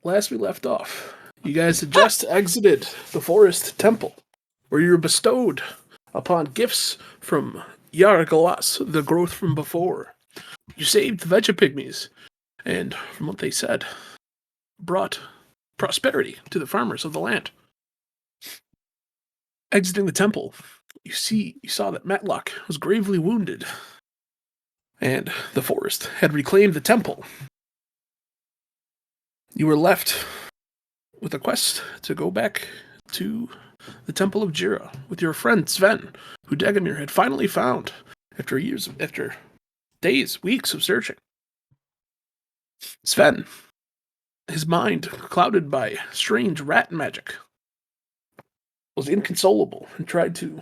last we left off, you guys had just exited the forest temple, where you were bestowed upon gifts from Yaragalas, the growth from before. You saved the Vegapygmies, and from what they said, brought prosperity to the farmers of the land. Exiting the temple, you saw that Matlock was gravely wounded, and the forest had reclaimed the temple. You were left with a quest to go back to the Temple of Jira with your friend Sven, who Degomir had finally found after days, weeks of searching. Sven, his mind clouded by strange rat magic, was inconsolable and tried to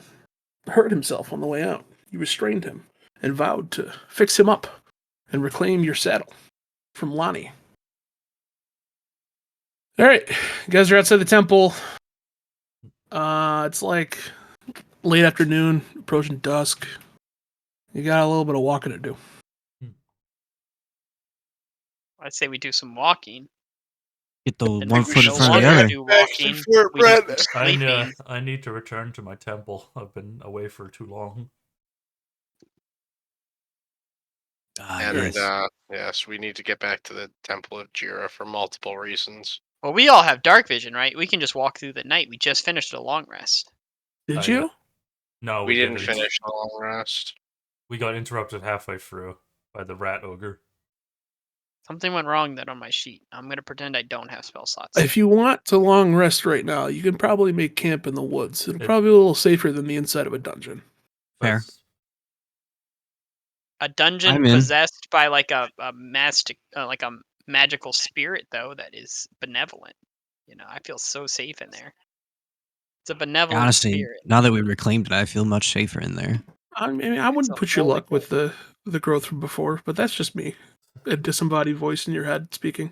hurt himself on the way out. You restrained him and vowed to fix him up and reclaim your saddle from Lonnie. All right, you guys are outside the temple. It's like late afternoon, approaching dusk. You got a little bit of walking to do. I'd say we do some walking. Get the And one we foot in no front of the longer other. do walking. We do some sleeping. I need to return to my temple. I've been away for too long. Yes, we need to get back to the Temple of Jira for multiple reasons. Well, we all have dark vision, right? We can just walk through the night. We just finished a long rest. Did you? No, we didn't finish the long rest. We got interrupted halfway through by the rat ogre. Something went wrong then on my sheet. I'm going to pretend I don't have spell slots. If you want to long rest right now, you can probably make camp in the woods. It'll probably be a little safer than the inside of a dungeon. Fair. A dungeon possessed by like a magical spirit, though, that is benevolent. You know, I feel so safe in there. It's a benevolent spirit. Now that we reclaimed it, I feel much safer in there. I mean, I wouldn't put your luck with the growth from before, but that's just me. A disembodied voice in your head speaking.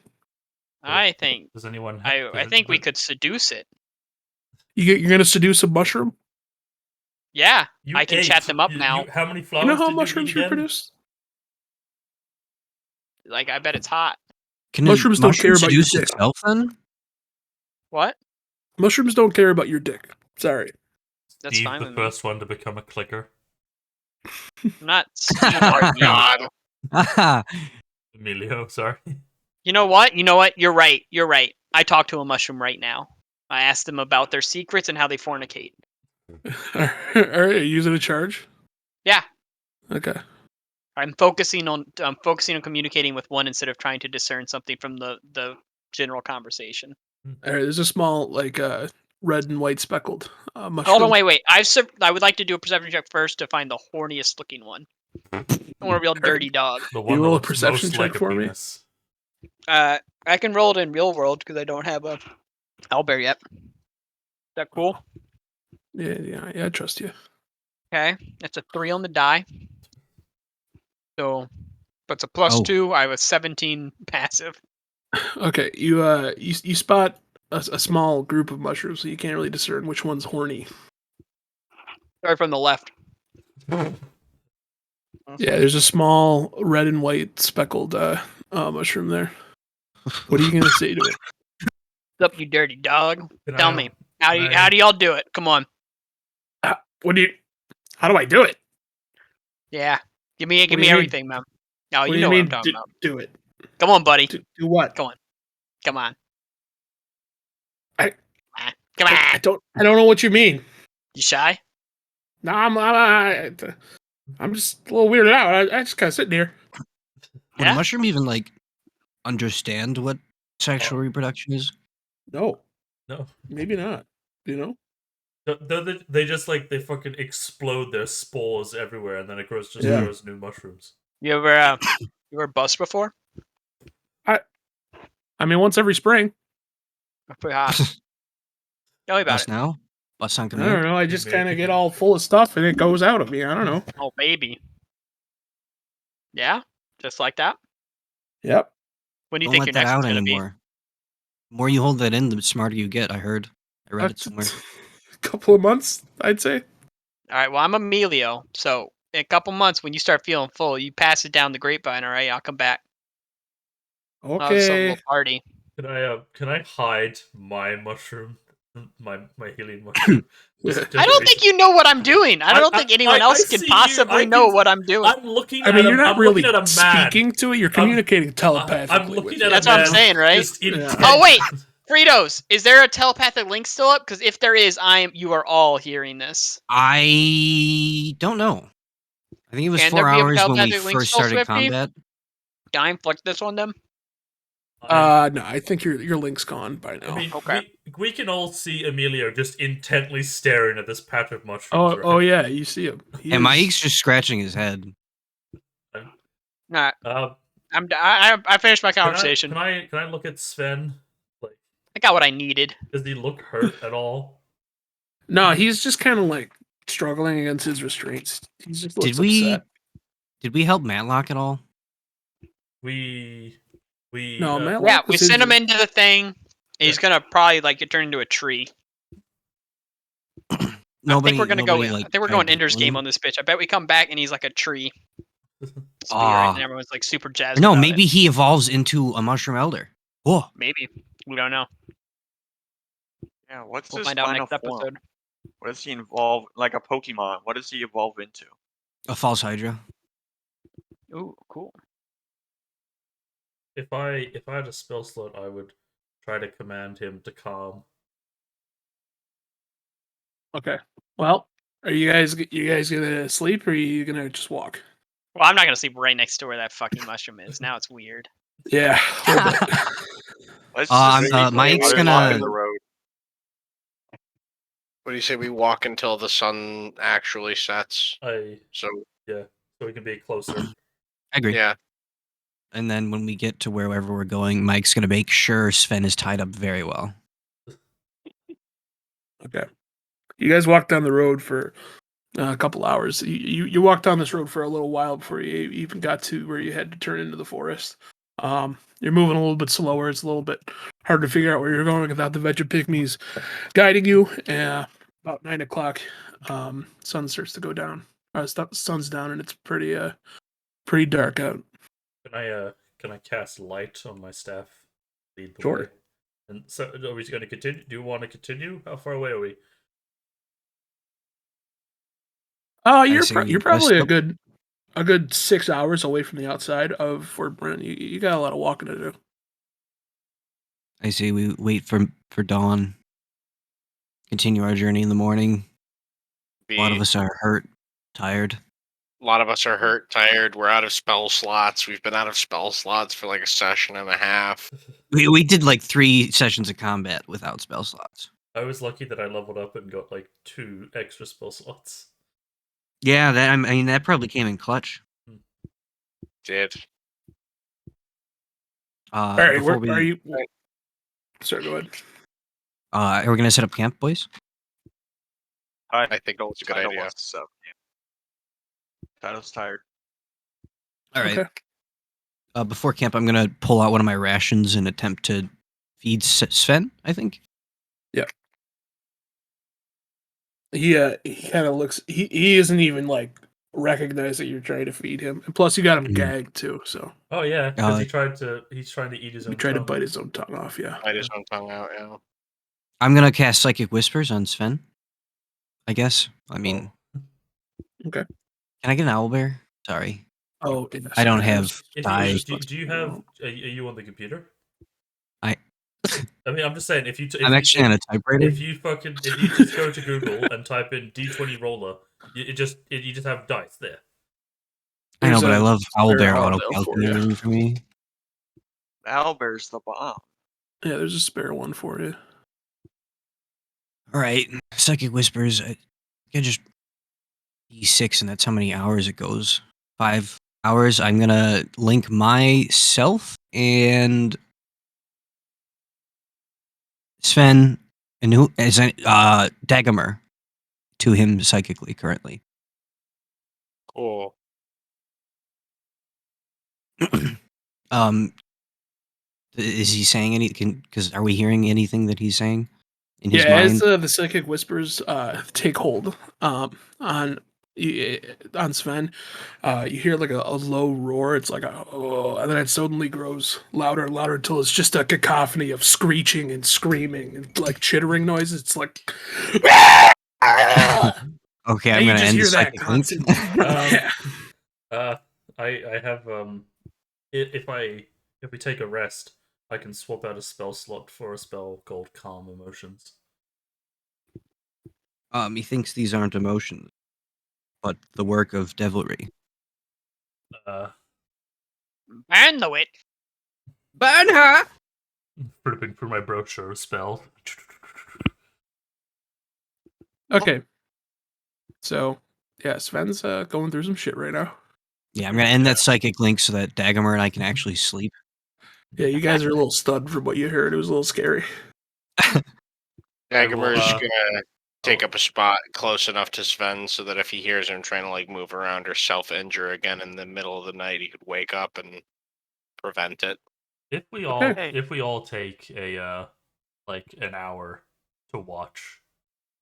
I think. Does anyone? I think we could seduce it. You're gonna seduce a mushroom? Yeah, I can chat them up now. How many flowers? You know how mushrooms you produce? Like, I bet it's hot. Can mushrooms don't care about your dick. Itself, then? What? Mushrooms don't care about your dick. Sorry. That's fine the first one to become a clicker. I'm not. Oh my God. Emilio, sorry. You know what? You're right. I talked to a mushroom right now. I asked them about their secrets and how they fornicate. All right, are you using a charge? Yeah. Okay. I'm focusing on communicating with one instead of trying to discern something from the general conversation. All right, there's a small red and white speckled mushroom. Hold on, wait. I would like to do a perception check first to find the horniest looking one. I want a real dirty dog. The one you roll a perception check like for me? I can roll it in real world because I don't have a owlbear yet. Is that cool? Yeah, I trust you. Okay, that's a 3 on the die. So, but it's a +2. I have a 17 passive. Okay, you spot a small group of mushrooms, so you can't really discern which one's horny. Sorry, from the left. Yeah, there's a small red and white speckled mushroom there. What are you gonna say to it? What's up, you dirty dog? Tell me, how do y'all do it? Come on. How do I do it? Yeah, give me everything, man. Oh, you know what I'm talking about. Do it. Come on, buddy. Do what? Come on. I don't know what you mean. You shy? No, I'm just a little weirded out. I just kind of sitting here. Would a mushroom even understand what sexual reproduction is? No, maybe not. You know, they just they fucking explode their spores everywhere, and then it grows new mushrooms. You ever bust before? I mean, once every spring. That's pretty hot. Tell me about it. Now? Bust on I don't know. I just kind of get all full of stuff, and it goes out of me. I don't know. Oh, baby. Yeah, just like that. Yep. When do you think your next one's gonna be? The more you hold that in, the smarter you get. I heard. I read it somewhere. A couple of months, I'd say. All right. Well, I'm Emilio, so in a couple months, when you start feeling full, you pass it down the grapevine. All right, I'll come back. Okay. We'll party. Can I hide my mushroom, my healing mushroom? I don't think you know what I'm doing. I don't think anyone else I can see possibly you. know what I'm doing. I'm looking. I mean, at you're not I'm really looking at a man. speaking to it. You're communicating telepathically. I'm looking with at it. a That's what I'm man saying, right? Just intent. Oh wait, Fritos, is there a telepathic link still up? Because if there is, you are all hearing this. I don't know. I think it was Can 4 there be a hours when we telepathic link first still, started Swifty? combat. Dime, flick this one, them. No, I think your link's gone by now. I mean, Okay. we can all see Emilio just intently staring at this patch of mushrooms. Oh right? yeah, you see him. He And is- Mike's just scratching his head. Nah, Uh, I finished my can conversation. I look at Sven? Like, I got what I needed. does he look hurt at all? No, he's just kind of like struggling against his restraints. He's just looks Did we upset. help Matlock at all? We No, Matt. Yeah, Lock we was sent him injured. into the thing. He's gonna probably get turned into a tree. I think we're gonna go. I think we're going Ender's Game on this bitch. I bet we come back and he's like a tree spirit, and everyone's like super jazzed. No, about maybe it. he evolves into a mushroom elder. Oh, Maybe we don't know. Yeah, what's We'll his find out final next form? episode. What does he evolve like a Pokemon? What does he evolve into? a false hydra. Ooh, cool. If I had a spell slot, I would try to command him to calm. Okay. Well, are you guys gonna sleep or are you gonna just walk? Well, I'm not gonna sleep right next to where that fucking mushroom is. Now it's weird. Yeah. a little bit. Let's I'm- just Mike's walk gonna- the road. What do you say? We walk until the sun actually sets. So So we can be closer. I agree. yeah, And then when we get to wherever we're going, Mike's gonna make sure Sven is tied up very well. Okay. You guys walk down the road for a couple hours. You walked down this road for a little while before you even got to where you had to turn into the forest. You're moving a little bit slower. It's a little bit hard to figure out where you're going without the veggie pygmies guiding you. About 9 o'clock, sun starts to go down. Sun's down and it's pretty dark out. Can I cast light on my staff? Lead the Sure. way? And so, are we going to continue? Do you want to continue? How far away are we? You're say you're rest probably up. a good 6 hours away from the outside of Fort Brent. You got a lot of walking to do. I say we wait for dawn. Continue our journey in the morning. A lot of us are hurt, tired. A lot of us are hurt, tired. We're out of spell slots. We've been out of spell slots for like a session and a half. We did like 3 sessions of combat without spell slots. I was lucky that I leveled up and got like 2 extra spell slots. Yeah, that probably came in clutch. Did. All right, before where are you? Sorry, go ahead. Are we gonna set up camp, boys? I think it's a good Tyler idea. wants to sub. Yeah. Tyler's tired. All right. Okay. Before camp, I'm gonna pull out one of my rations and attempt to feed Sven. I think. He kind of looks. He isn't even like recognize that you're trying to feed him, and plus you got him Mhm. gagged too. So Oh yeah, because Uh, he's trying to eat his own. he tried to tongue. bite his own tongue off. Yeah. Bite his own tongue out. Yeah. I'm gonna cast Psychic Whispers on Sven. I guess. I mean. Okay. Can I get an owlbear? Sorry. Oh, I don't have If die. you, do you have? Are you on the computer? I- I mean, I'm just saying. If I'm actually on a typewriter. If you just go to Google and type in D20 roller, you just have dice there. I know, There's but I a love owlbear spare auto owlbear for you. calculating for me. Owlbear's the bomb. Yeah, there's a spare one for you. All right, Psychic Whispers. I can just D6, and that's how many hours it goes. 5 hours. I'm gonna link myself and Sven and who as Dagomar to him psychically currently. Cool. Is he saying anything? Because are we hearing anything that he's saying in his Yeah, mind? as the psychic whispers take hold on on Sven, you hear like a low roar. It's like a oh, and then it suddenly grows louder and louder until it's just a cacophony of screeching and screaming and like chittering noises. It's like, Okay, and I'm you gonna just end the hear that psychic link. constant. I have if we take a rest, I can swap out a spell slot for a spell called Calm Emotions. He thinks these aren't emotions, but the work of devilry. Burn the witch. Burn her! Flipping through my brochure spell. Okay, so yeah, Sven's going through some shit right now. Yeah, I'm gonna end that psychic link so that Dagomar and I can actually sleep. Yeah, you guys are a little stunned from what you heard. It was a little scary. Daggermer's uh, gonna take up a spot close enough to Sven so that if he hears him trying to like move around or self-injure again in the middle of the night, he could wake up and prevent it. If we Okay. all take a like an hour to watch,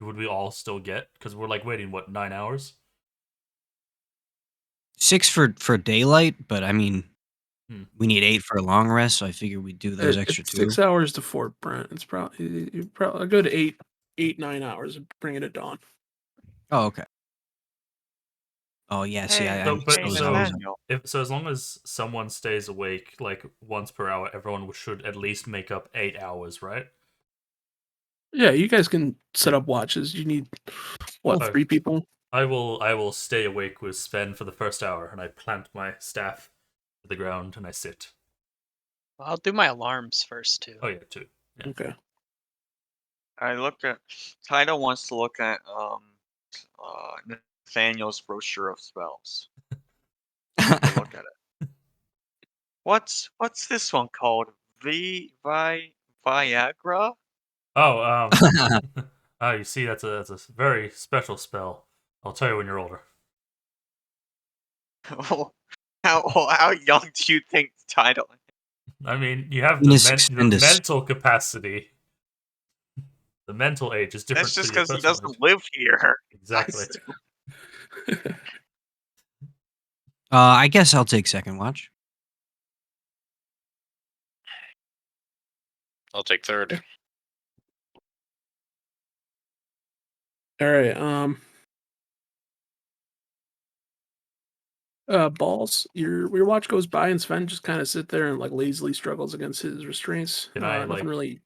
would we all still get? Because we're like waiting 9 hours? 6 for daylight, but I mean, Hmm. we need 8 for a long rest, so I figure we'd do those extra It's 2. 6 hours to Fort Brent. It's probably a good 9 hours of bringing it dawn. Oh, okay. Oh yeah, see, Hey, I So, mixed but those so hours up. Nathaniel. so as long as someone stays awake like once per hour, everyone should at least make up 8 hours, right? Yeah, you guys can set up watches. You need what, Oh. 3 people? I will stay awake with Sven for the first hour, and I plant my staff to the ground and I sit. I'll do my alarms first too. Oh yeah, 2. Yeah. Okay. I look at Tyler wants to look at Nathaniel's brochure of spells. Take a look at it. What's this one called? Viagra? Oh, you see, that's a very special spell. I'll tell you when you're older. How young do you think Tyler? I mean, you have Venus the Extendus. mental capacity. The mental age is different. That's just to your because he personal doesn't age. live here. Exactly. I guess I'll take second watch. I'll take third. All right. Balls. Your watch goes by, and Sven just kind of sit there and like lazily struggles against his restraints. Can I Nothing really.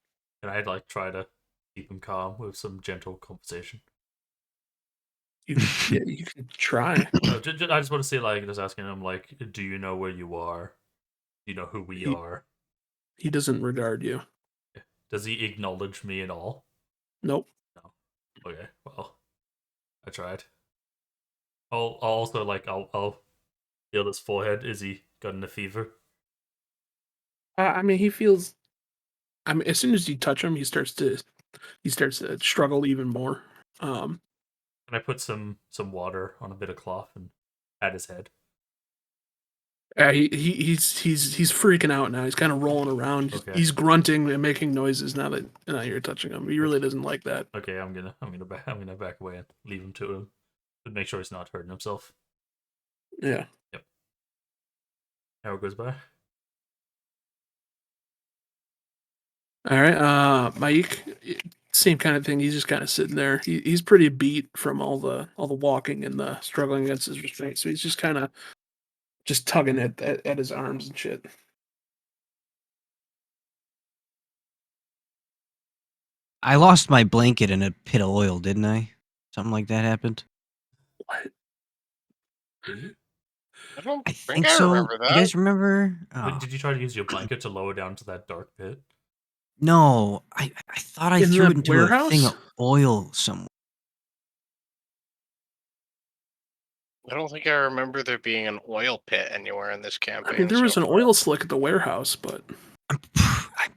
try to keep him calm with some gentle conversation? You can try. No, I just want to say, like, just asking him, like, do you know where you are? Do you know who we are? He doesn't regard you. Does he acknowledge me at all? Nope. No. Okay, well, I tried. I'll also I'll feel his forehead. Is he gotten a fever? I mean, he feels. I mean, as soon as you touch him, he starts to struggle even more. Can I put some water on a bit of cloth and pat his head? He's freaking out now. He's kind of rolling around. Okay. He's grunting and making noises now that you're touching him. He really doesn't like that. Okay, I'm gonna back away and leave him to him, but make sure he's not hurting himself. Yeah. Yep. Hour goes by. All right. Mike, same kind of thing. He's just kind of sitting there. He's pretty beat from all the walking and the struggling against his restraint. So he's just kind of just tugging at his arms and shit. I lost my blanket in a pit of oil, didn't I? Something like that happened. What? Did you? I don't I think think I so. remember You that. guys remember? Wait, Oh. did you try to use your blanket to lower down to that dark pit? No, I thought I In threw the it into a thing warehouse? of oil somewhere. I don't think I remember there being an oil pit anywhere in this I campaign. mean, there was so an far. oil slick at the warehouse, but I'm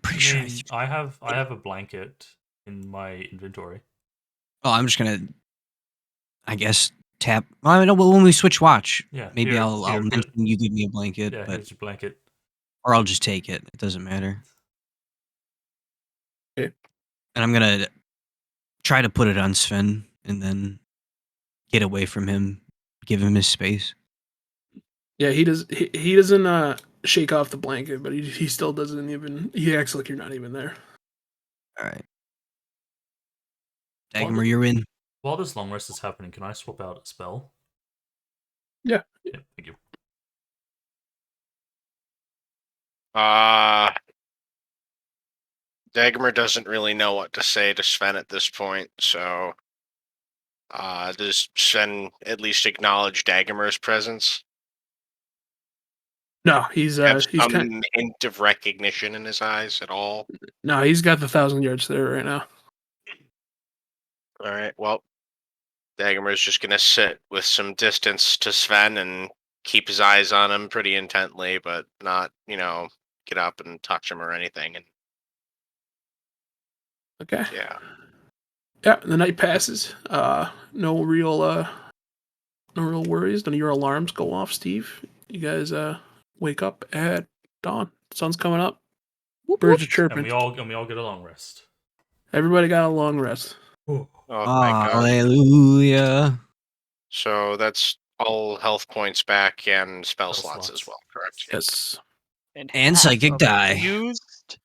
pretty sure. I mean, I have a blanket in my inventory. Oh, I'm just gonna, I guess, tap. Well, I know when we switch watch, Yeah, maybe here, I'll here, mention you give me a blanket, Yeah, but here's your blanket. or I'll just take it. It doesn't matter. Okay. And I'm gonna try to put it on Sven and then get away from him give him his space. Yeah, he does. He doesn't shake off the blanket, but he still doesn't even. He acts like you're not even there. All right. Well, Dagmar, you're in. While this long rest is happening, can I swap out a spell? Yeah. Yeah, thank you. Dagmar doesn't really know what to say to Sven at this point, so does Sven at least acknowledge Dagmar's presence? No, he's Have he's some kind. hint of recognition in his eyes at all? No, he's got the 1,000 yards there right now. All right, well, Dagmar's just gonna sit with some distance to Sven and keep his eyes on him pretty intently, but not, get up and touch him or anything. And Okay. yeah, Yeah. The night passes. No real worries. None of your alarms go off, Steve. You guys wake up at dawn. Sun's coming up. Birds are And chirping. we all get a long rest. Everybody got a long rest. Ooh. oh thank God. Hallelujah. So that's all health points back and spell Spell slots as slots. well, correct? Yes. And half psychic of die. Used,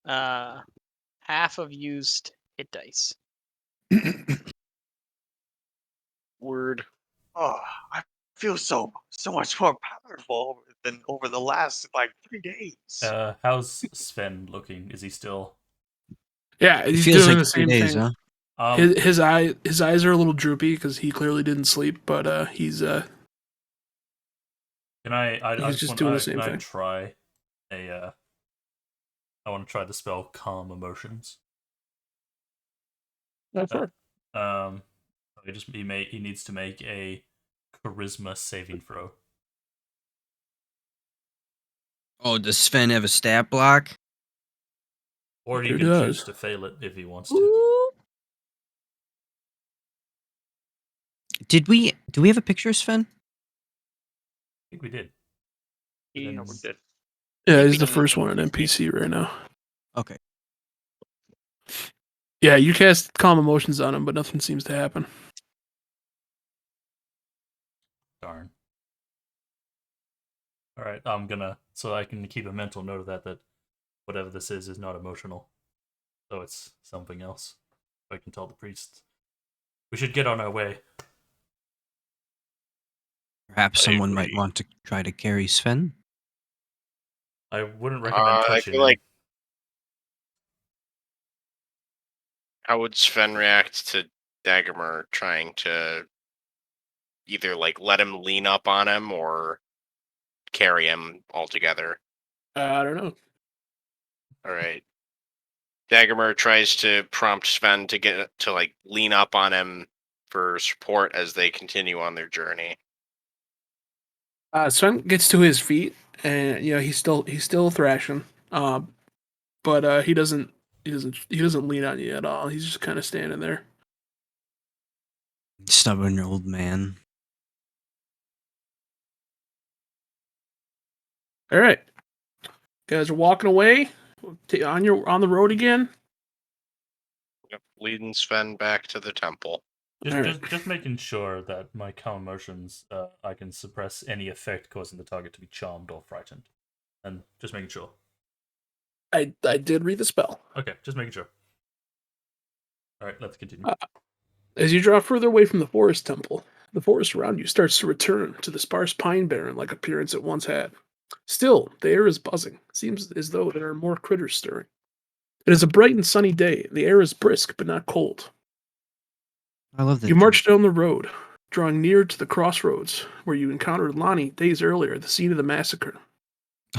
half of used hit dice. Word. Oh, I feel so much more powerful than over the last 3 days. How's Sven looking? Is he still? Yeah, It he's feels doing like the 3 same days, thing. huh? His eyes are a little droopy because he clearly didn't sleep, but he's Can I he's just doing the same can I thing. try a I want to try the spell Calm Emotions. That's fair. He needs to make a Charisma saving throw. Oh, does Sven have a stat block? Or he Sure can choose does. to fail it if he wants to. Do we have a picture of Sven? I think we did. He's Yeah, he's the keeping first one at NPC right now. Okay. Yeah, you cast calm emotions on him, but nothing seems to happen. Darn. Alright, so I can keep a mental note of that whatever this is not emotional. So it's something else. I can tell the priest. We should get on our way. Perhaps I someone agree. might want to try to carry Sven. I wouldn't recommend I touching feel him. like how would Sven react to Dagmar trying to either let him lean up on him or carry him altogether? I don't know. All right. Dagmar tries to prompt Sven to get to lean up on him for support as they continue on their journey. Sven gets to his feet, and he's still thrashing. But he doesn't lean on you at all. He's just kind of standing there. Stubborn old man. All right, guys are walking away on the road again. Yep, leading Sven back to the temple. Just making sure that my calm emotions, I can suppress any effect causing the target to be charmed or frightened. And just making sure. I did read the spell. Okay, just making sure. Alright, let's continue. As you draw further away from the forest temple, the forest around you starts to return to the sparse pine barren-like appearance it once had. Still, the air is buzzing. Seems as though there are more critters stirring. It is a bright and sunny day. The air is brisk but not cold. I love that. You march down the road, drawing near to the crossroads where you encountered Lonnie days earlier at the scene of the massacre.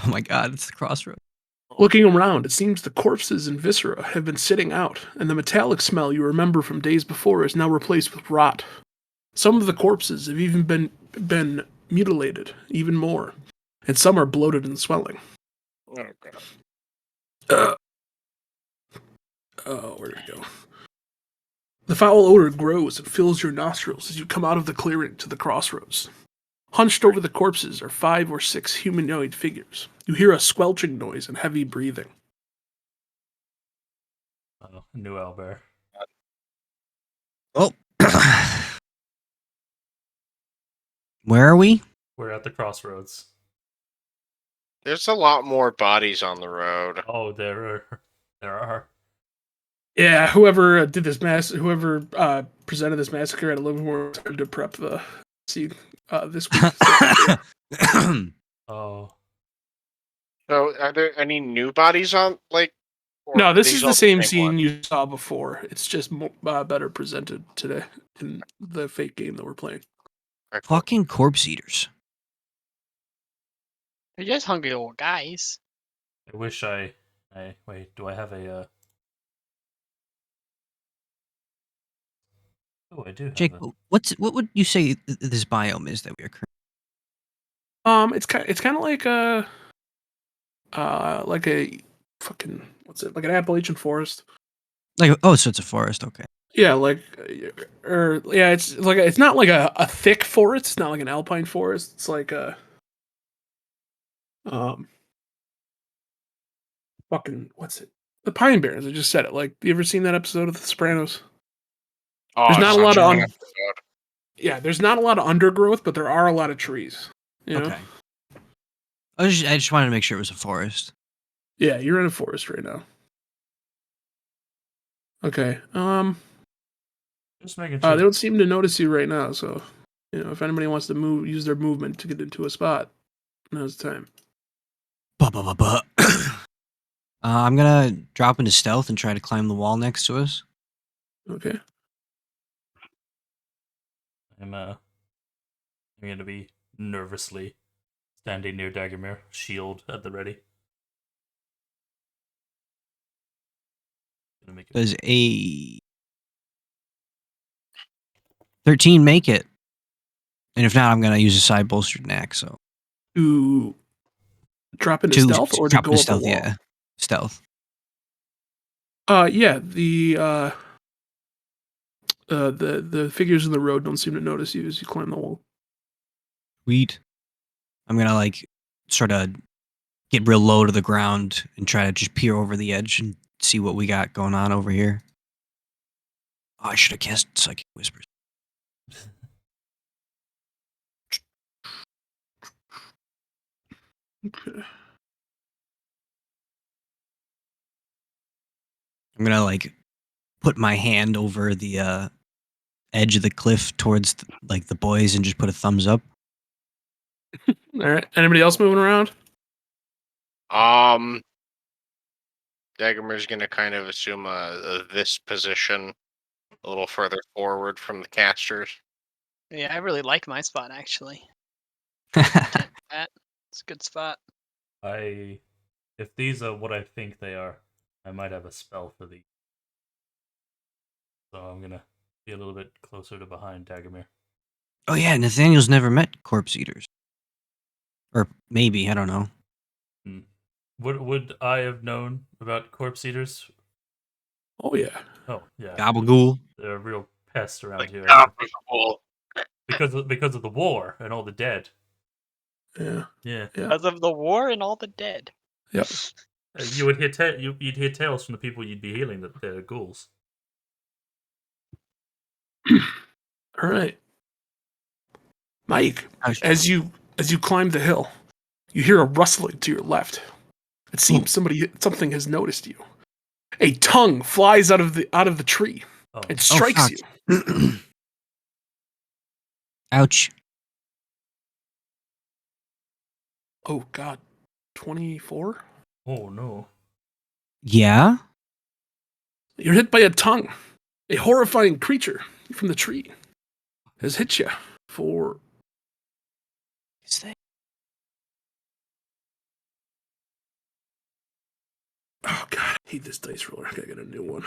Oh my god, it's the crossroad. Looking around, it seems the corpses and viscera have been sitting out, and the metallic smell you remember from days before is now replaced with rot. Some of the corpses have even been mutilated, even more, and some are bloated and swelling. Oh, God. Where'd it go? The foul odor grows and fills your nostrils as you come out of the clearing to the crossroads. Hunched over the corpses are 5 or 6 humanoid figures. You hear a squelching noise and heavy breathing. New owlbear. Oh. Where are we? We're at the crossroads. There's a lot more bodies on the road. Oh, there are. Yeah, whoever did this whoever presented this massacre had a little more time to prep the this week. Oh, So, are there any new bodies on or No, are this these is all the same one? scene you saw before. It's just better presented today in the fake game that we're playing. Alright, cool. Fucking corpse eaters. They're just hungry old guys. I wish I wait. Do I have a? Oh, I do have Jake, a. what would you say this biome is that we are currently? It's kind of like a fucking like an Appalachian forest. Like, oh, so it's a forest. Okay. Yeah, it's not like a thick forest. It's not like an alpine forest. It's like a fucking what's it? The Pine Barrens. I just said it. Like, you ever seen that episode of The Sopranos? Oh, There's not a lot such of an episode. there's not a lot of undergrowth, but there are a lot of trees. You know? Okay. I just wanted to make sure it was a forest. Yeah, you're in a forest right now. Okay. Just making They sure. don't seem to notice you right now, so if anybody wants to use their movement to get into a spot, now's the time. I'm gonna drop into stealth and try to climb the wall next to us. Okay. I'm going to be nervously standing near Daggermere, shield at the ready. Gonna make it. Does a 13 make it? And if not, I'm gonna use a side bolstered axe. So To drop into stealth or to drop go into up stealth, a wall? yeah, stealth. Yeah. The figures in the road don't seem to notice you as you climb the wall. Sweet. I'm gonna sort of get real low to the ground and try to just peer over the edge and see what we got going on over here. Oh, I should have cast Psychic Whispers. Okay. I'm gonna put my hand over the edge of the cliff towards the boys and just put a thumbs up. All right. Anybody else moving around? Daggermer's gonna kind of assume this position a little further forward from the casters. Yeah, I really like my spot actually. Can't do that. It's a good spot. If these are what I think they are, I might have a spell for these. So I'm gonna be a little bit closer to behind Daggermere. Oh yeah, Nathaniel's never met corpse eaters, or maybe I don't know. Would I have known about corpse eaters? Oh yeah. Oh yeah, Gabagool. they're a real pest around here. Cool. Because of the war and all the dead. Yeah. Yeah, Yeah. Because of the war and all the dead. Yep. you would hear you'd hear tales from the people you'd be healing that they're ghouls. All right. Mike, as you climb the hill, you hear a rustling to your left. It seems something has noticed you. A tongue flies out of the tree. Oh, It strikes you. Ouch. Oh God. 24? oh no. Yeah. You're hit by a tongue. A horrifying creature from the tree has hit you for Is that- oh God, I hate this dice roller. I gotta get a new one.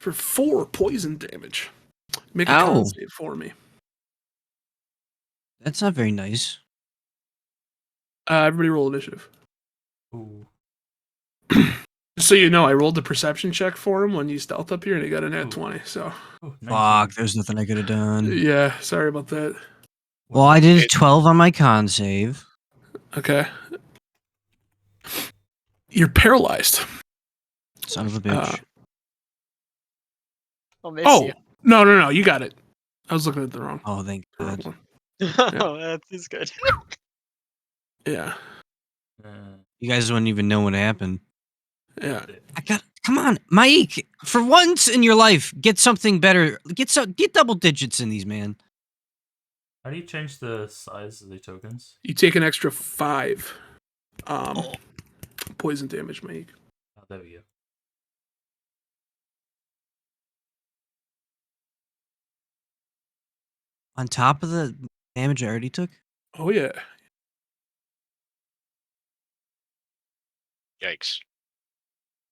For 4 poison damage. Make a con Ow. save for me. That's not very nice. Everybody roll initiative. Ooh. Just so you know, I rolled the perception check for him when you stealth up here, and he got a nat Ooh. 20. So, Ooh, 19. Fuck, there's nothing I could have done. yeah, sorry about that. Well, I did a 12 on my con save. Okay. You're paralyzed. Son of a bitch. I'll miss Oh, you. No. You got it. I was looking at the wrong, Oh, thank wrong God. one. Oh, that's good. Yeah. You guys wouldn't even know what happened. Yeah. Come on, Mike. For once in your life, get something better. Get double digits in these, man. How do you change the size of the tokens? You take an extra 5 poison damage, Mike. Oh, there we go. On top of the damage I already took. Oh yeah. Yikes.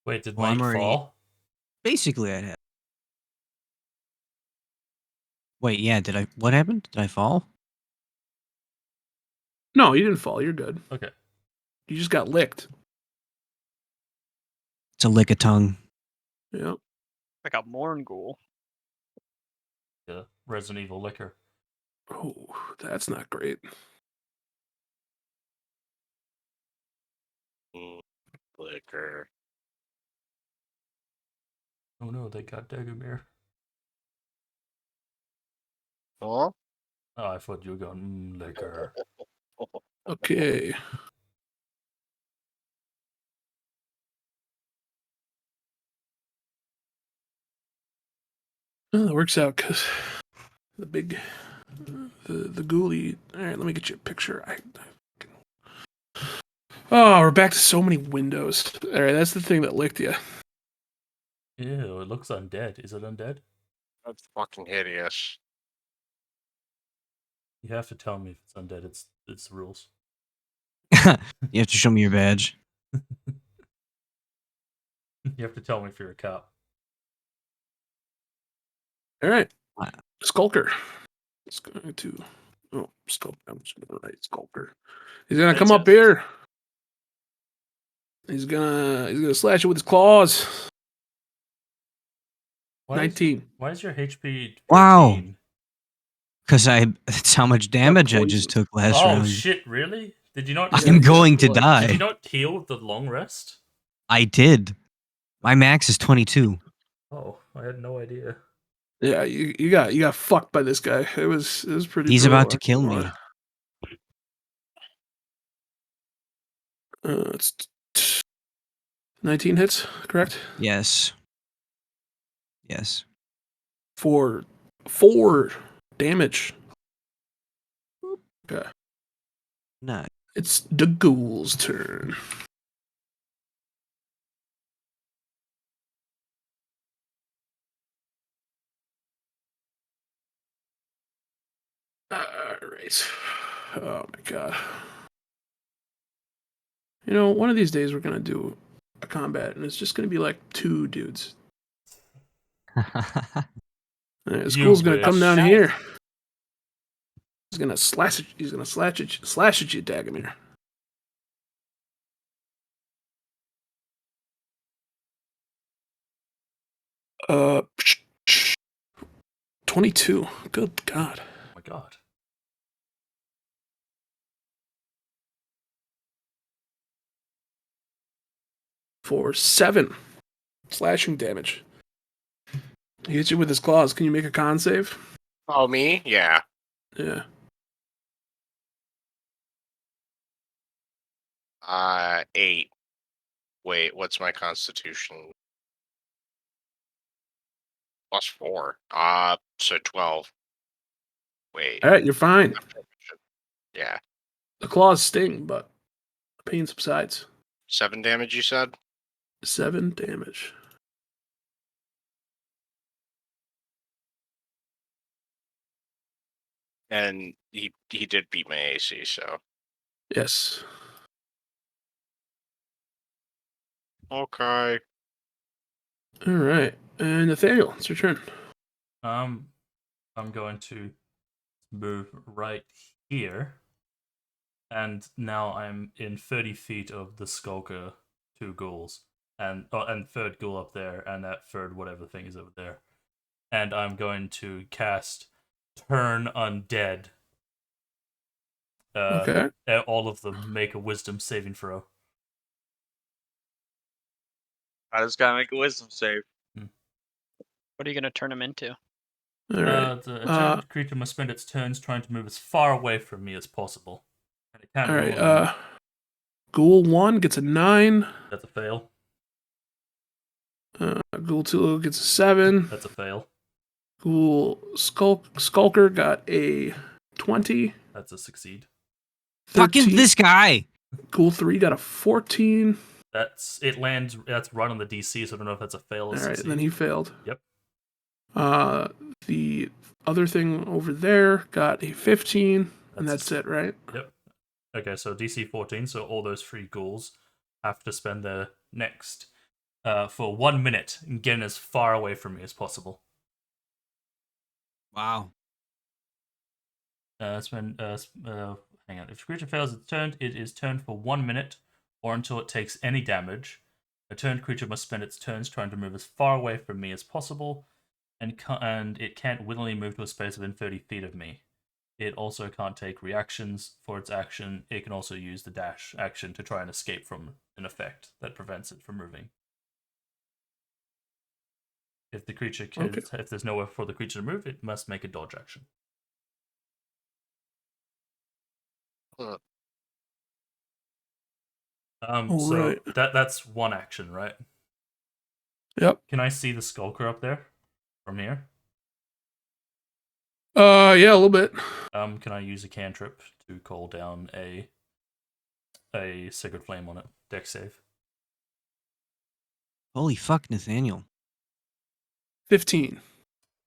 Wait, did Well, I'm Mike already- fall? Basically, I'd have. Wait, yeah. Did I? What happened? Did I fall? No, you didn't fall. You're good. Okay. You just got licked. It's a lick of tongue. Yeah. Like a Morn Ghoul. The Resident Evil liquor. Oh, that's not great. Liquor. Oh no, they got Dagomir. Huh? Oh, I thought you were going liquor. Okay. Well, that works out because the big, the ghoulie. All right, let me get you a picture. Oh, we're back to so many windows. All right, that's the thing that licked you. Ew, it looks undead. Is it undead? That's fucking hideous. You have to tell me if it's undead. It's the rules. You have to show me your badge. You have to tell me if you're a cop. All right, Wow. Skulker. It's going to. Oh, Skulker. I'm just gonna write Skulker. He's gonna That's come up it. here. He's gonna slash it with his claws. Why 19. why is your HP 14? Wow. Because that's how much damage I just poison. took last Oh round. shit, really? Did you not Yeah, I'm going to blood. Did die. you not heal with the long rest? I did. My max is 22. Oh, I had no idea. Yeah, you got fucked by this guy. It was pretty. He's brutal, about to I kill can't me. lie. It's 19 hits, correct? Yes. Yes. For 4 damage. Okay. No. It's the ghoul's turn. Alright. Oh my god. You know, one of these days we're gonna do a combat and it's just gonna be like 2 dudes. Alright, this You ghoul's gonna come wish. down Nice. here. He's gonna slash at you, Dagomir. Uh 22. Good god. Oh my god. For 7 slashing damage. He hits you with his claws. Can you make a con save? Oh, me? Yeah. Yeah. 8. Wait, what's my constitution? +4. So 12. Wait. Alright, you're fine. Yeah. The claws sting, but the pain subsides. 7 damage, you said? 7 damage. And he did beat my AC, so. Yes. Okay. Alright. And Nathaniel, it's your turn. I'm going to move right here. And now I'm in 30 feet of the Skulker 2 ghouls. And third ghoul up there, and that third whatever thing is over there. And I'm going to cast Turn Undead. Okay. All of them make a wisdom saving throw. I just gotta make a wisdom save. What are you gonna turn him into? All right. The attended creature must spend its turns trying to move as far away from me as possible. And it can't All move. right. Ghoul 1 gets a 9. That's a fail. Ghoul 2 gets a 7. That's a fail. Ghoul Skulker got a 20. That's a succeed. Fucking this guy. Ghoul 3 got a 14. It lands. That's right on the DC, so I don't know if that's a fail or All right, succeed. then he failed. Yep. The other thing over there got a 15, and that's it, right? Yep. Okay, so DC 14, so all those 3 ghouls have to spend their next for 1 minute and getting as far away from me as possible. Wow. Hang on. If the creature fails its turn, it is turned for 1 minute or until it takes any damage. A turned creature must spend its turns trying to move as far away from me as possible, and it can't willingly move to a space within 30 feet of me. It also can't take reactions for its action. It can also use the dash action to try and escape from an effect that prevents it from moving. If the creature if there's nowhere for the creature to move, it must make a dodge action. So that's one action, right? Yep. Can I see the Skulker up there from here? Yeah, a little bit. Can I use a cantrip to call down a Sacred Flame on it? Dex save. Holy fuck, Nathaniel. 15.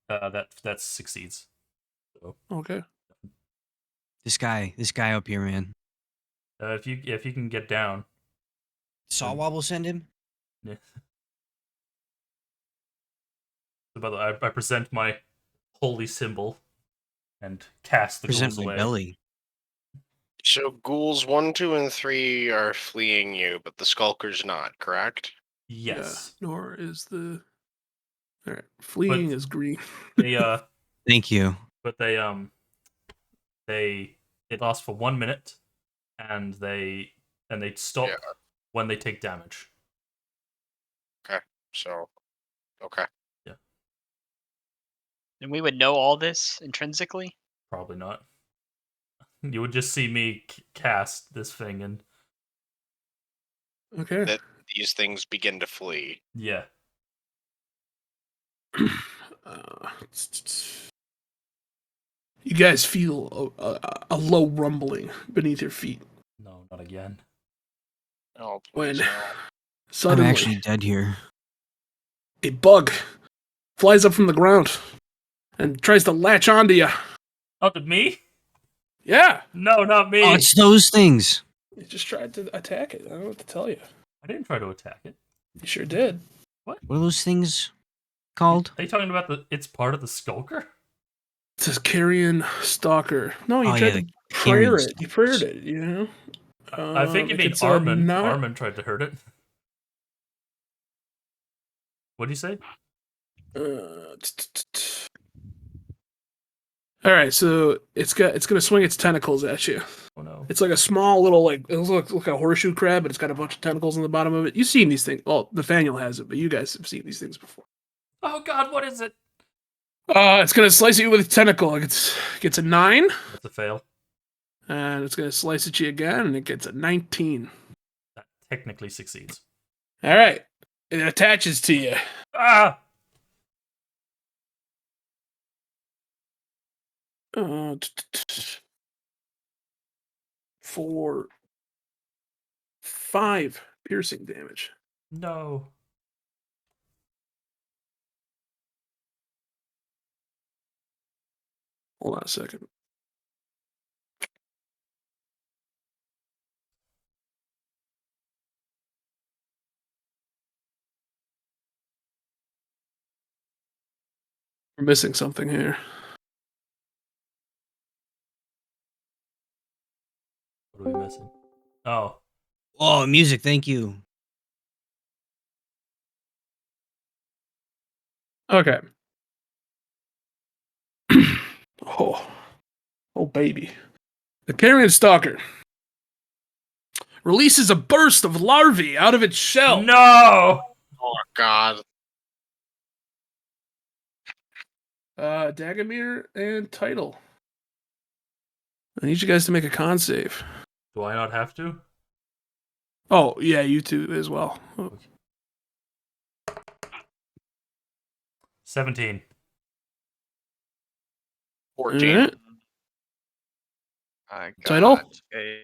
That succeeds. So, Okay. This guy up here, man. if you can get down. Sawwab will send him? Yeah. So by the way, I present my holy symbol and cast the Present ghouls my away. belly. So ghouls 1, 2, and 3 are fleeing you, but the Skulker's not, correct? Yes. Yeah, nor is the... Alright, fleeing is green. They Thank you. but it lasts for 1 minute, and they stop when they take damage. Okay, so okay. Yeah. And we would know all this intrinsically? Probably not. You would just see me cast this thing, and Okay. That these things begin to flee. yeah. You guys feel a low rumbling beneath your feet. No, not again. Oh, When please no. I'm suddenly actually dead here. a bug flies up from the ground and tries to latch onto you. Oh, to me? Yeah, No, not me. Oh, it's those things. you just tried to attack it. I don't know what to tell you. I didn't try to attack it. You sure did. What are those things called? Are you talking about it's part of the Skulker? It says carrion stalker. No, you Oh, tried yeah, to prayer carrion it. You prayed it, you know? I think you mean it's Armin. not- Armin tried to hurt it. What'd you say? All right, so it's gonna swing its tentacles at you. Oh no. It's like a small little it looks like a horseshoe crab, but it's got a bunch of tentacles on the bottom of it. You've seen these things. Well, Nathaniel has it, but you guys have seen these things before. Oh god, what is it? It's gonna slice at you with a tentacle. It gets a 9, That's a fail. and it's gonna slice at you again, and it gets a 19. That technically succeeds. All right, it attaches to you. Ah! 4, 5 piercing damage. No. Hold on a second. We're missing something here. What are we missing? Oh. Oh, music, thank you. Okay. Oh, baby. The carrion stalker releases a burst of larvae out of its shell. No! Oh God. Dagamir and Title. I need you guys to make a con save. Do I not have to? Oh, yeah, you two as well. 17. 14. Alright. I got Title? a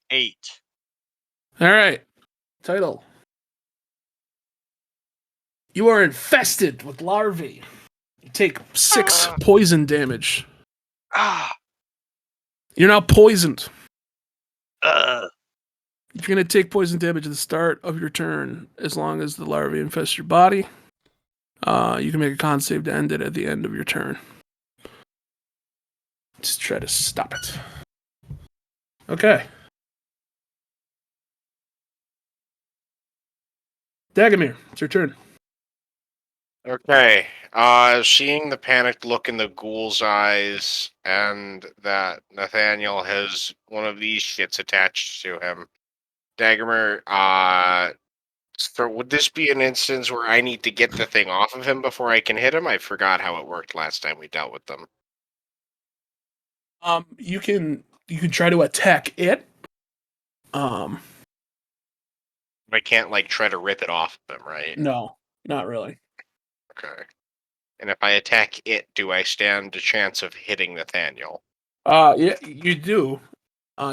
8. Alright. Title. You are infested with larvae. You take 6 poison damage. Ah. You're now poisoned. Uh. You're going to take poison damage at the start of your turn as long as the larvae infest your body. You can make a con save to end it at the end of your turn. Just try to stop it. Okay. Dagamir, it's your turn. Okay. Seeing the panicked look in the ghoul's eyes and that Nathaniel has one of these shits attached to him, Dagmer, so would this be an instance where I need to get the thing off of him before I can hit him? I forgot how it worked last time we dealt with them. You can try to attack it. I can't like try to rip it off of him, right? No, not really. Okay. And if I attack it, do I stand a chance of hitting Nathaniel? Yeah, you do.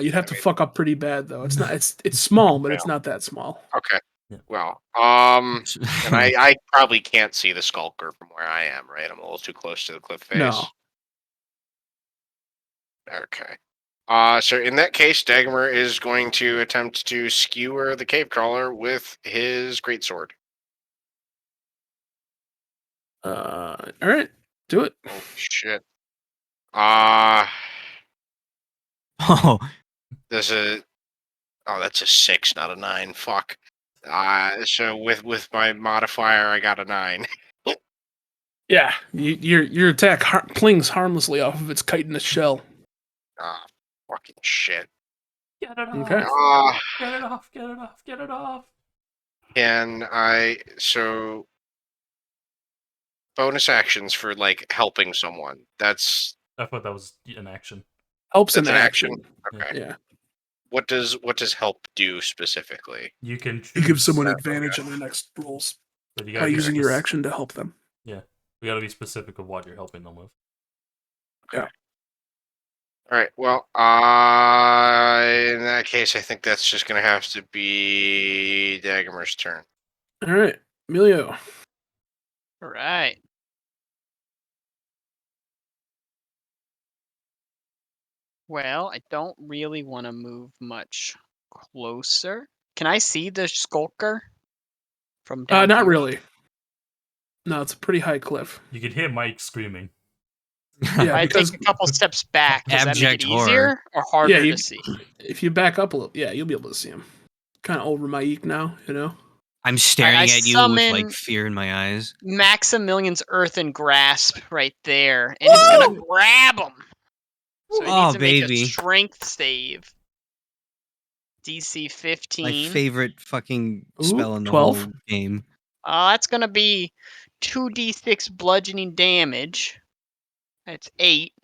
You'd have to I mean- fuck up pretty bad though. It's not. It's small, but it's Yeah. not that small. Okay. Yeah. Well, and I probably can't see the skulker from where I am, right? I'm a little too close to the cliff face. No. Okay. So in that case, Dagmer is going to attempt to skewer the cave crawler with his greatsword. All right, do it. Oh shit. Oh, There's a. Oh, that's a 6, not a 9. Fuck. So with my modifier, I got a 9. Yeah, your attack clings harmlessly off of its chitinous shell. Ah, fucking shit. Get it off! Okay. Get it off! Get it off! Get it off! Can I bonus actions for like helping someone? That's I thought that was an action. Helps in an action. action. Okay. Yeah, What does help do specifically? You can you choose. give someone Okay. advantage on their next rolls But you by gotta be using your action to help them. Yeah, we gotta be specific of what you're helping them with. All right. Well, in that case, I think that's just gonna have to be Dagmer's turn. All right, Emilio. All right. Well, I don't really want to move much closer. Can I see the skulker from down Not here? really. No, it's a pretty high cliff. You could hear Mike screaming. Yeah, I because take a couple steps back. Does that make Abject it horror. easier or harder Yeah, you- to see? if you back up a little, yeah, you'll be able to see him. Kind of over my eek now, you know. I'm staring I at you with like summon- fear in my eyes. Maximilian's Earthen Grasp right there, and it's gonna grab him. So he Oh, needs to make baby. a strength save. DC 15. My favorite fucking Ooh, spell in the 12. whole game. That's gonna be 2d6 bludgeoning damage. That's 8.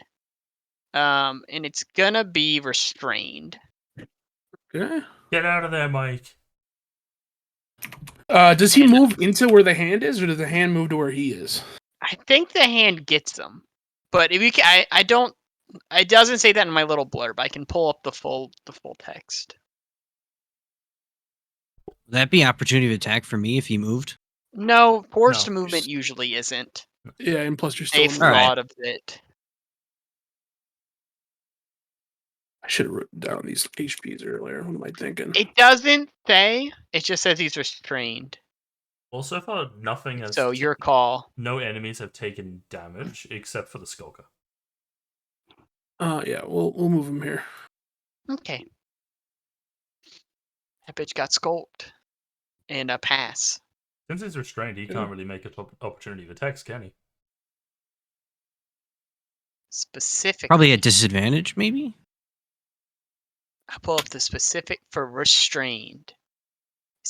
And it's gonna be restrained. Okay. Get out of there, Mike. Does he move into where the hand is, or does the hand move to where he is? I think the hand gets them, but if you can, I don't. It doesn't say that in my little blurb. I can pull up the full text. Would that be opportunity of attack for me if he moved? No, forced No. movement usually isn't. Yeah, and plus you're still They've in the All right. thought of it. I should have written down these HPs earlier. What am I thinking? It doesn't say. It just says he's restrained. Well, so far, nothing has. So your call. No enemies have taken damage except for the skulker. Yeah, we'll move him here. Okay. That bitch got skulked. And a pass. Since he's restrained, he can't really make an opportunity of attacks, can he? Specific. Probably at disadvantage, maybe? I'll pull up the specific for restrained.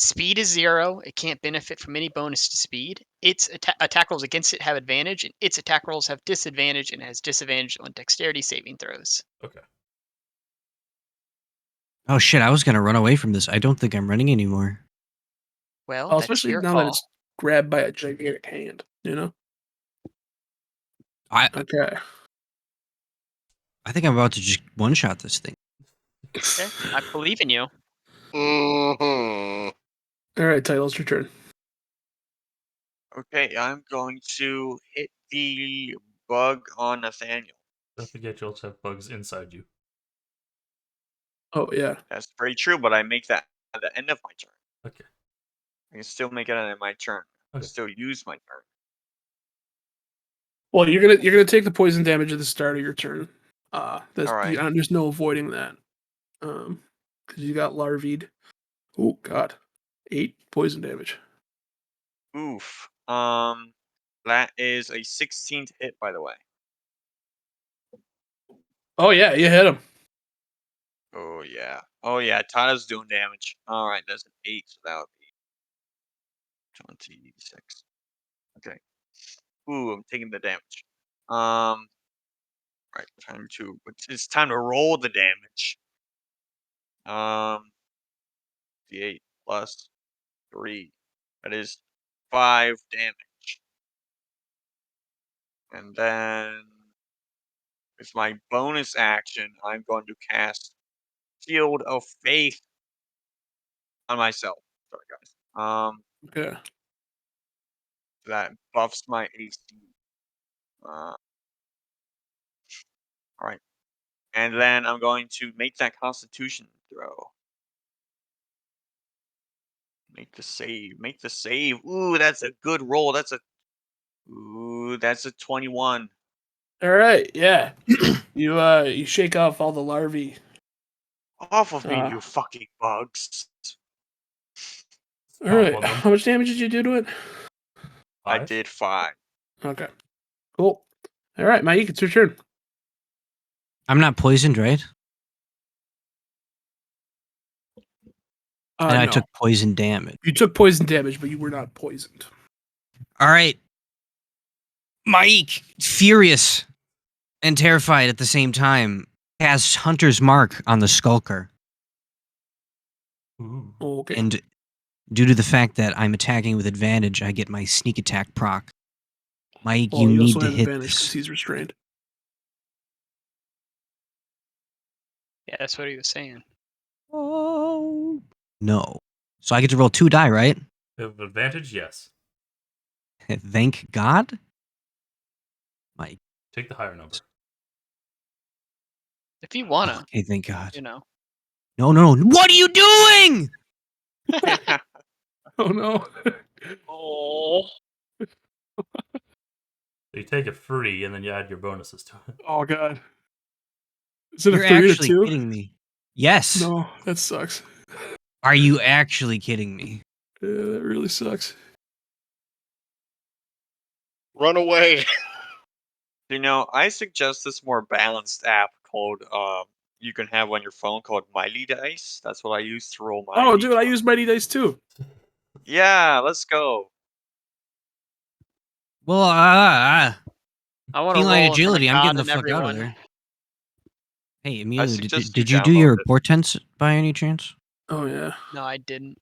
speed is 0. It can't benefit from any bonus to speed. Its attack rolls against it have advantage, and its attack rolls have disadvantage, and has disadvantage on dexterity saving throws. Okay. Oh shit! I was gonna run away from this. I don't think I'm running anymore. Well, Well, that's especially your now call. that it's grabbed by a gigantic hand, you know? I Okay. I think I'm about to just one shot this thing. Okay, I believe in you. Hmm. All right, Titles, your turn. Okay, I'm going to hit the bug on Nathaniel. Don't forget you also have bugs inside you. Oh, yeah. That's very true, but I make that at the end of my turn. Okay. I can still make it at my turn. Okay. Still use my turn. Well, you're gonna take the poison damage at the start of your turn. That's, All right. there's no avoiding that. Because you got larvied. Oh God, 8 poison damage. Oof. That is a 16th hit, by the way. Oh yeah, you hit him. Oh yeah. Oh yeah. Tada's doing damage. All right, that's an 8, so that would be 26. Okay. Ooh, I'm taking the damage. Right. It's time to roll the damage. D8 plus 3. That is 5 damage. And then with my bonus action, I'm going to cast Shield of Faith on myself. Sorry, guys. Okay. That buffs my AC. All right. And then I'm going to make that Constitution throw. Make the save. Make the save. Ooh, that's a good roll. That's a 21. All right. Yeah. You shake off all the larvae. Off of me, Uh, you fucking bugs. All Stomp right. on them. How much damage did you do to it? I 5. did 5. Okay. Cool. All right, Mike, it's your turn. I'm not poisoned, right? And I No. took poison damage. You took poison damage, but you were not poisoned. All right. Mike, furious and terrified at the same time, casts Hunter's Mark on the Skulker. Ooh. Okay. And due to the fact that I'm attacking with advantage, I get my sneak attack proc. Mike, Well, you he need also to has hit advantage because this. he's restrained. Yeah, that's what he was saying. Oh. No. So I get to roll 2 die, right? Have advantage? Yes. Thank God. Mike. Take the higher number. If you wanna, Okay, thank God. you know. No. What are you doing? Oh no. Oh. So you take a free and then you add your bonuses to it. Oh God. Is it You're a 3 or actually 2? kidding me. Yes. No, that sucks. Are you actually kidding me? Yeah, that really sucks. Run away. I suggest this more balanced app called you can have on your phone called Mighty Dice. That's what I use to roll my Oh, dude, I D20. use Mighty Dice too. Yeah, let's go. Well, I want to feline roll in front of agility. I'm God getting the and fuck out of everyone. there. Hey, I Emilio, suggest did you do download your it. portents by any chance? Oh yeah. No, I didn't.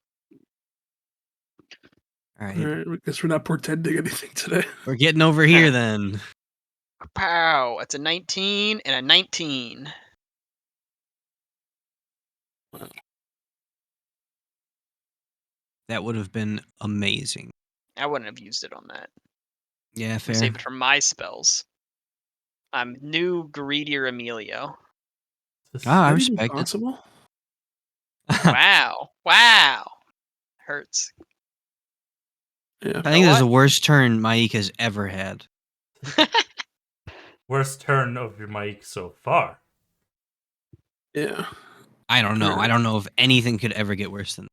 All All right, right. I guess we're not portending anything today. we're getting over here then. Pow! It's a 19 and a 19. That would have been amazing. I wouldn't have used it on that. Yeah, I'll fair. save it for my spells. I'm new greedier Emilio. Ah, I Is that even respect it. possible? Wow. Wow. Hurts. Yeah. I think know this is what? the worst turn Mike has ever had. Worst turn of your mic so far. Yeah. I don't know. Alright. I don't know if anything could ever get worse than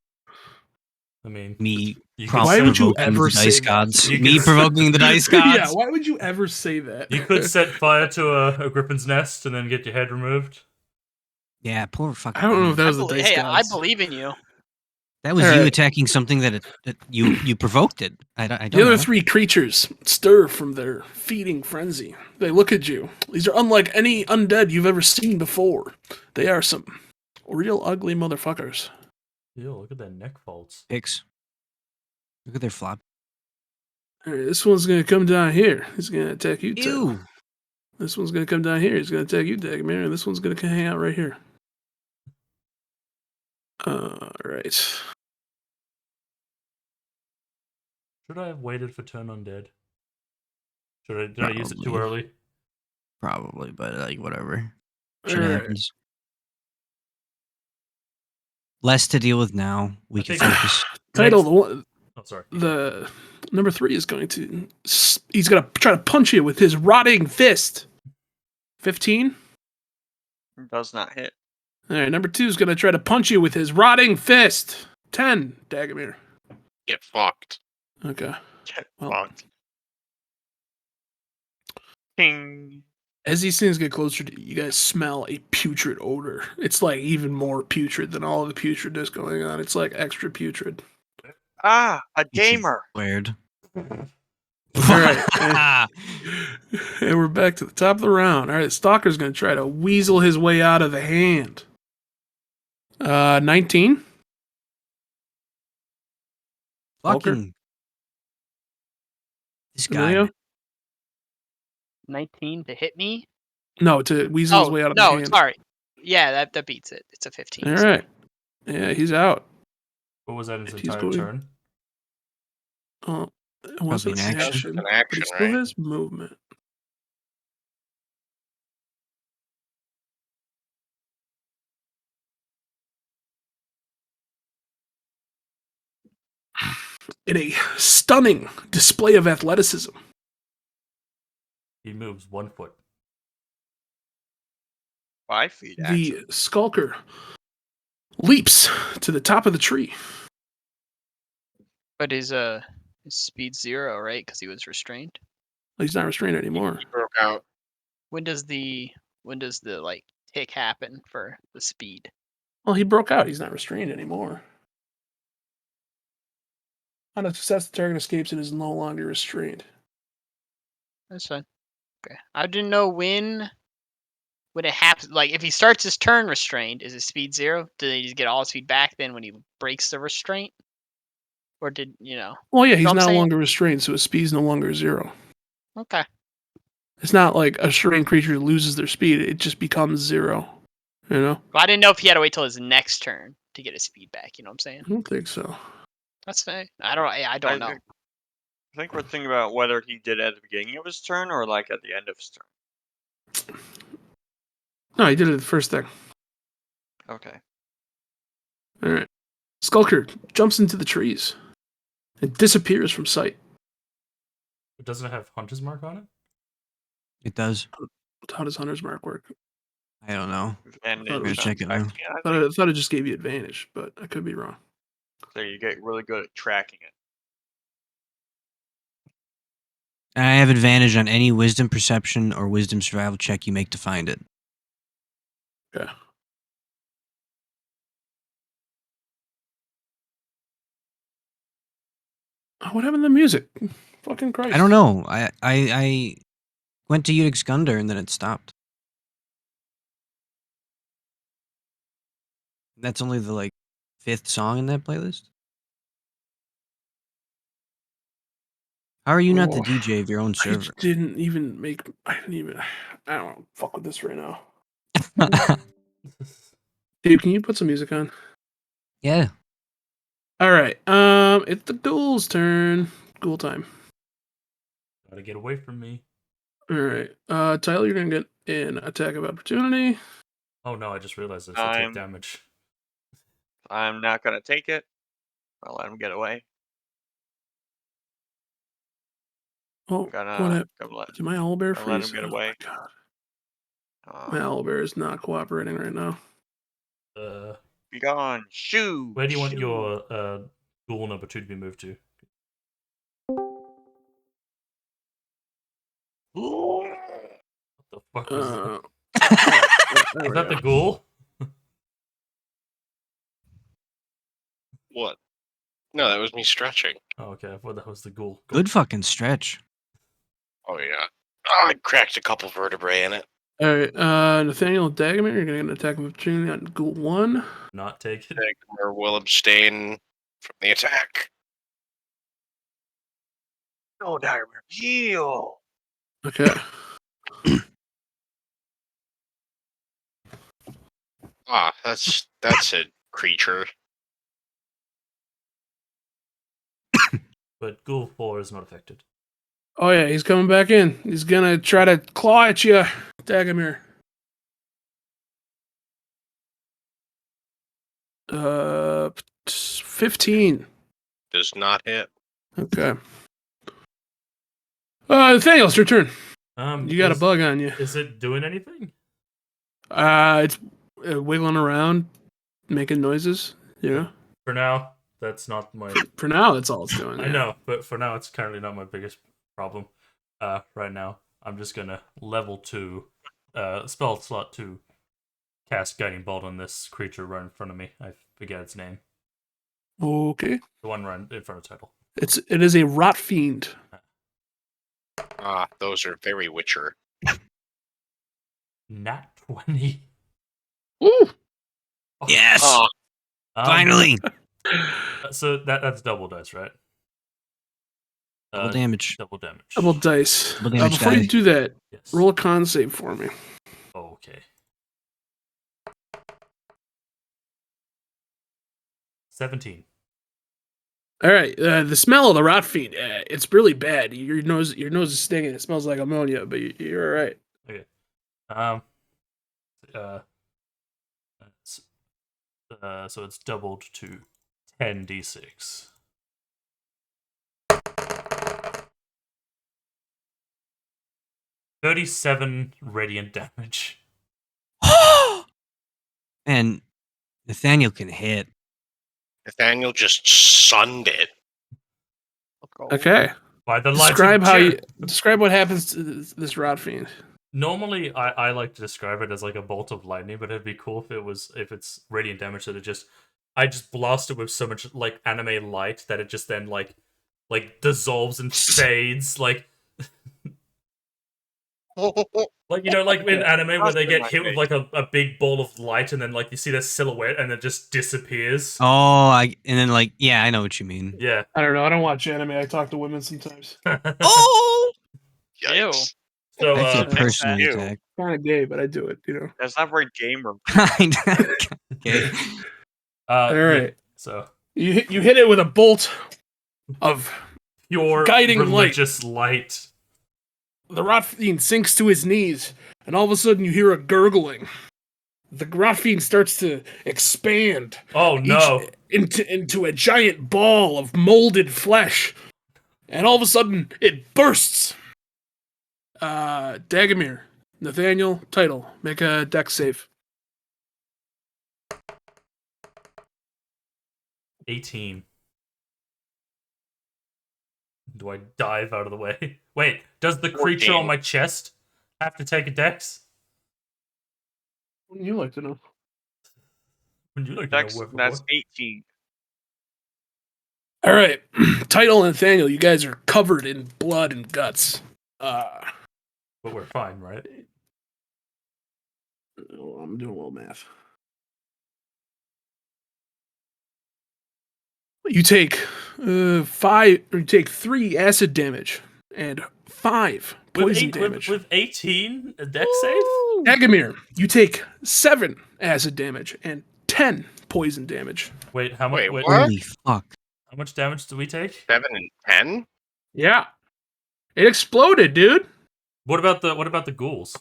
I mean, me you could Why would you provoking ever the dice say that? gods. You Me could- provoking the dice gods. Yeah, why would you ever say that? You could set fire to a griffin's nest and then get your head removed. Yeah, poor fucking. I don't know if Mike. that was the dice Hey, I gods. believe in you. That was All you right. attacking something that you provoked it. I don't The other know. 3 creatures stir from their feeding frenzy. They look at you. These are unlike any undead you've ever seen before. They are some real ugly motherfuckers. Ew, look at their neck folds. Picks. Look at their flop. All right, this one's going to come down here. He's going to attack you, Ted. Ew. This one's going to come down here. He's going to attack you, Dagmar. And this one's going to hang out right here. All right. Should I have waited for turn undead? Did I use it too Probably. early? Probably, but like whatever. All Shit right. happens. Less to deal with now. We can Okay. focus. Title, Next- the one, Oh, sorry. the number 3 is going to. He's going to try to punch you with his rotting fist. 15. Does not hit. All right, number 2 is going to try to punch you with his rotting fist. 10, Dagomir. Get fucked. Okay. Get Well. fucked. Ping. As these things get closer to you, you guys smell a putrid odor. It's like even more putrid than all of the putridness going on. It's like extra putrid. Ah, a It's gamer. Weird. right. And we're back to the top of the round. All right, Stalker's going to try to weasel his way out of the hand. 19. Fucking. This guy. Emilio? 19 to hit me. No, to weasel his Oh way out of no, the hand. sorry. Yeah, that beats it. It's a 15. All so- right. Yeah, he's out. What was that his He's entire going- turn? It wasn't an an action. action, An but action, he still right? has movement. In a stunning display of athleticism, He moves 1 foot. 5 feet. the Actually. skulker leaps to the top of the tree. But his speed 0, right? Because he was restrained. He's not restrained anymore. He broke out. When does the like tick happen for the speed? Well, he broke out. He's not restrained anymore. On a success, the target escapes and is no longer restrained. That's fine. Okay. I didn't know when it happens. Like if he starts his turn restrained, is his speed 0? Do they just get all his speed back then when he breaks the restraint? Or did Well, yeah, he's what I'm no saying? longer restrained, so his speed's no longer 0. Okay. It's not like a restrained creature loses their speed; it just becomes 0. You know? Well, I didn't know if he had to wait till his next turn to get his speed back. You know what I'm saying? I don't think so. That's fine. I don't know. I think we're thinking about whether he did it at the beginning of his turn or like at the end of his turn. No, he did it the first thing. Okay. All right. Skulker jumps into the trees and disappears from sight. It doesn't have Hunter's Mark on it? It does. How does Hunter's Mark work? I don't know. And I'm gonna check it now. I thought it just gave you advantage, but I could be wrong. So you get really good at tracking it. And I have advantage on any wisdom perception or wisdom survival check you make to find it. Okay. Oh, what happened to the music? Fucking Christ. I don't know. I went to Utix Gundar and then it stopped. That's only the like 5th song in that playlist. How are you not the Oh, DJ of your own I server? didn't even make. I don't fuck with this right now. Dave, can you put some music on? Yeah. All right. It's the ghoul's turn. Ghoul time. Gotta get away from me. All right. Tyler, you're gonna get an attack of opportunity. Oh no, I just realized this. I take damage. I'm not gonna take it. I'll let him get away. Oh, Gonna, what happened? gonna let, Did my owlbear gonna let him freeze? get Oh away. my god. My owlbear is not cooperating right now. Be gone. Shoo. Where do you want shoo. your ghoul number 2 to be moved to? What the fuck was that? Is that the ghoul? What? No, that was me stretching. Oh, okay. I thought that was the ghoul. Good fucking stretch. Oh yeah. Oh, I cracked a couple vertebrae in it. All right, Nathaniel and Dagomir, you're gonna get an attack of opportunity on Ghoul 1. Not take it. Dagomir will abstain from the attack. No, Dagomir, heal. Okay. Ah, that's a creature. But ghoul 4 is not affected. Oh yeah, he's coming back in. He's gonna try to claw at you, Dagomir. 15. Does not hit. Okay. Nathaniel, it's your turn. You got a is- bug on you. Is it doing anything? It's wiggling around, making noises. You know. For now, that's not my. For now, that's all it's doing. I yeah. know, but for now, it's currently not my biggest problem. Right now, I'm just gonna level 2, spell slot 2, cast Guiding Bolt on this creature right in front of me. I forget its name. Okay. The one right in front of the title. It is a rot fiend. Ah, those are very Witcher. Nat 20. Ooh. Yes! Oh, Finally! So that's double dice, right? Double damage. Double damage. Double dice. Double damage Before die. you do that, Yes. roll a con save for me. Okay. 17. All right. The smell of the rot fiend, it's really bad. Your nose is stinging. It smells like ammonia, but you're all right. Okay. So it's doubled to 10d6. $37 radiant damage. And Nathaniel can hit. Nathaniel just sunned it. Okay. By the light Describe of how Jinn. you describe what happens to this rot fiend. Normally, I like to describe it as like a bolt of lightning, but it'd be cool if it's radiant damage that I just blast it with so much like anime light that it just then like dissolves and fades like you know like in anime where they get hit with like a big ball of light and then like you see their silhouette and it just disappears. Oh, and then like, yeah, I know what you mean. Yeah. I don't know. I don't watch anime. I talk to women sometimes. Oh! Yikes. So I feel Fix personally that. attacked. Kind of gay, but I do it. You know. That's not very gamer. Okay. All yeah, right. so You hit it with a bolt of pure Guiding light. religious light. the rot fiend sinks to his knees, and all of a sudden you hear a gurgling. The rot fiend starts to expand Oh no. into a giant ball of molded flesh, and all of a sudden it bursts. Dagomir, Nathaniel, title, make a dex save. 18. Do I dive out of the way? Wait, does the creature 14. on my chest have to take a dex? Wouldn't you like to know? Would you like to know That's, word for that's word? 18. All right, title and Nathaniel, you guys are covered in blood and guts. But we're fine, right? Oh, I'm doing a little math. You take 3 acid damage and 5 poison damage. With 18 a dex save? Dagomir, you take 7 acid damage and 10 poison damage. Wait, how much? Wait, Wait, what? Holy fuck. how much damage do we take? 7 and 10? Yeah, it exploded, dude. What about the ghouls?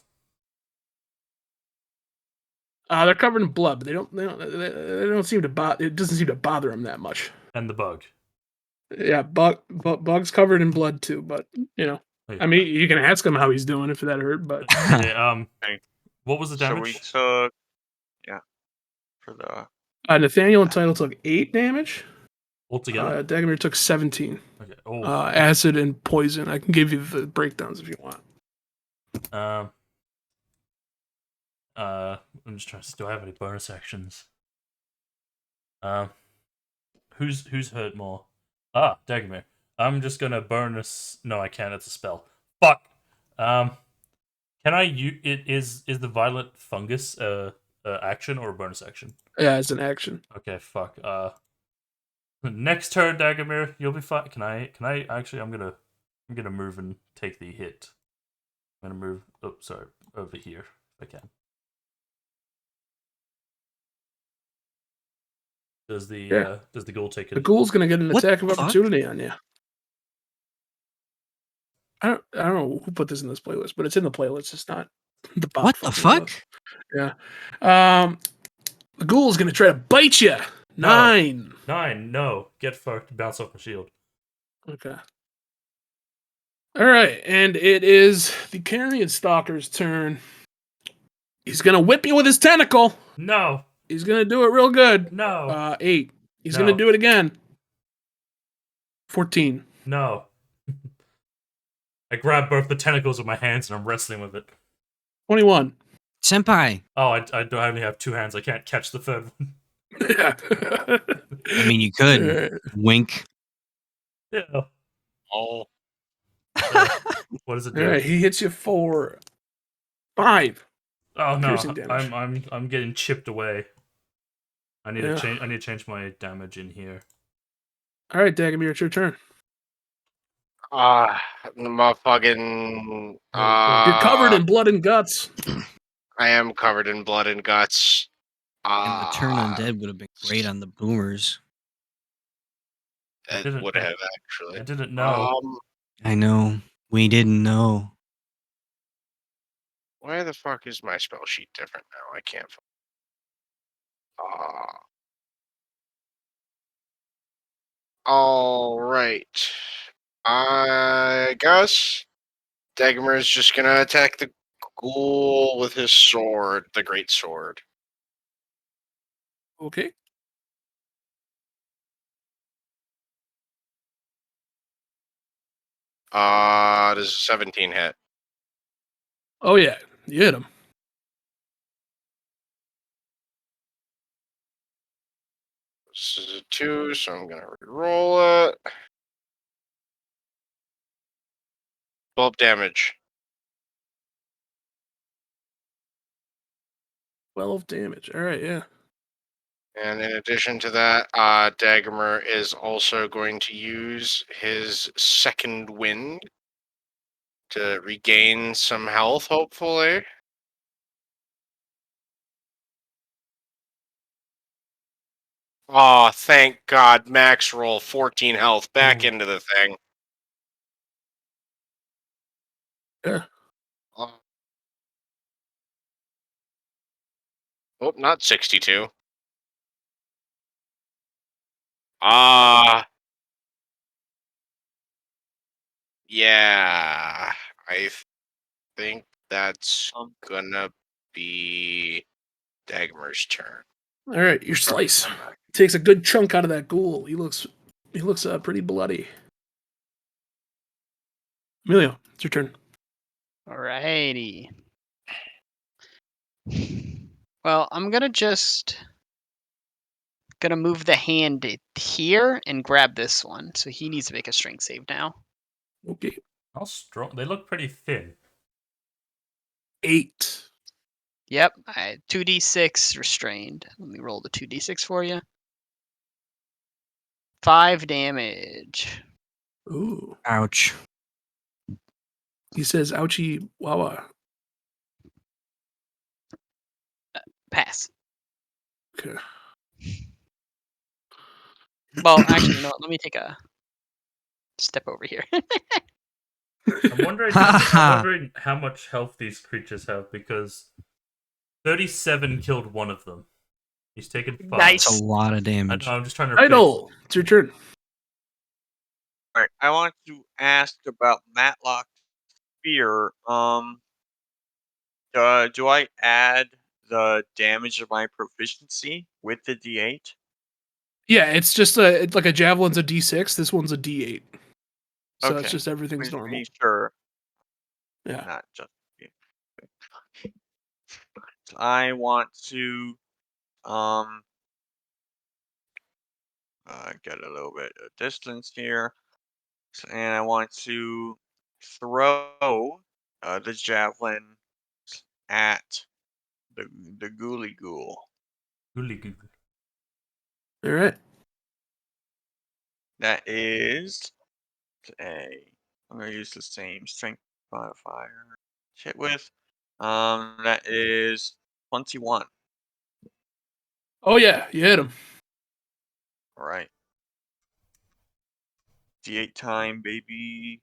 They're covered in blood, but they don't seem to bother. It doesn't seem to bother them that much. And the bug. Yeah, Bug's covered in blood too, but you know, Wait, I mean, you can ask him how he's doing if that hurt. But yeah, what was the So we damage? took, for the Nathaniel and Title took 8 damage. Altogether? Dagomir took 17. Okay. Oh. Acid and poison. I can give you the breakdowns if you want. I'm just trying to. Do I have any bonus actions? who's hurt more? Ah, Dagomir. I'm just gonna burn us. No, I can't. It's a spell. Fuck. Can I use it? Is the violet fungus action or a bonus action? Yeah, it's an action. Okay, fuck. Next turn, Dagomir, you'll be fine. Can I actually? I'm gonna move and take the hit. I'm gonna move. Oh, sorry, over here if I can. Does the ghoul take The it? ghoul's gonna get an What attack of the fuck? opportunity on you. I don't know who put this in this playlist, but it's in the playlist. It's not the bot. What the fucking fuck? knows. Yeah. The ghoul's gonna try to bite you. No. 9. 9. No, get fucked. Bounce off my shield. Okay. All right, and it is the Carrion Stalker's turn. He's gonna whip you with his tentacle. No. He's gonna do it real good. No. 8. He's No. gonna do it again. 14. No. I grab both the tentacles with my hands and I'm wrestling with it. 21. Senpai. Oh, I only have 2 hands. I can't catch the third one. Yeah. I mean, you could. Wink. Yeah. Oh, What does it All do? right, he hits you for 5. Oh no, Piercing damage. I'm getting chipped away. I need Yeah. to change. I need to change my damage in here. All right, Dagomir, it's your turn. the motherfucking. You're covered in blood and guts. I am covered in blood and guts. And the turn undead would have been great on the boomers. I It didn't- would have actually. I didn't know. I know. We didn't know. Why the fuck is my spell sheet different now? I can't. All right. I guess Dagmar is just gonna attack the ghoul with his sword, the great sword. Okay. Does a 17 hit? Oh, yeah. You hit him. This is a 2, so I'm gonna re-roll it. 12 damage. 12 damage. All right, yeah. And in addition to that, Dagmar is also going to use his second wind to regain some health, hopefully. Oh, thank God. Max roll 14 health back Ooh. into the thing. Yeah. Oh, not 62. Yeah. I think that's gonna be Dagmar's turn. All right, your slice takes a good chunk out of that ghoul. He looks pretty bloody. Emilio, it's your turn. Alrighty. Well, I'm gonna move the hand here and grab this one. So he needs to make a strength save now. Okay. How strong? They look pretty thin. 8. Yep, 2d6 restrained. Let me roll the 2d6 for you. 5 damage. Ooh. Ouch. He says, ouchie, wawa. Pass. Okay. Well, actually, no. Let me take a step over here. I'm wondering how much health these creatures have because 37 killed one of them. He's taken 5. Nice. That's a lot of damage. I'm just trying to. Idle, it's your turn. All right, I want to ask about Matlock Spear. Do I add the damage of my proficiency with the D8? Yeah, it's just like a javelin's a D6. This one's a D8. So Okay. it's just everything's Just normal. making sure. Yeah. Not just. I want to get a little bit of distance here. And I want to throw the javelin at the ghoulie ghoul. Really good. All right. That is I'm gonna use the same strength modifier. Hit with. That is 21. Oh yeah, you hit him. All right. D8 time, baby.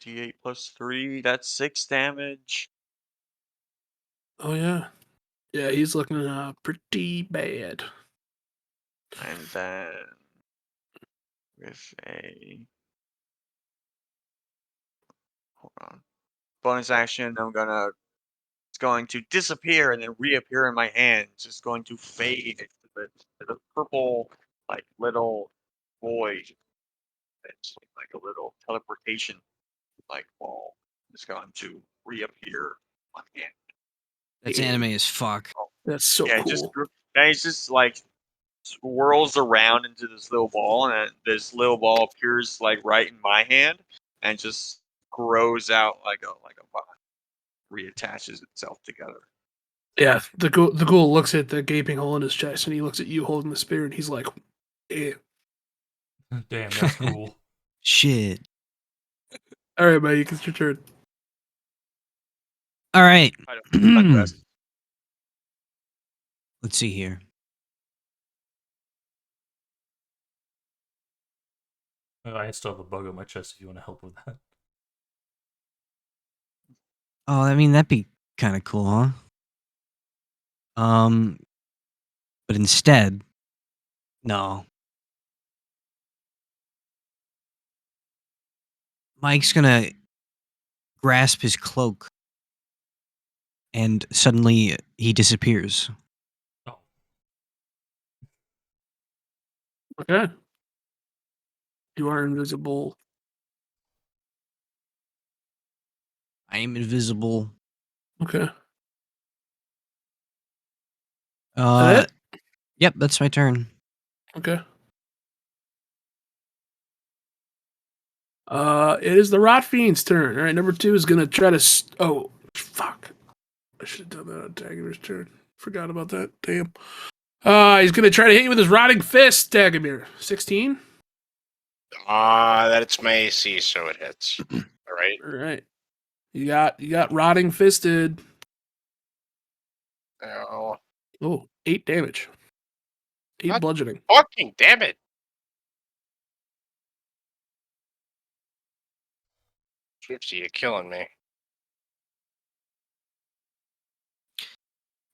D8 plus 3. That's 6 damage. Oh yeah. Yeah, he's looking pretty bad. And then with a hold on bonus action, it's going to disappear and then reappear in my hand. It's just going to fade into the purple like little void. It's like a little teleportation like ball. It's going to reappear on my hand. That's anime as fuck. That's so Yeah, cool. it's just like swirls around into this little ball, and this little ball appears like right in my hand, and just grows out like a vine, reattaches itself together. Yeah, the ghoul looks at the gaping hole in his chest, and he looks at you holding the spear, and he's like, "Eh." Damn, that's cool. Shit. All right, buddy, it's your turn. All right. I don't best. Let's see here. I still have a bug on my chest if you want to help with that. Oh, I mean, that'd be kind of cool, huh? But instead, no. Mike's gonna grasp his cloak, and suddenly he disappears. Oh, Okay. You are invisible. I am invisible. Okay. Uh, That yep, that's my turn. Okay. It is the Rot Fiend's turn. All right, number 2 is gonna try to. Oh, fuck! I should have done that on Dagomir's turn. Forgot about that. Damn. He's gonna try to hit you with his rotting fist, Dagomir. 16. That's my AC, so it hits. All right. All right. You got rotting fisted. Oh, Oh, 8 damage. 8 God. bludgeoning. fucking damn it! Swifty, you're killing me.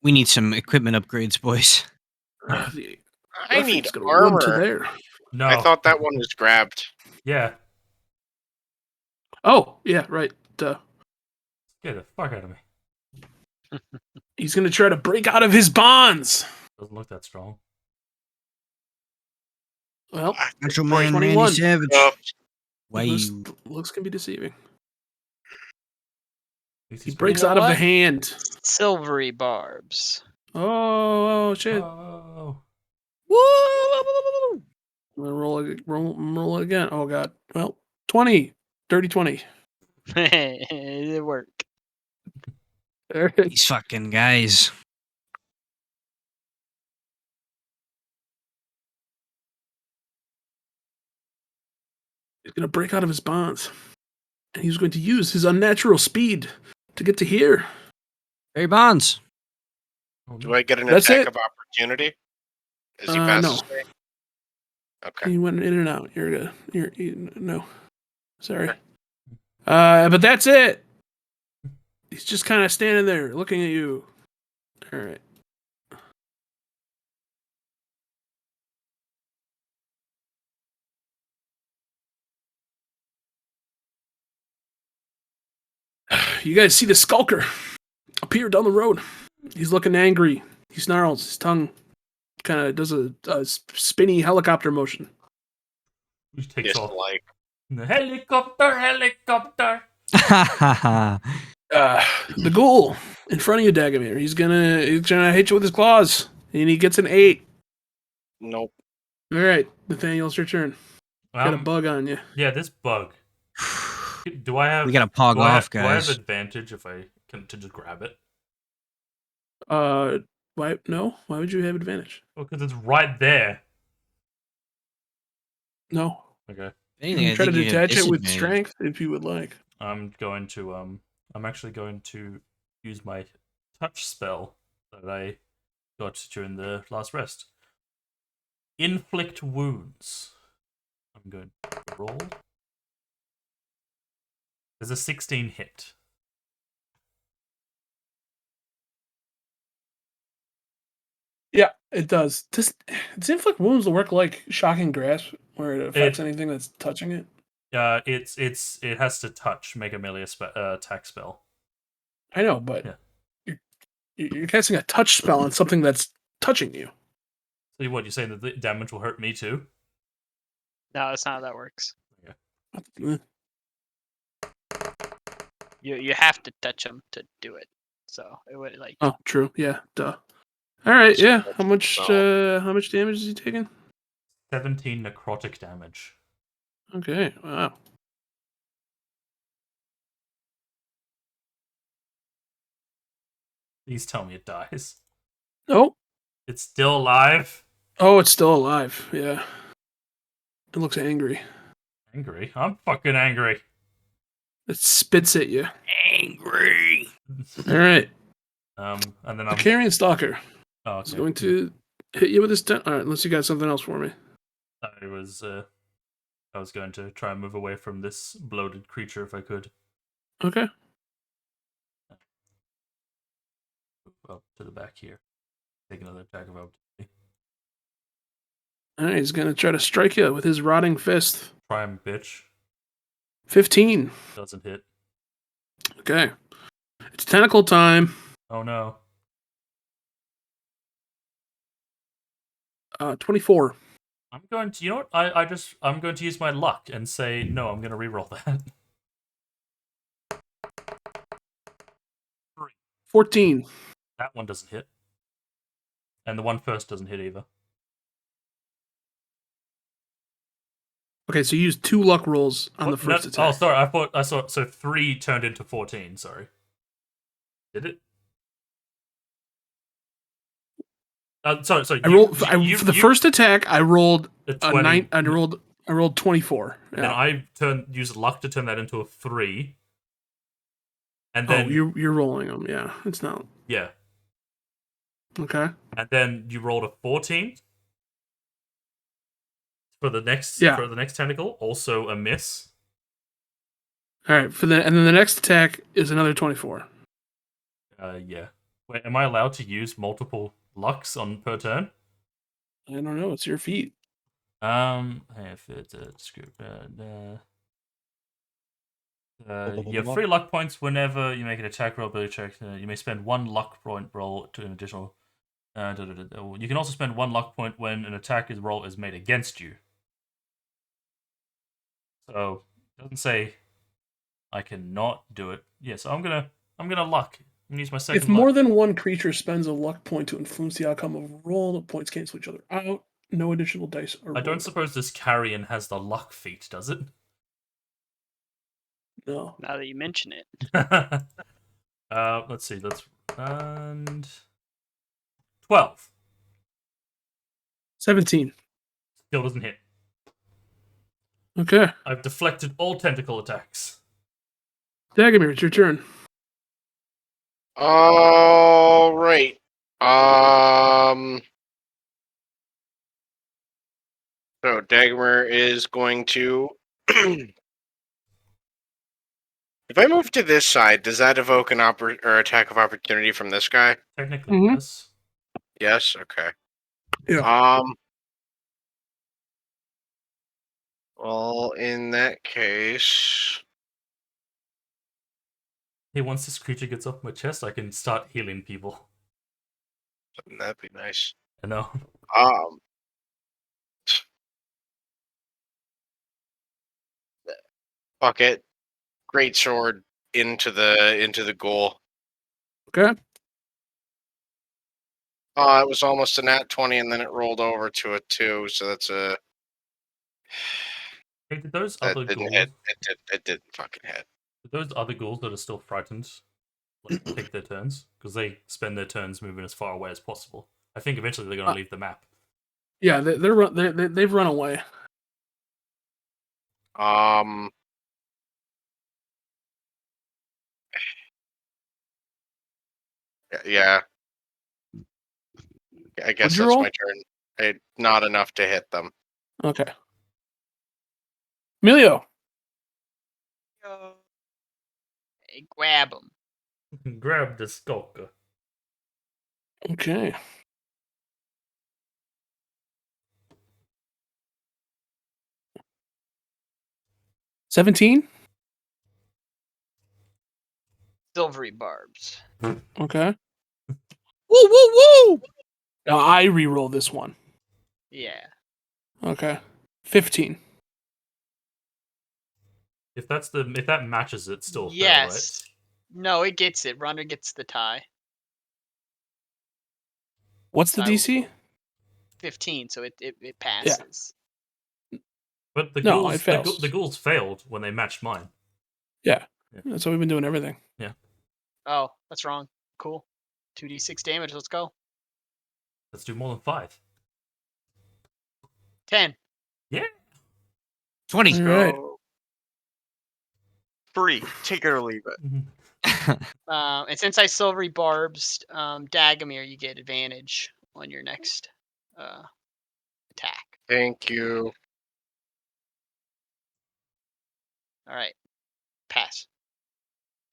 We need some equipment upgrades, boys. The I Rot need Fiend's gonna run to armor. there. no. I thought that one was grabbed. Yeah. Oh, yeah, right. Duh. Get the fuck out of me. He's gonna try to break out of his bonds. Doesn't look that strong. Well, Macho Man, Man 21. Randy Savage. Uh, Why looks, you? looks can be deceiving. At least He he's breaks You know out of the what? hand. Silvery barbs. Oh shit! Oh. Woo! I'm gonna roll it again. Oh god. Well, 20. Dirty 20. It worked. All right. These fucking guys. He's gonna break out of his bonds. And he's going to use his unnatural speed to get to here. Barry Bonds. Oh, do no. I get an That's attack it. of opportunity? As he No. passes me? Okay. He went in and out. You're good. No. Sorry. Okay. But that's it. He's just kind of standing there looking at you. All right. You guys see the skulker appear down the road. He's looking angry. He snarls. His tongue kind of does a spinny helicopter motion. He takes off. Dislike. The helicopter. The ghoul in front of you, Dagomir. He's gonna hit you with his claws, and he gets an 8. Nope. All right, Nathaniel, it's your turn. Got a Um, bug on you. yeah, this bug. Do I have? We gotta pog do I off, have, do I have guys. advantage if I can to just grab it? Why? No. Why would you have advantage? Well, because it's right there. No. Okay. If You anything, can I try to think you'd have detach it with disadvantage. strength if you would like. I'm going to I'm actually going to use my touch spell that I got during the last rest. Inflict wounds. I'm going to roll. There's a 16 hit. Yeah, it does. Does inflict wounds work like shocking grasp, where it affects anything that's touching it? It has to touch, make a melee attack spell. I know, but Yeah. you're casting a touch spell on something that's touching you. So what, you're saying that the damage will hurt me too? No, that's not how that works. Eh. You have to touch them to do it. So it would like Oh, true. Yeah, duh. All right, So yeah. that's How much damage is he taking? 17 necrotic damage. Okay, wow. Please tell me it dies. Oh, It's still alive? oh, it's still alive. Yeah, it looks angry. Angry? I'm fucking angry. It spits at you. Angry. All right, And then the I'm carrion stalker oh, is okay. going to hit you with his All right, unless you got something else for me. I was going to try and move away from this bloated creature if I could. Okay. Move up to the back here. Take another attack of opportunity. All right, he's gonna try to strike you with his rotting fist. Try and bitch. 15. Doesn't hit. Okay. It's tentacle time. Oh no. 24. I'm going to, you know what? I'm going to use my luck and say no. I'm going to reroll that. 3. 14. That one doesn't hit, and the one first doesn't hit either. Okay, so you used 2 luck rolls on the What? No, first attack. oh, sorry. I saw. So 3 turned into 14. Sorry. Did it? Sorry. I rolled for the first attack. I rolled a a 20. 9. I rolled 24. And then I used luck to turn that into a 3. And Oh, then you're rolling them. Yeah, it's not. yeah. Okay. And then you rolled a 14 for the next tentacle, also a miss. All right. And then the next attack is another 24. Yeah. Wait, am I allowed to use multiple lucks per turn? I don't know. It's your feet. If it's a script, you have 3 luck points whenever you make an attack roll, ability check. You may spend 1 luck point roll to an additional. You can also spend 1 luck point when an attack roll is made against you. So it doesn't say I cannot do it. Yeah, so I'm gonna luck. I'm gonna use my second. If more than one creature spends a luck point to influence the outcome of a roll, the points cancel each other out. No additional dice are I don't rolled. suppose this carrion has the luck feat, does it? No. now that you mention it. Let's see. Let's and 12. 17. Still doesn't hit. Okay. I've deflected all tentacle attacks. Dagamir, it's your turn. All right. So Dagmar is going to. If I move to this side, does that evoke an attack of opportunity from this guy? Technically, Mhm. yes. Yes. Okay. Yeah. Well, in that case, Hey, once this creature gets off my chest, I can start healing people. that'd be nice. I know. Fuck it. Great sword into the goal. Okay. It was almost a nat 20, and then it rolled over to a 2, so that's a... Hey, did those That other didn't ghouls, hit. It didn't fucking hit. did those other ghouls that are still frightened, like take their turns? Because they spend their turns moving as far away as possible. I think eventually they're gonna leave the map. Yeah, they've run away. Yeah. I guess What'd you that's roll? my turn. Not enough to hit them. Okay. Emilio. Hey, grab him. Grab the skulker. Okay. $17. Silvery barbs. Okay. Woo woo woo! Now I re-roll this one. Yeah. Okay. 15. If that matches it, still fail, right? Yes. No, it gets it. Runner gets the tie. What's the I will- DC? 15, so it passes. But the No, ghouls, it fails. the ghouls failed when they matched mine. Yeah. Yeah. That's how we've been doing everything. Oh, that's wrong. Cool. 2d6 damage. Let's go. Let's do more than 5. 10. Yeah. 20. All right. So 3. Take it or leave it. And since I silvery barbs Dagamir, you get advantage on your next attack. Thank you. All right. Pass.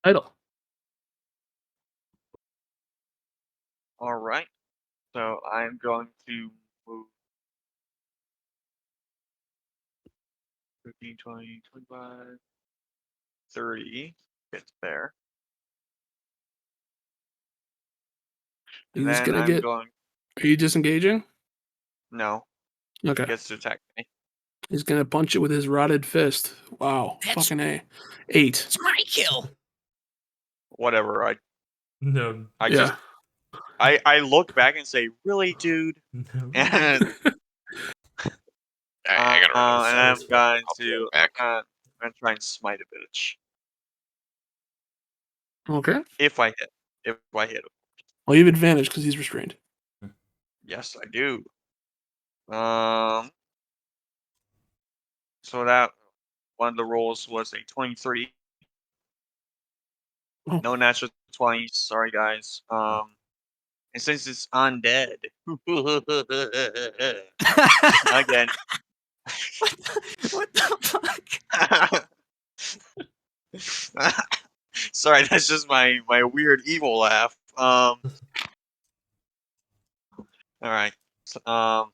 Idle. All right. So I'm going to move 15, 20, 25, 30. Gets there. And He's then gonna I'm get. going. Are you disengaging? No. Okay. Gets to attack me. He's gonna punch it with his rotted fist. Wow. That's- Fucking A. 8. It's my kill. Whatever. I No. I Yeah. just I look back and say, really, dude? No. And I gotta roll. and I'm Satisfied. going I'll to pull back. I'm gonna try and smite a bitch. Okay. If I hit. If I hit him. Well, you have advantage because he's restrained. Yes, I do. So that one of the rolls was a 23. Oh. No natural 20s. Sorry, guys. And since it's undead, again. What the fuck? Sorry, that's just my weird evil laugh. All right. So, I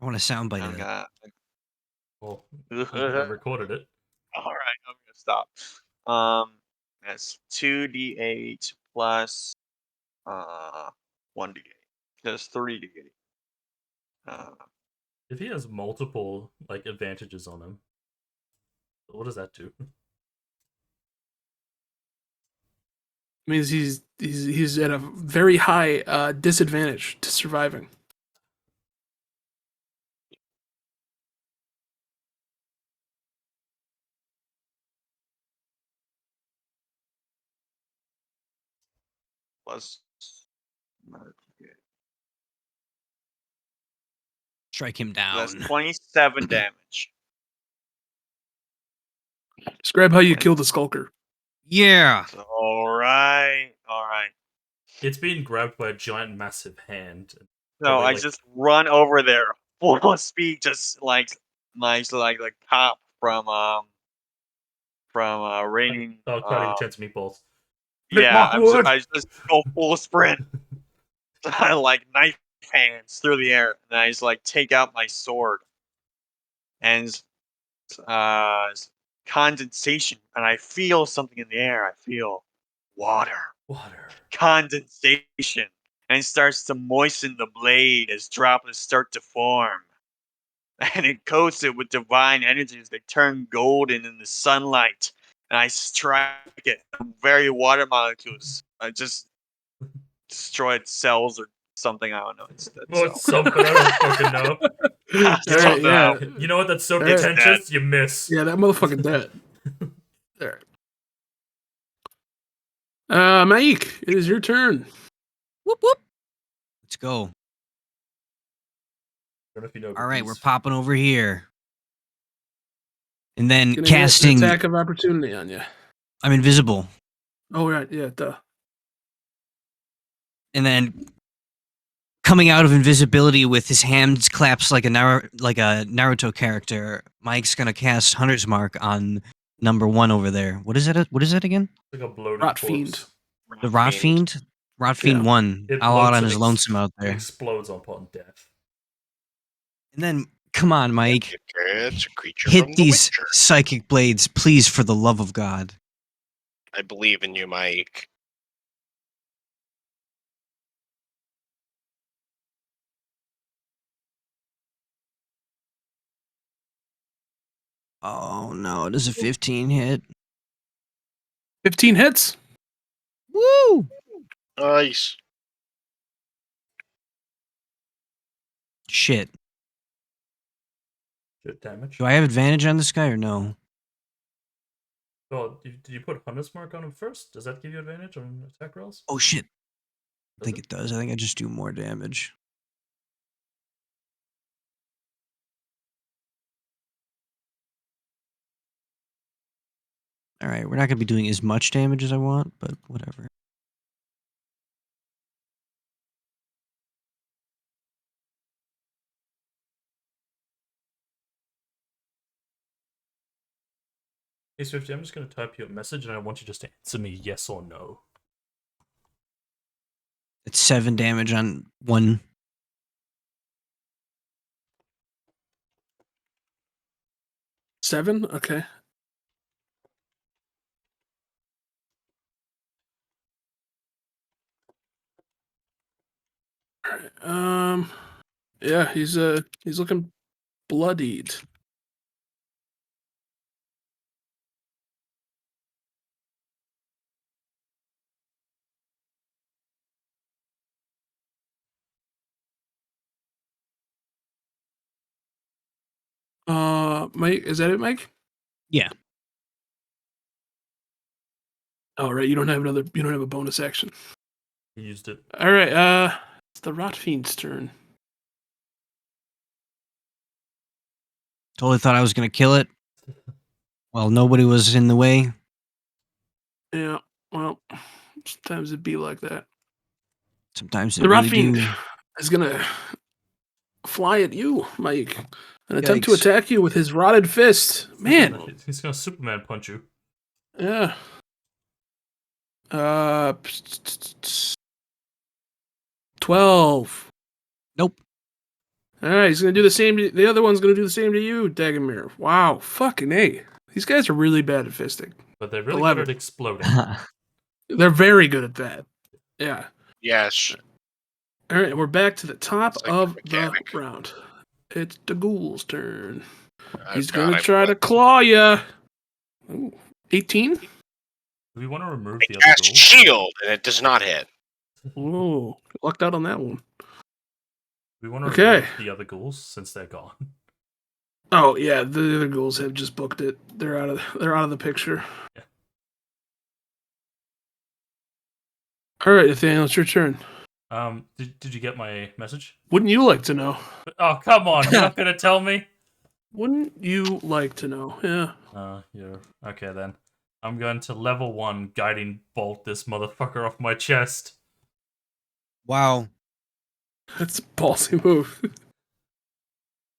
want a soundbite I'm of that. gonna. Well, I recorded it. All right, I'm gonna stop. That's 2d8 plus 1d8. That's 3d8. If he has multiple like advantages on him, what does that do? Means he's at a very high disadvantage to surviving. Plus. Strike him That's down. 27 damage. Describe how you kill the skulker. Yeah. All right. All right. It's being grabbed by a giant, massive hand. So Probably, I like- just run over there full speed, just like nice, like Pop from Raining. Oh, Cloudy with Chance of Meatballs. Yeah, Lockwood! I just go full sprint. I like knife hands through the air, and I just like take out my sword, and condensation, and I feel something in the air. I feel water. Water. Condensation, and it starts to moisten the blade as droplets start to form. And it coats it with divine energies that turn golden in the sunlight. And I strike it. Very water molecules. I just destroyed cells or something I don't know instead. Well, So. it's something I don't fucking know. All right, Something yeah, else. You know what? That's so Alright. pretentious. You miss. yeah, that motherfucker dead. All right. Mike, it is your turn. Whoop whoop. Let's go. I don't know if you know. All right, we're popping over here. And then Gonna get an casting. attack of opportunity on you. I'm invisible. Oh right, yeah, duh. And then coming out of invisibility with his hands claps like a Naruto character, Mike's gonna cast Hunter's Mark on number 1 over there. What is that? What is that again? Like a bloated Rot corpse. fiend. The Rot Fiend? Rot Fiend Yeah. 1. It All out bloats on and his lonesome out It there. explodes upon death. And then, come on, Mike. It's a creature Hit from The these Witcher. psychic blades, please, for the love of God. I believe in you, Mike. Oh no, does a 15 hit? 15 hits. Woo! Nice. Shit. Good damage. Do I have advantage on this guy or no? Oh, did you put Hunter's Mark on him first? Does that give you advantage on attack rolls? Oh shit. I Does think it does. I think I just do more damage. Alright, we're not going to be doing as much damage as I want, but whatever. Hey Swifty, I'm just going to type you a message and I want you just to answer me yes or no. It's 7 damage on 1. Seven. Okay. All right. Yeah, he's looking bloodied. Mike, is that it, Mike? Yeah. Oh, right. You don't have a bonus action. He used it. All right. It's the Rot Fiend's turn. Totally thought I was going to kill it. Well, nobody was in the way. Yeah. Well, sometimes it'd be like that. Sometimes it The Rot really Fiend do. is gonna fly at you, Mike, and attempt to Yikes. attack you with his rotted fist. Man, He's going to Superman punch you. yeah. 12. Nope. All right, he's gonna do the same. The other one's gonna do the same to you, Dagamir. Wow, fucking A. These guys are really bad at fisting. But they're really 11. good at exploding. They're very good at that. Yeah. Yes. All right, we're back to the top It's like of the the mechanic. round. It's the ghoul's turn. Oh, He's God, gonna I try to flipped. claw you. 18. Do we want to remove I the other cast ghouls? shield and it does not hit. Whoa, lucked out on that one. We want to Okay. remove the other ghouls since they're gone. Oh yeah, the other ghouls have just booked it. They're out of the picture. Yeah. All right, Nathaniel, it's your turn. Did you get my message? Wouldn't you like to know? Oh, come on. You're not going to tell me? Wouldn't you like to know? Yeah. Yeah. Okay, then. I'm going to level 1 guiding bolt this motherfucker off my chest. Wow. That's a ballsy move.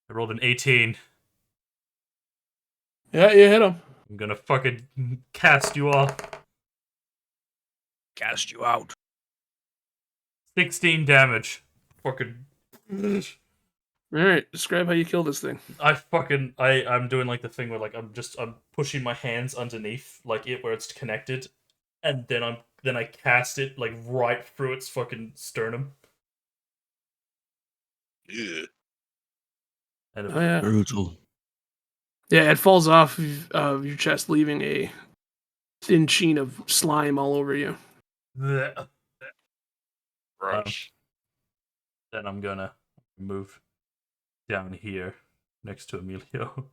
I rolled an 18. Yeah, you hit him. I'm gonna fucking cast you off. Cast you out. 16 damage. Fucking. All right, describe how you kill this thing. I'm doing like the thing where like I'm pushing my hands underneath like it where it's connected, and then I cast it like right through its fucking sternum. Ugh. And Oh yeah. Brutal. Yeah, it falls off of your chest, leaving a thin sheen of slime all over you. Blech. Gross. Then I'm gonna move down here next to Emilio.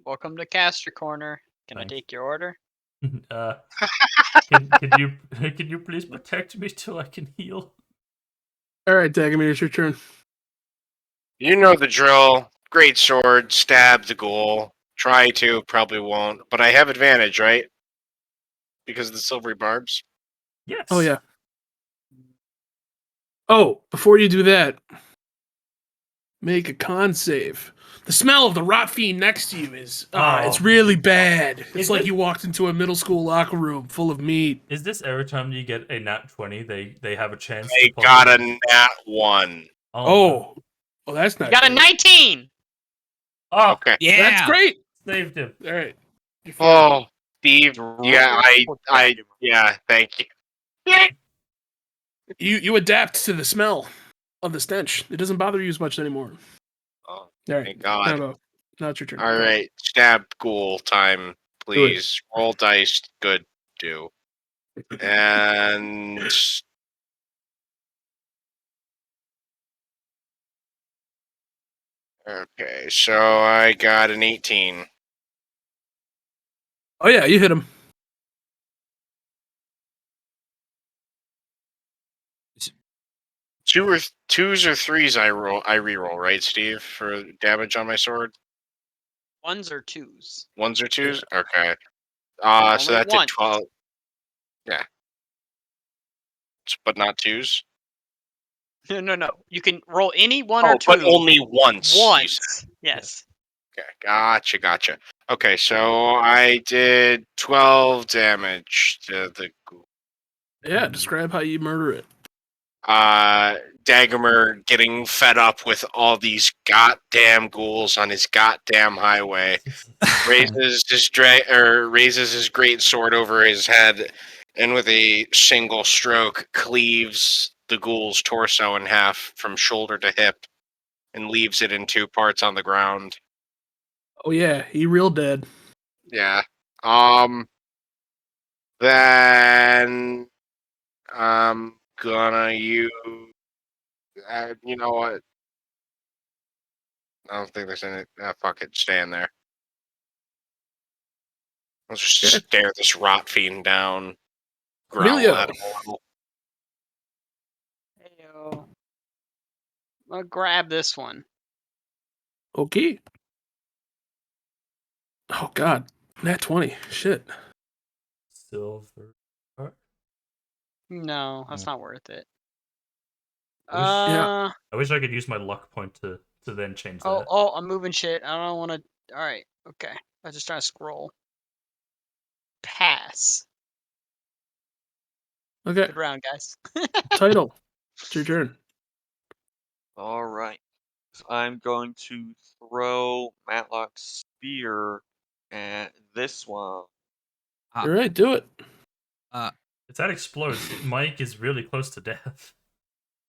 Welcome to Caster Corner. Can Thanks. I take your order? Can you please protect me till I can heal? All right, Dagamir, it's your turn. You know the drill. Great sword, stab the ghoul. Try to, probably won't. But I have advantage, right? Because of the silvery barbs. Yes. Oh yeah. Oh, before you do that, make a con save. The smell of the rot fiend next to you is it's really bad. It's Is like it- you walked into a middle school locker room full of meat. Is this every time you get a nat 20, they have a chance I to pull got it? a nat 1. Oh, well, that's not You got a great. 19! Oh, Okay. Yeah. That's great. saved him. All right. You're fine. Oh, Steve. Yeah, yeah, thank you. You adapt to the smell of the stench. It doesn't bother you as much anymore. Oh, All right. thank God. Now it's your turn. All Go. right, stab ghoul time, please. Roll dice. Good. Do. And okay, so I got an 18. Oh yeah, you hit him. Twos or threes I reroll, right, Steve, for damage on my sword? Ones or twos? Ones or twos? Okay. So Only that did once. 12. Yeah. But not twos? No. You can roll any one or two. But only once. You Once. said. Yes. Okay, gotcha. Okay, so I did 12 damage to the ghoul. Yeah, describe how you murder it. Dagomir getting fed up with all these goddamn ghouls on his goddamn highway, raises his great sword over his head, and with a single stroke cleaves the ghoul's torso in half from shoulder to hip, and leaves it in two parts on the ground. Oh yeah, he real dead. Yeah. Then I'm gonna use. You know what? I don't think there's any. Fuck it, stay in there. Let's just Okay. stare this rot fiend down. Growl Emilio. at him a little. Heyo. I'm gonna grab this one. Okay. Oh god, nat 20. Shit. Silver. No, that's not worth it. Yeah. I wish I could use my luck point to then change that. Oh, I'm moving shit. I don't want to. All right, okay. I was just trying to scroll. Pass. Okay. Good round, guys. Title. It's your turn. All right. So I'm going to throw Matlock's spear at this one. All right, do it. If that explodes, Mike is really close to death.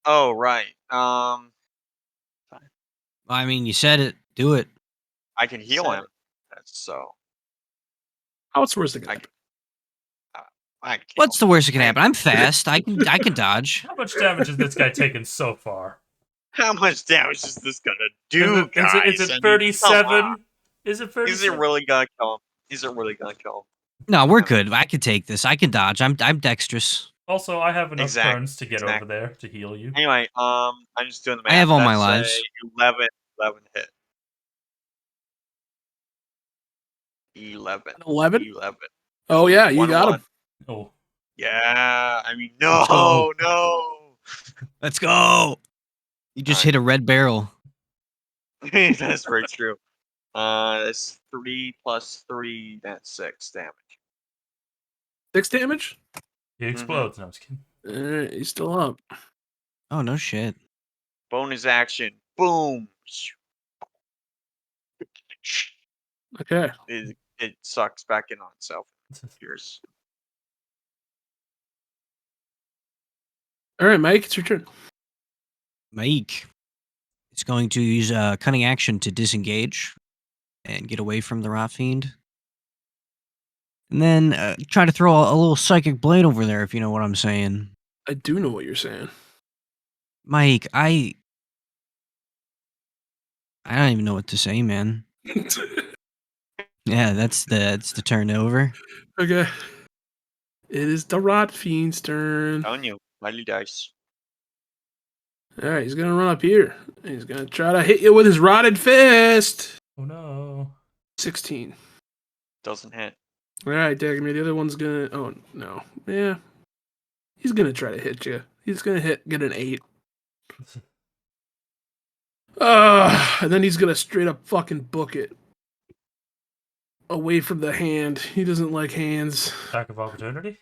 Oh, right. I mean, you said it. Do it. I can heal Said him. So How it's worse than I that? I can What's the worst that can happen? I'm fast. I can dodge. How much damage has this guy taken so far? How much damage is this gonna do, Is guys? it I mean, come 37? on. Is it Is 37? it really gonna kill him? Is it really gonna kill him? No, we're good. I can take this. I can dodge. I'm dexterous. Also, I have enough Exact- turns to get over exactly. there to heal you. Anyway, I'm just doing the math. I have all my That's lives. a 11 hit. 11. 11? 11. Oh yeah, you One got one. him. Oh, Yeah, I mean, Let's go. no. Let's go. You just Alright. hit a red barrel. That's very true. That's 3 plus 3. That's 6 damage. 6 damage? he explodes. No, I'm just kidding. All right, he's still up. Oh no shit. Bonus action. Boom. Okay. It sucks back in on itself. Here's All right, Mike, it's your turn. Mike is going to use a cunning action to disengage and get away from the rot fiend. And then try to throw a little psychic blade over there, if you know what I'm saying. I do know what you're saying. Mike, I don't even know what to say, man. Yeah, that's the turnover. Okay. It is the Rot Fiend's turn. Telling you, lightly dice. All right, he's gonna run up here. He's gonna try to hit you with his rotted fist. Oh no. 16. Doesn't hit. All right, Dagmar. The other one's gonna. Oh no. Yeah. He's gonna try to hit you. He's gonna get an 8. And then he's gonna straight up fucking book it away from the hand. He doesn't like hands. Attack of opportunity?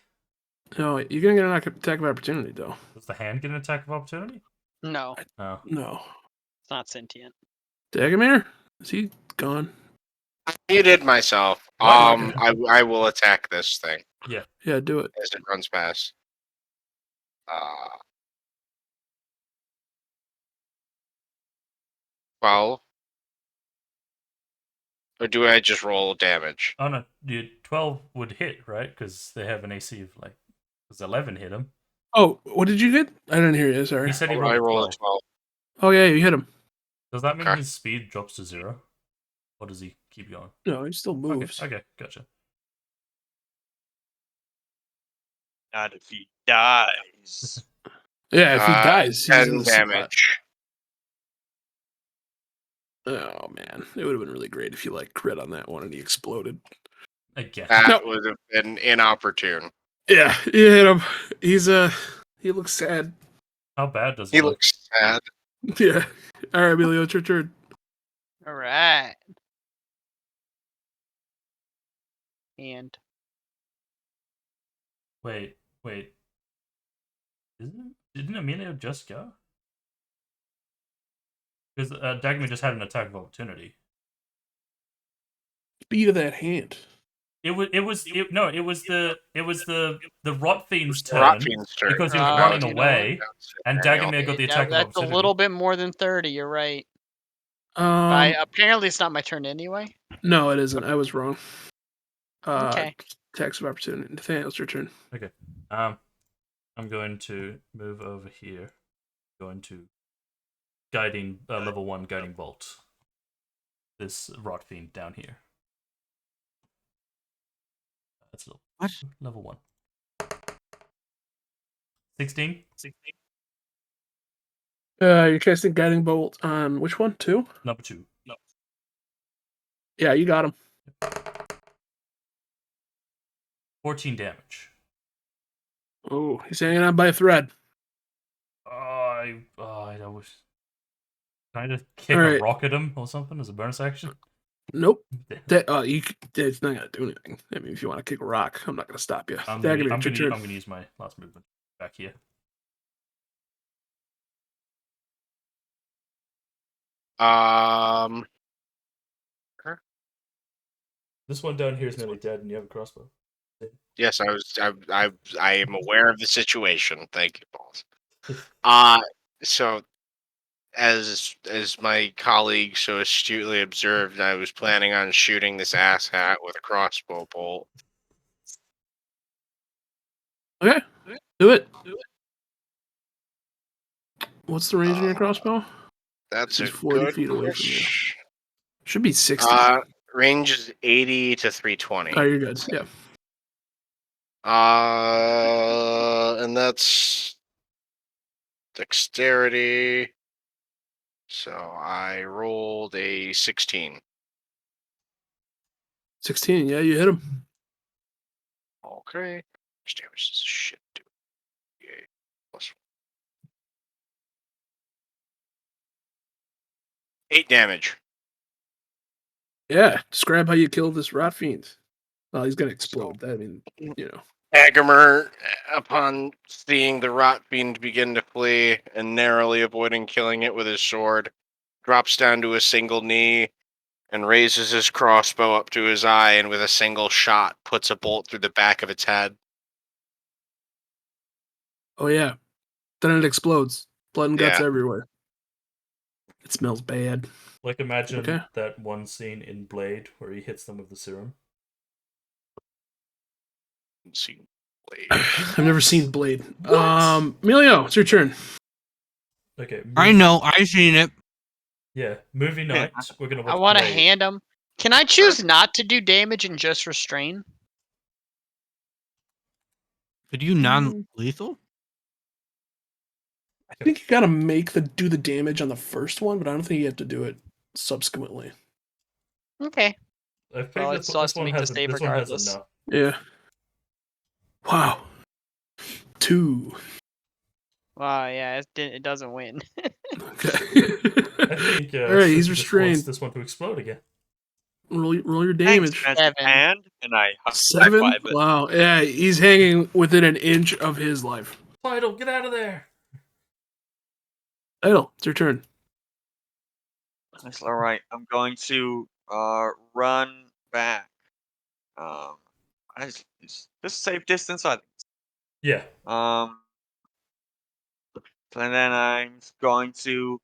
No, you're gonna get an attack of opportunity though. Does the hand get an attack of opportunity? No, Oh. No. it's not sentient. Dagomir? Is he gone? I muted myself. Okay. I will attack this thing Yeah, do it. as it runs past. Well, or do I just roll damage? Oh no, 12 would hit, right? Because they have an AC of like, does 11 hit him? Oh, what did you get? I didn't hear you. Sorry. He said he I rolled a roll a 12. 12. Oh yeah, you hit him. Does that mean Okay. his speed drops to 0? Or does he keep going? No, he still moves. Okay, gotcha. Not if he dies. Yeah, if he dies, he's 10 in the spot. damage. Oh man, it would have been really great if you like crit on that one and he exploded. Again. That No. would have been inopportune. Yeah, you hit him. He looks sad. How bad does He he look? looks sad. Yeah. All right, Emilio, it's your turn. All right. And Wait. Didn't Emilio just go? Because Dagmar just had an attack of opportunity. Speed of that hand. It was the Rot Fiend's turn Rotfiend's turn. because he was Oh, running do you know away, and Dagomir got the attack of that's a opportunity. little bit more than 30. You're right. Apparently, it's not my turn anyway. No, it isn't. I was wrong. Okay. Attacks of opportunity. Nathaniel, it's your turn. Okay. I'm going to move over here. Going to guiding level 1 guiding bolt. This Rot Fiend down here. That's level 1. 16. You're casting guiding bolt on which one? 2? Number 2. No. Yeah, you got him. 14 damage. Oh, he's hanging on by a thread. I was trying to kick Alright. a rock at him or something as a bonus action. Nope. It's not gonna do anything. I mean, if you want to kick a rock, I'm not gonna stop you. I'm Dagomir, gonna it's your turn. use my last movement back here. This one down here is nearly dead, and you have a crossbow. Yes, I am aware of the situation. Thank you, boss. So as my colleague so astutely observed, I was planning on shooting this asshat with a crossbow bolt. Okay, do it. What's the range on your crossbow? That's He's a 40 good feet away from you. question. Should be 60. Range is 80 to 320. Oh, you're good. Yeah. And that's dexterity. So I rolled a 16. 16. Yeah, you hit him. Okay. Damage is shit, dude. Yay. Plus 8 damage. Yeah. Describe how you killed this Rot Fiend. Well, he's gonna explode. I mean, you know. Agamer, upon seeing the Rot Fiend begin to flee and narrowly avoiding killing it with his sword, drops down to a single knee and raises his crossbow up to his eye and with a single shot puts a bolt through the back of its head. Oh yeah. Then it explodes. Blood and guts Yeah. everywhere. It smells bad. Like, imagine Okay. that one scene in Blade where he hits them with the serum. See. Blade. I've never seen Blade. Emilio, it's your turn. Okay. I know. I've seen it. Yeah, movie night. We're gonna watch I want to Blade. hand him. Can I choose not to do damage and just restrain? Could you non-lethal? I think you gotta do the damage on the first one, but I don't think you have to do it subsequently. Okay. I think Well, it still has this to one make the has save this one has regardless. enough. Yeah. Wow. 2. Wow, yeah, it doesn't win. Okay. I think All right, he's Suki just wants restrained. this one to explode again. Roll your Thanks, damage. Magic 7. Hand, and I high 7. five it. Wow. Yeah, he's hanging within an inch of his life. Tidal, get out of there! Idle, it's your turn. That's all right. I'm going to run back. Is this safe distance? Yeah. And then I'm going to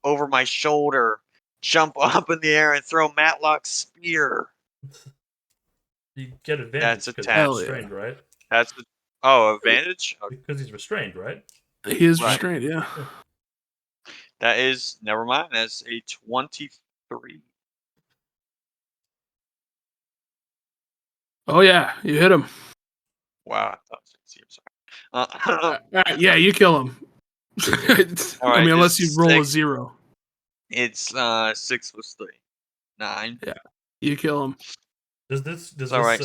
over my shoulder, jump up in the air and throw Matlock's spear. You get advantage That's because he's attached. Hell yeah. restrained, right? That's advantage. Okay. Because he's restrained, right? He is Right. restrained, yeah. That is never mind. That's a 23. Oh yeah, you hit him. Wow, I thought it was sorry. All right, yeah, you kill him. All I right, mean, unless this you roll a six- 0. It's 6 plus 3, 9. You kill him. Does this All right,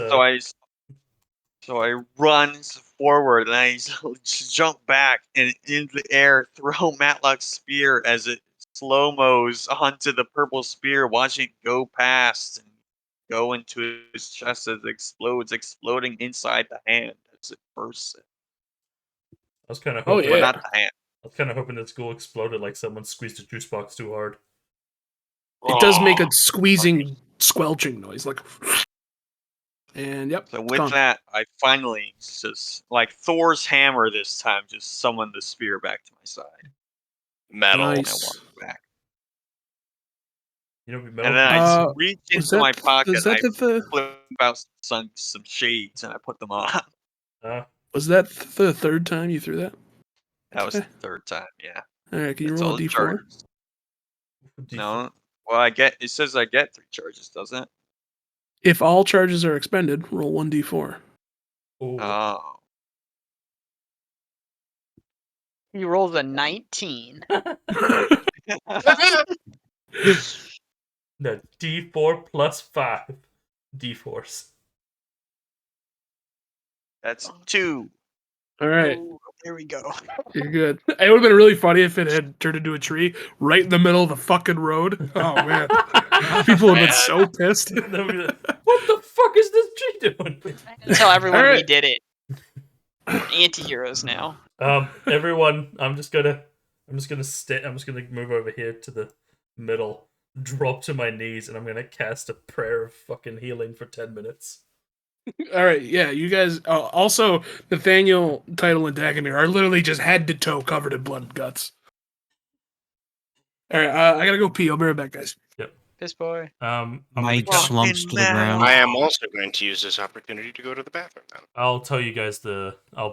so I run forward and I just jump back and into the air, throw Matlock's spear as it slow-mos onto the purple spear, watching it go past and go into his chest as it explodes, exploding inside the hand as it bursts. I was kind of Oh, hoping. yeah. But not the hand. I was kind of hoping this ghoul exploded like someone squeezed a juice box too hard. It does make Oh. a squeezing, squelching noise, like. And yep. So it's with gone. that, I finally just like Thor's hammer this time, just summon the spear back to my side. Metal. And I Nice. walk back. You know, And then I just reach Was into my that pocket was and that I the flip out some shades and I put them on. was that the third time you threw that? That was Okay. the third time, yeah. All right, can you That's roll all a the d4? charges. No. Well, it says I get 3 charges, doesn't it? If all charges are expended, roll 1d4. Oh. He rolls a 19. No, D4 plus 5 D4s. That's 2. All right, Ooh, there we go. you're good. It would have been really funny if it had turned into a tree right in the middle of the fucking road. Oh man, people would have been so pissed. They'll be like, what the fuck is this tree doing? Tell everyone All we right. did it. We're anti-heroes now. Everyone, I'm just gonna move over here to the middle, drop to my knees, and I'm gonna cast a prayer of fucking healing for 10 minutes. All right, yeah, you guys. Also, Nathaniel, Title, and Dagamir are literally just head to toe covered in blood and guts. All right, I gotta go pee. I'll be right back, guys. Piss boy. I'm Mike gonna- slumps to the ground. I am also going to use this opportunity to go to the bathroom then. I'll tell you guys I'll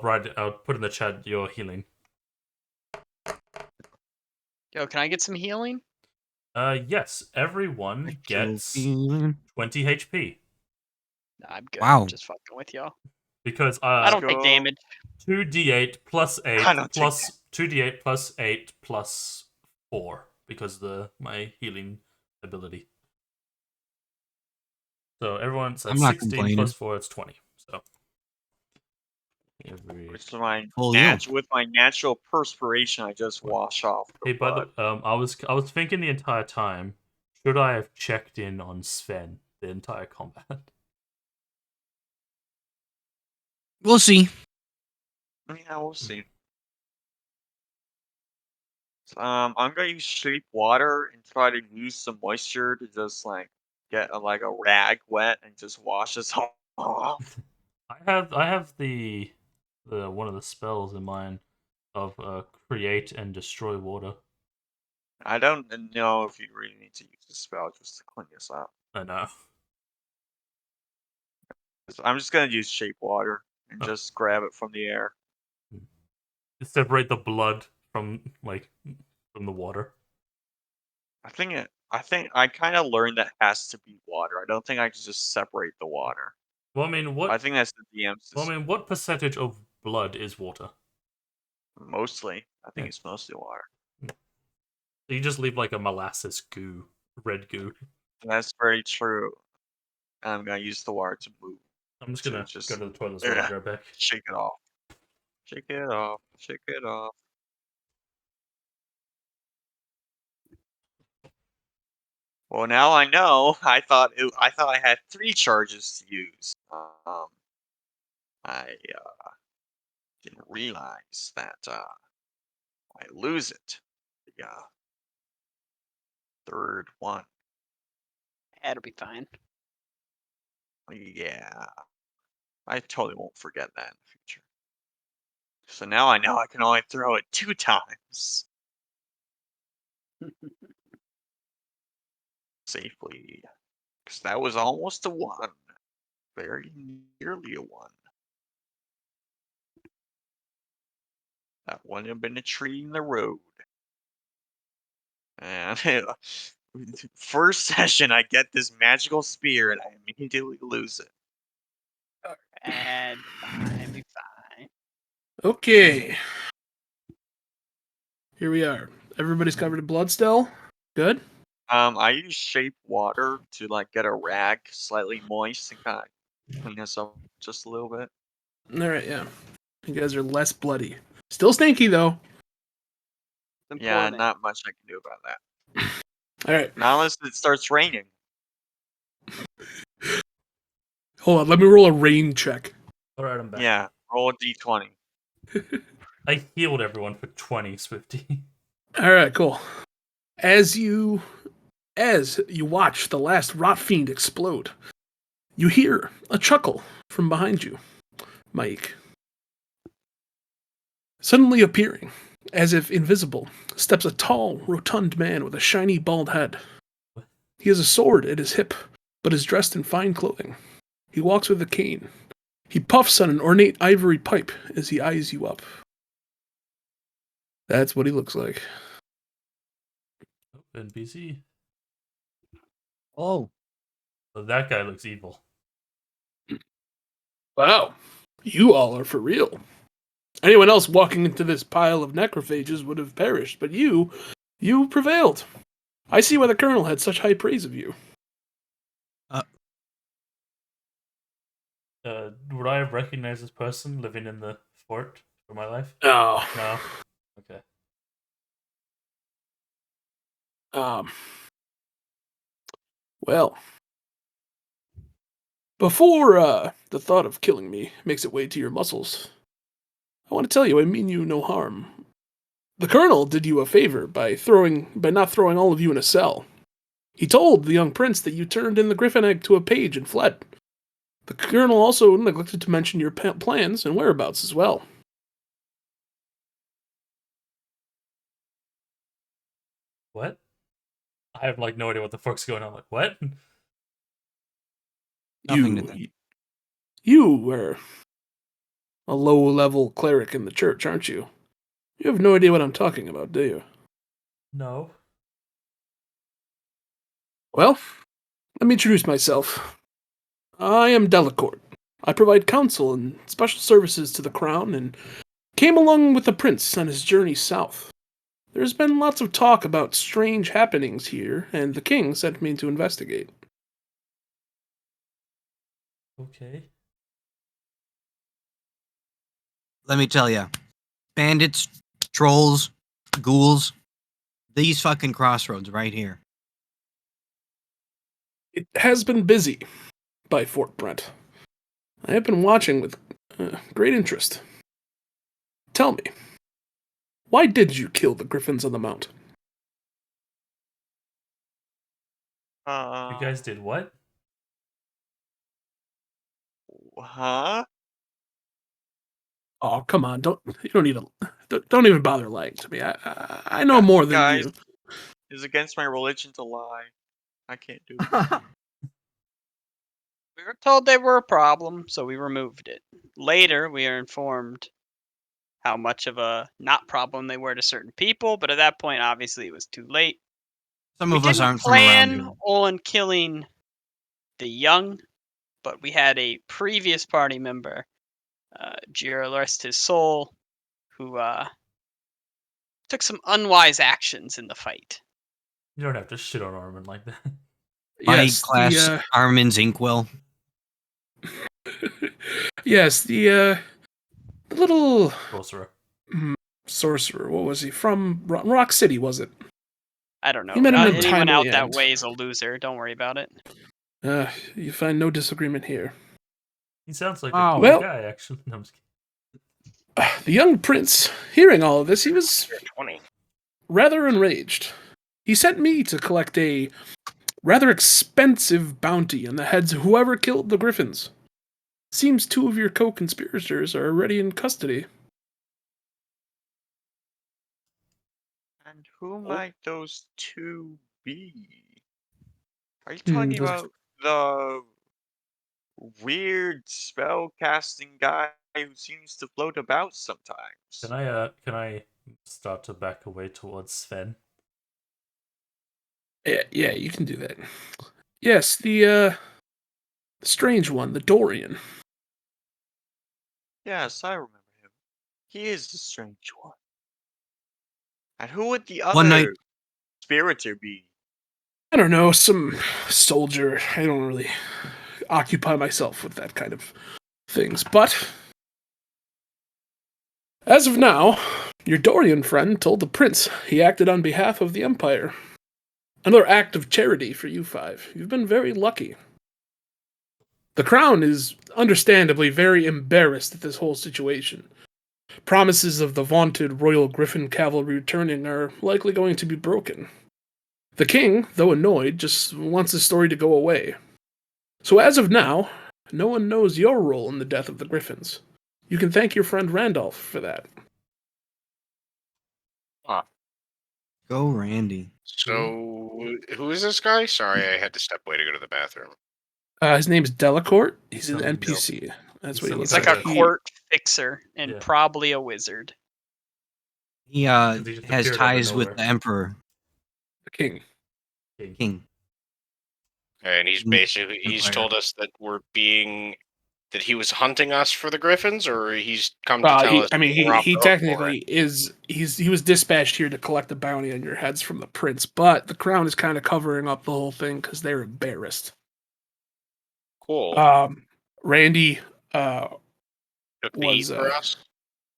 put in the chat your healing. Yo, can I get some healing? Yes, everyone gets 20 HP. Nah, I'm good. Wow. I'm just fucking with y'all. Because I don't take go. damage. 2d8 plus 8 I don't take plus 2d8 plus 8 plus 4 because my healing ability. So everyone's at I'm not 16 complaining. plus 4, it's 20. So Which my Full heal. with my natural perspiration, I just wash off. Hey, by the I was thinking the entire time, should I have checked in on Sven the entire combat? We'll see. Yeah, we'll see. I'm gonna use sheep water and try to use some moisture to just like get a rag wet and just wash this off. I have the one of the spells in mind of create and destroy water. I don't know if you really need to use the spell just to clean this up. I know. So I'm just gonna use shape water and Oh. just grab it from the air. Separate the blood from from the water. I think I kind of learned that has to be water. I don't think I can just separate the water. Well, I mean, I think that's the DM's. what percentage of blood is water? Mostly, I think Yeah. it's mostly water. So you just leave like a molasses goo, red goo. That's very true. I'm gonna use the water to move. I'm just To gonna just- go to the toilet as well and Yeah. grab back. Shake it off. Shake it off. Shake it off. Well, now I know. I thought I had 3 charges to use. I didn't realize that I lose it. The third one. That'll be fine. Yeah. I totally won't forget that in the future. So now I know I can only throw it 2 times. Safely. Because that was almost a 1. Very nearly a 1. That wouldn't have been a tree in the road. And first session, I get this magical spear and I immediately lose it. And fine, be fine. Okay. Here we are. Everybody's covered in blood still. Good. I use shape water to like get a rag slightly moist and kind of clean us up just a little bit. All right. Yeah. You guys are less bloody. Still stinky though. Yeah, Important. not much I can do about that. All right. Not unless it starts raining. Hold on. Let me roll a rain check. All right, I'm back. Yeah, roll a d20. I healed everyone for 20, Swifty. All right. Cool. As you watch the last rot fiend explode, you hear a chuckle from behind you, Mike. Suddenly appearing, as if invisible, steps a tall, rotund man with a shiny, bald head. He has a sword at his hip, but is dressed in fine clothing. He walks with a cane. He puffs on an ornate ivory pipe as he eyes you up. That's what he looks like. NPC. Oh, So that guy looks evil. Wow, you all are for real. Anyone else walking into this pile of necrophages would have perished, but you prevailed. I see why the Colonel had such high praise of you. Would I have recognized this person living in the fort for my life? Oh, No. Okay. Well, before the thought of killing me makes its way to your muscles, I want to tell you I mean you no harm. The Colonel did you a favor by not throwing all of you in a cell. He told the young prince that you turned in the griffin egg to a page and fled. The Colonel also neglected to mention your plans and whereabouts as well. What? I have no idea what the fuck's going on. What? nothing to think. You were a low-level cleric in the church, aren't you? You have no idea what I'm talking about, do you? No. Well, let me introduce myself. I am Delacourt. I provide counsel and special services to the crown and came along with the prince on his journey south. There's been lots of talk about strange happenings here, and the king sent me to investigate. Okay. Let me tell you, bandits, trolls, ghouls, these fucking crossroads right here. It has been busy by Fort Brent. I have been watching with great interest. Tell me, why did you kill the griffins on the mount? You guys did what? Huh? Oh, come on! Don't need to. Don't even bother lying to me. I know more than guys, you. It's against my religion to lie. I can't do it. We were told they were a problem, so we removed it. Later, we are informed how much of a not problem they were to certain people, but at that point, obviously, it was too late. Some We of us didn't aren't from around plan here. on killing the young, but we had a previous party member, Jira rest his soul, who took some unwise actions in the fight. You don't have to shit on Armin like that. My Yes, class, Armin's Inkwell. yes, the little Sorcerer. sorcerer. What was he from? Rock City, was it? I don't know. You met him Anyone out untimely that end. way is a loser. Don't worry about it. You find no disagreement here. He sounds like a Oh. cool Well- guy, actually. No, I'm just kidding. The young prince, hearing all of this, he was 20. rather enraged. He sent me to collect a rather expensive bounty on the heads of whoever killed the griffins. Seems two of your co-conspirators are already in custody. And who might those two be? Are you Hmm, talking those- about the weird spell casting guy who seems to float about sometimes? Can I start to back away towards Sven? Yeah, you can do that. Yes, the strange one, the Dorian. Yes, I remember him. He is the strange one. And who would the One night- other spiritor be? I don't know, some soldier. I don't really occupy myself with that kind of things. But as of now, your Dorian friend told the prince he acted on behalf of the Empire. Another act of charity for you five. You've been very lucky. The crown is understandably very embarrassed at this whole situation. Promises of the vaunted Royal Griffin cavalry returning are likely going to be broken. The king, though annoyed, just wants the story to go away. So as of now, no one knows your role in the death of the Griffins. You can thank your friend Randolph for that. Go, Randy. So, who is this guy? Sorry, I had to step away to go to the bathroom. His name's Delacourt. He's an Sounds NPC. That's He what he sounds looks He's like like. a He- court fixer and Yeah. probably a wizard. He he just has appeared out of ties with nowhere. the Emperor The king. King. And he's Mm, basically Empire. told us that that he was hunting us for the Griffins, or he's come to tell us. we're off he the hook for technically it? is. He was dispatched here to collect the bounty on your heads from the prince, but the crown is kind of covering up the whole thing because they're embarrassed. Cool. Randy, Took the heat was, for us.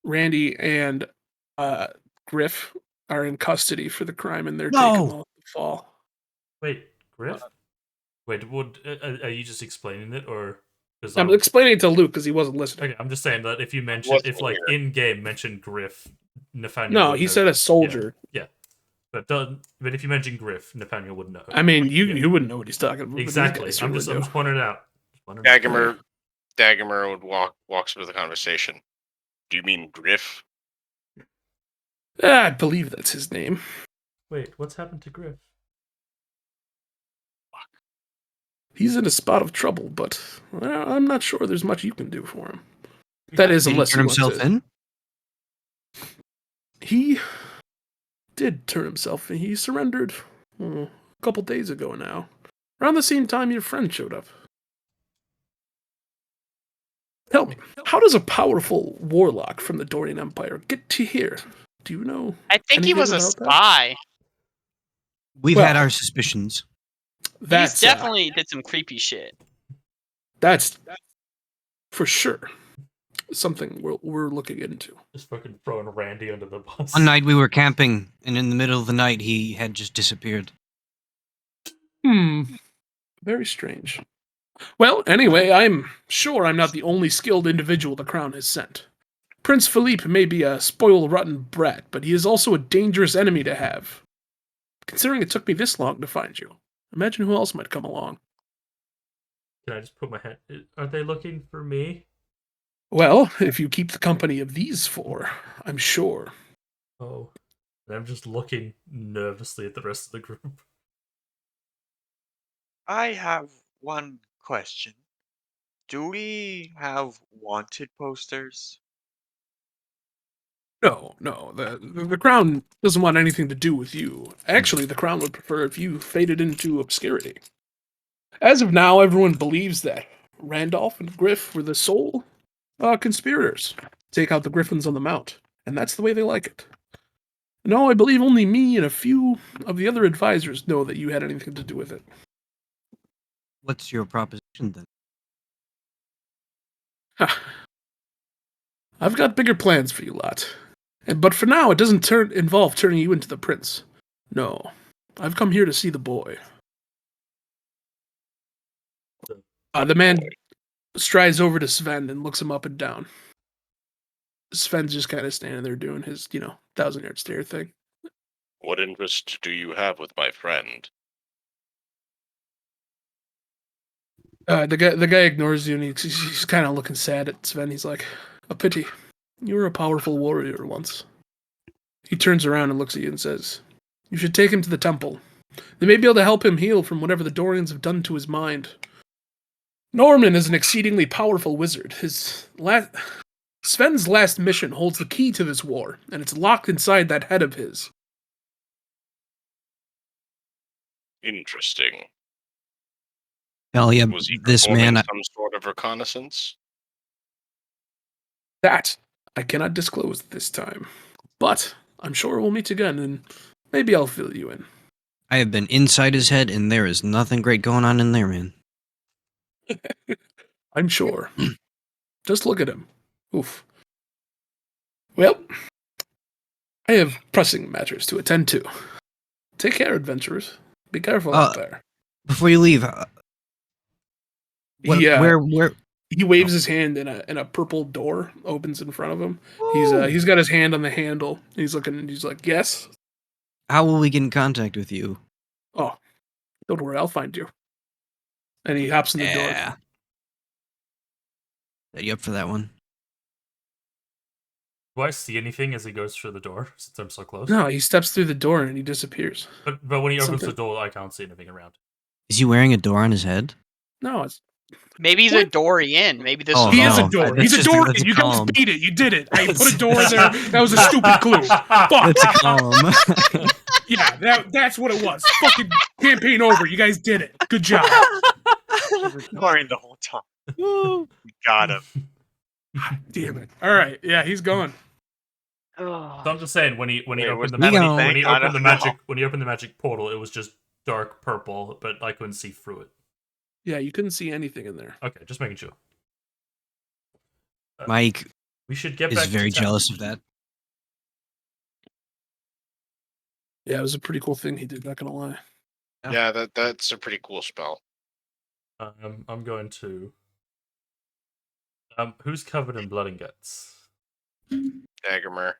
Randy and Griff are in custody for the crime, and they're No! taking the fall. Wait, Griff? Wait, are you just explaining it, or? Because I'm explaining it to Luke because he wasn't listening. Okay, I'm just saying that if you mention, Wasn't if like here. in game mentioned Griff, Nathaniel. No, wouldn't he know. said a soldier. Yeah, but if you mention Griff, Nathaniel wouldn't know. I mean, Yeah. you wouldn't know what he's talking about. but these Exactly. guys I'm sure just would know. pointing it out. Just pointing it out. Dagomar would walks with the conversation. Do you mean Griff? I believe that's his name. Wait, what's happened to Griff? He's in a spot of trouble, but I'm not sure there's much you can do for him. We That have- is, Did he unless turn he wants himself to. in? He did turn himself in. He surrendered a couple days ago now. Around the same time your friend showed up. Tell me, how does a powerful warlock from the Dorian Empire get to here? Do you know? I think he anything was a about that? spy. We've Well, had our suspicions. That's He's definitely did some creepy shit. that's for sure something we're looking into. Just fucking throwing Randy under the bus. One night we were camping, and in the middle of the night he had just disappeared. Very strange. Well, anyway, I'm sure I'm not the only skilled individual the crown has sent. Prince Philippe may be a spoiled, rotten brat, but he is also a dangerous enemy to have. Considering it took me this long to find you, imagine who else might come along. Can I just put my hand? Are they looking for me? Well, if you keep the company of these four, I'm sure. Oh, and I'm just looking nervously at the rest of the group. I have one question. Do we have wanted posters? No, no. The crown doesn't want anything to do with you. Actually, the crown would prefer if you faded into obscurity. As of now, everyone believes that Randolph and Griff were the sole conspirators. Take out the Griffins on the Mount, and that's the way they like it. No, I believe only me and a few of the other advisors know that you had anything to do with it. What's your proposition then? I've got bigger plans for you lot. But for now, it doesn't involve turning you into the prince. No, I've come here to see the boy. The man strides over to Sven and looks him up and down. Sven's just kind of standing there doing his, 1,000-yard stare thing. What interest do you have with my friend? The guy ignores you and he's kind of looking sad at Sven. He's like, "A pity. You were a powerful warrior once." He turns around and looks at you and says, "You should take him to the temple. They may be able to help him heal from whatever the Dorians have done to his mind. Norman is an exceedingly powerful wizard. Sven's last mission holds the key to this war, and it's locked inside that head of his." Interesting. Hell yeah, Was he this performing man. some sort of reconnaissance? That I cannot disclose this time. But I'm sure we'll meet again, and maybe I'll fill you in. I have been inside his head, and there is nothing great going on in there, man. I'm sure. Just look at him. Oof. Well, I have pressing matters to attend to. Take care, adventurers. Be careful out there. Before you leave, where? He waves his hand, and a purple door opens in front of him. He's got his hand on the handle. He's looking, and he's like, "Yes." How will we get in contact with you? "Oh, don't worry, I'll find you." And he hops in the door. Yeah. Are you up for that one? Do I see anything as he goes through the door since I'm so close? No, he steps through the door and he disappears. But when he opens the Something. door, I can't see anything around. Is he wearing a door on his head? No, it's Maybe he's a Dorian. Maybe this Oh, is he is no. a door. That's He's a just door. that's a You guys column. beat it. You did it. I put a door there. That was a stupid clue. Fuck. That's a column. Yeah, that's what it was. Fucking campaign over. You guys did it. Good job. Ignoring the whole time. We got him. Damn it. All right. Yeah, he's gone. So I'm just saying when he Wait, opened was the that a when he thing? I opened the don't magic know. when he opened the magic portal, it was just dark purple, but I couldn't see through it. Yeah, you couldn't see anything in there. Okay, just making sure. Mike We should get is back very to town. jealous of that. Yeah, it was a pretty cool thing he did, not gonna lie. Yeah, that's a pretty cool spell. I'm going to. Who's covered in blood and guts? Daggermer.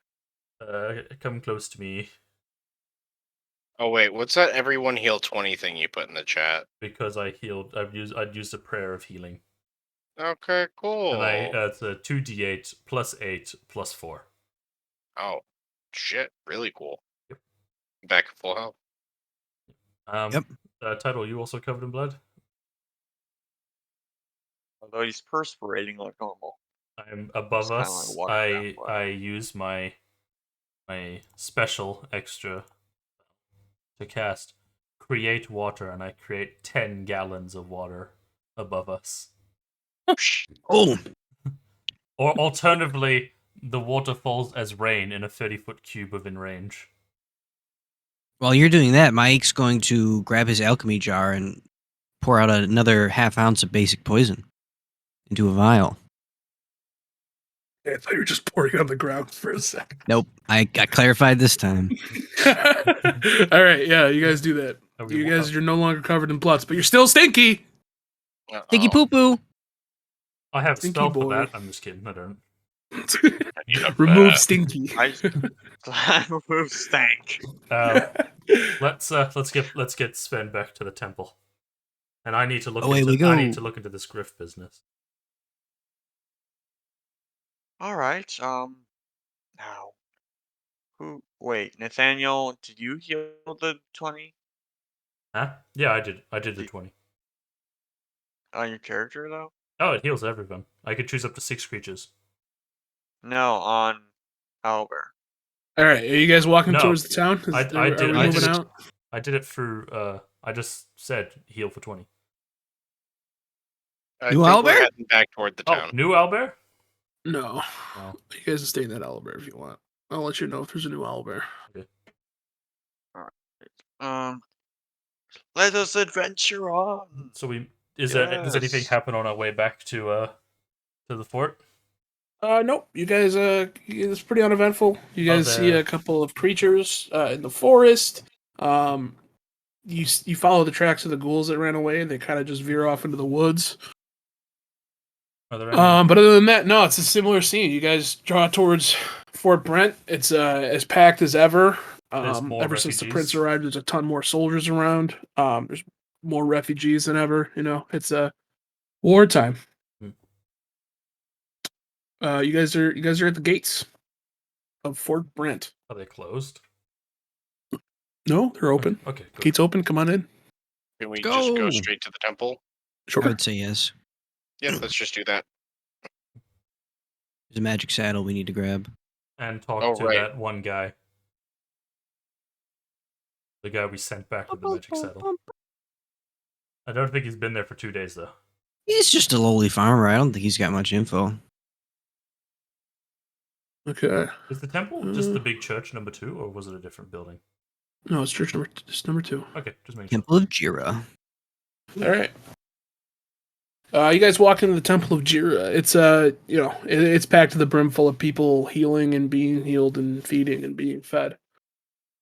Come close to me Oh wait, what's that everyone heal 20 thing you put in the chat? because I healed. I'd used a prayer of healing, Okay, cool. and it's a 2d8 plus 8 plus 4. Oh, shit, really cool. Yep. Back at full health. Yep. Title, you also covered in blood? Although he's perspirating like normal. I'm above It's kinda us. like water I bath, I use my special extra to cast create water, and I create 10 gallons of water above us. Oh, Or alternatively, the water falls as rain in a 30-foot cube within range. while you're doing that, Mike's going to grab his alchemy jar and pour out another half ounce of basic poison into a vial. I thought you were just pouring it on the ground for a second. Nope, I clarified this time. All right, yeah, you guys do that. You're no longer covered in plots, but you're still stinky. Sticky poo poo. I have Stinky spell for boy. that. I'm just kidding. I don't. Remove stinky. I remove stank. Let's get Sven back to the temple, and I need to look. Away into, we go. I need to look into this Griff business. All right. Now, wait, Nathaniel, did you heal the 20 Huh? Yeah, I did. I did the 20. on your character though? Oh, it heals everyone. I could choose up to 6 creatures. No, on Owlbear. All right, are you guys walking No, towards the town? I Are we did moving it. out? I did it through. I just said heal for 20. I New think we're Owlbear? heading back toward the Oh, town. new owlbear? No. No. You guys can stay in that owlbear if you want. I'll let you know if there's a new owlbear. Let us adventure on. So does anything Yes. happen on our way back to the fort? Nope. You guys, it's pretty uneventful. You Are guys see there- a couple of creatures in the forest. You follow the tracks of the ghouls that ran away, and they kind of just veer off into the woods. Are there any? But other than that, no, it's a similar scene. You guys draw towards Fort Brent. It's as packed as ever. There's more Ever since the refugees? prince arrived, there's a ton more soldiers around. There's more refugees than ever. You know, it's a wartime. Hmm. You guys are at the gates of Fort Brent. Are they closed? No, they're open. Okay, good. Gates open. Come on in. Can we Go. just go straight to the temple? Sure. I would say yes. Yeah, let's just do that. There's a magic saddle we need to grab. And talk Oh, to right. that one guy. The guy we sent back with the magic saddle. I don't think he's been there for 2 days though. He's just a lowly farmer. I don't think he's got much info. Okay. Is the temple just the big church number 2, or was it a different building? No, it's church number 2. Okay, just making sure. Temple of Jira. All right. You guys walk into the Temple of Jira. It's it's packed to the brim full of people healing and being healed and feeding and being fed.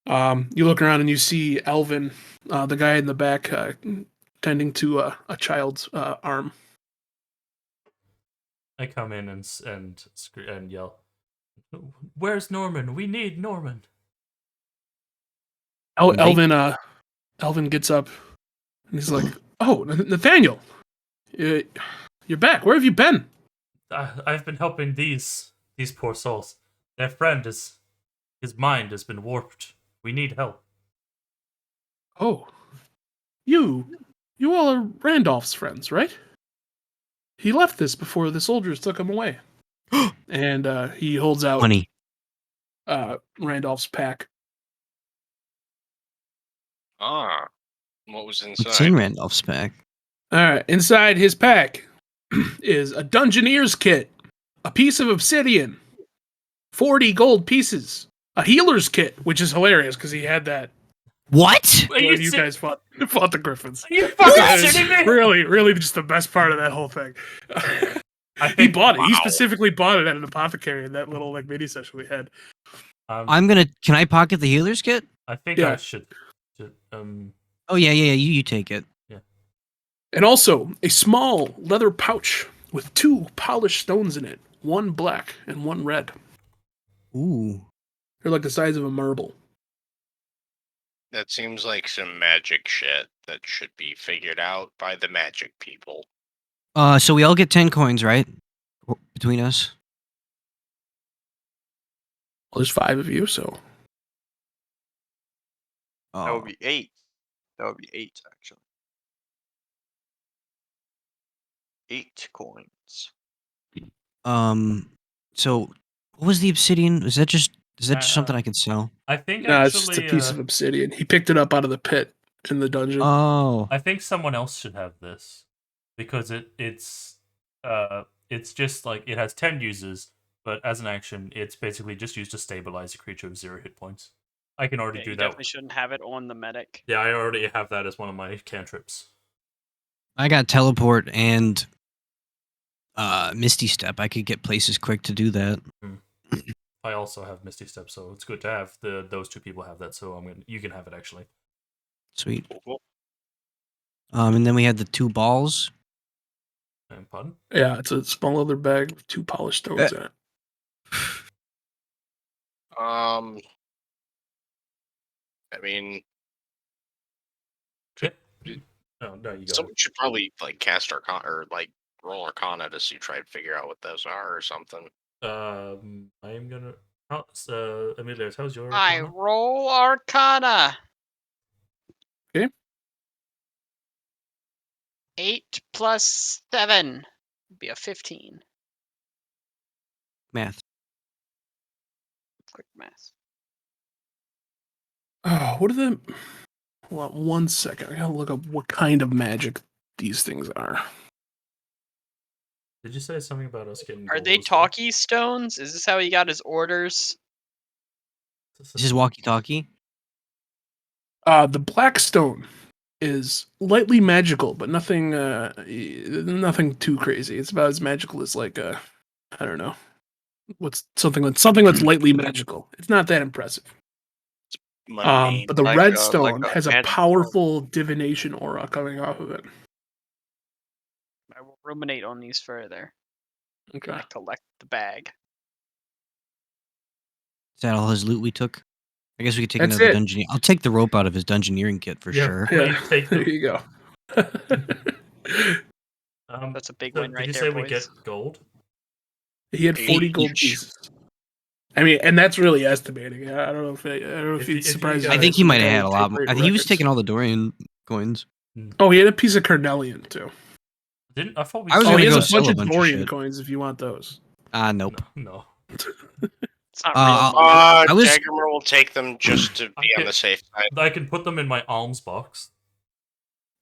You look around and you see Elvin, the guy in the back, tending to a child's arm. I come in and yell, "Where's Norman? We need Norman!" Elvin gets up and he's like, "Oh, Nathaniel, you're back. Where have you been?" I've been helping these poor souls. Their friend his mind has been warped. We need help. Oh, you all are Randolph's friends, right? He left this before the soldiers took him away. And he holds out Money. Randolph's pack. Ah, what was What's in inside? Randolph's pack? All right, inside his pack is a Dungeoneer's kit, a piece of obsidian, 40 gold pieces, a healer's kit, which is hilarious because he had that What? Are when you si- guys fought the Griffins. Are you fucking That is shitting me? really just the best part of that whole thing. I He think bought it. He wow. specifically bought it at an apothecary in that little mini session we had. Can I pocket the healer's kit? I think Yeah. I should. Oh yeah. You take it. And also a small leather pouch with 2 polished stones in it, one black and one red. Ooh. They're like the size of a marble. That seems like some magic shit that should be figured out by the magic people. So we all get 10 coins, right? Between us. Well, there's 5 of you, so Oh. That would be 8. That would be 8, actually. 8 coins. So what was the obsidian? Is that just something I could sell? I think no, actually, it's just a piece of obsidian. He picked it up out of the pit in the dungeon. Oh. I think someone else should have this because it's just like it has 10 uses, but as an action, it's basically just used to stabilize a creature with 0 hit points. I can already Yeah, do you that. definitely shouldn't have it on the medic. Yeah, I already have that as one of my cantrips. I got teleport and Misty Step. I could get places quick to do that. I also have Misty Step, so it's good to have those 2 people have that. So you can have it actually. Sweet. Cool. And then we had the 2 balls. Pardon? Yeah, it's a small leather bag with 2 polished stones in it. I mean, Oh no, you got someone should probably like cast Arcana or like roll Arcana to try and figure out what those are or something. it. I am gonna. Emilios, how's your? I Arcana? roll Arcana. Okay. 8 plus 7. Be a 15. Math. Quick math. Oh, what are the? Hold on 1 second. I gotta look up what kind of magic these things are. Did you say something about us getting Are gold they as well? talkie stones? Is this how he got his orders? This is walkie-talkie. The Blackstone is lightly magical, but nothing too crazy. It's about as magical as like I don't know. What's something that's lightly magical. It's not that impressive. Mundane. But the Like Redstone a has a magic powerful divination aura coming off of it. I will ruminate on these further. Okay. I collect the bag. Is that all his loot we took? I guess we could take That's another it. dungeon. I'll take the rope out of his dungeoneering kit for Yeah. sure. Please Yeah. take There the. you go. That's a big So win did right you there, say we boys. get gold? He had 40 Eight gold each. pieces. I mean, and that's really estimating. I don't know if If you- it's if you surprised. guys- I think he might have had a lot more. more. I think he was taking all the Dorian coins. Oh, he had a piece of Carnelian too. Didn't I thought we? I was Oh, gonna he has go a sell bunch a of bunch of Dorian shit. coins if you want those. Nope. No. It's not Uh, real money. I was- Daggermer will take them just to be on Okay. the safe side. I can put them in my alms box.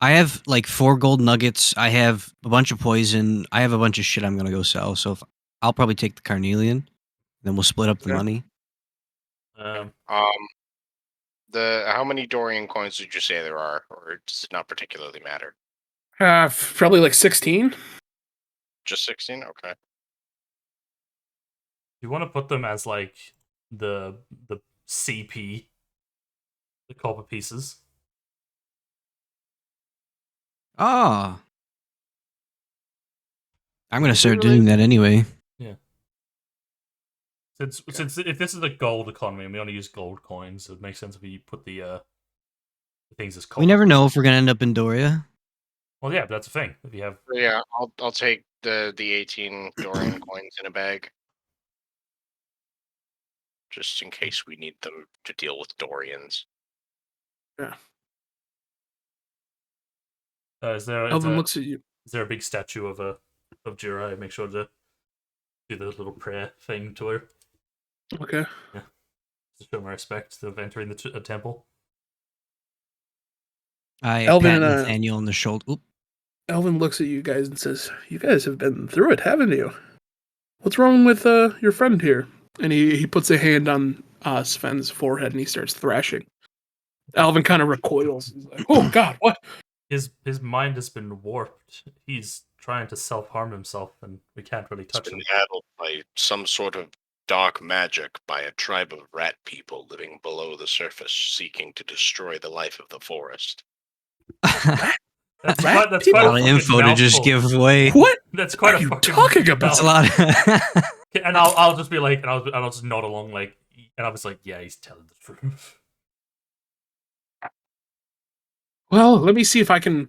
I have like 4 gold nuggets. I have a bunch of poison. I have a bunch of shit I'm gonna go sell. So I'll probably take the carnelian. Then we'll split up the Okay. money. How many Dorian coins did you say there are, or does it not particularly matter? Probably like 16. Just 16? Okay. You want to put them as like the CP, the copper pieces. Ah. I'm gonna Is it start really? doing that anyway. Since if this is a gold economy and we only use gold coins, it makes sense if we put the things as copper. We never know if we're gonna end up in Doria. Well, yeah, but that's the thing. If you have Yeah, I'll take the 18 Dorian coins in a bag. Just in case we need them to deal with Dorians. is there Elvin looks at you. is there a big statue of Jira? I make sure to do the little prayer thing to her Okay. to show my respect of entering the a temple. I Elvin pat and, Nathaniel on the shoulder. Oop. Elvin looks at you guys and says, "You guys have been through it, haven't you? What's wrong with your friend here?" And he puts a hand on Sven's forehead and he starts thrashing. Alvin kind of recoils. He's like, "Oh God, what?" His mind has been warped. He's trying to self-harm himself, and we can't really It's touch been him. handled by some sort of dark magic by a tribe of rat people living below the surface, seeking to destroy the life of the forest. That's Rat quite people? A a lot of fucking info to just mouthful. give away. What That's quite are a you fucking talking about? That's a lot. Okay, and I'll just be like, and I'll just nod along, like, and I was like, yeah, he's telling the truth. Well, let me see if I can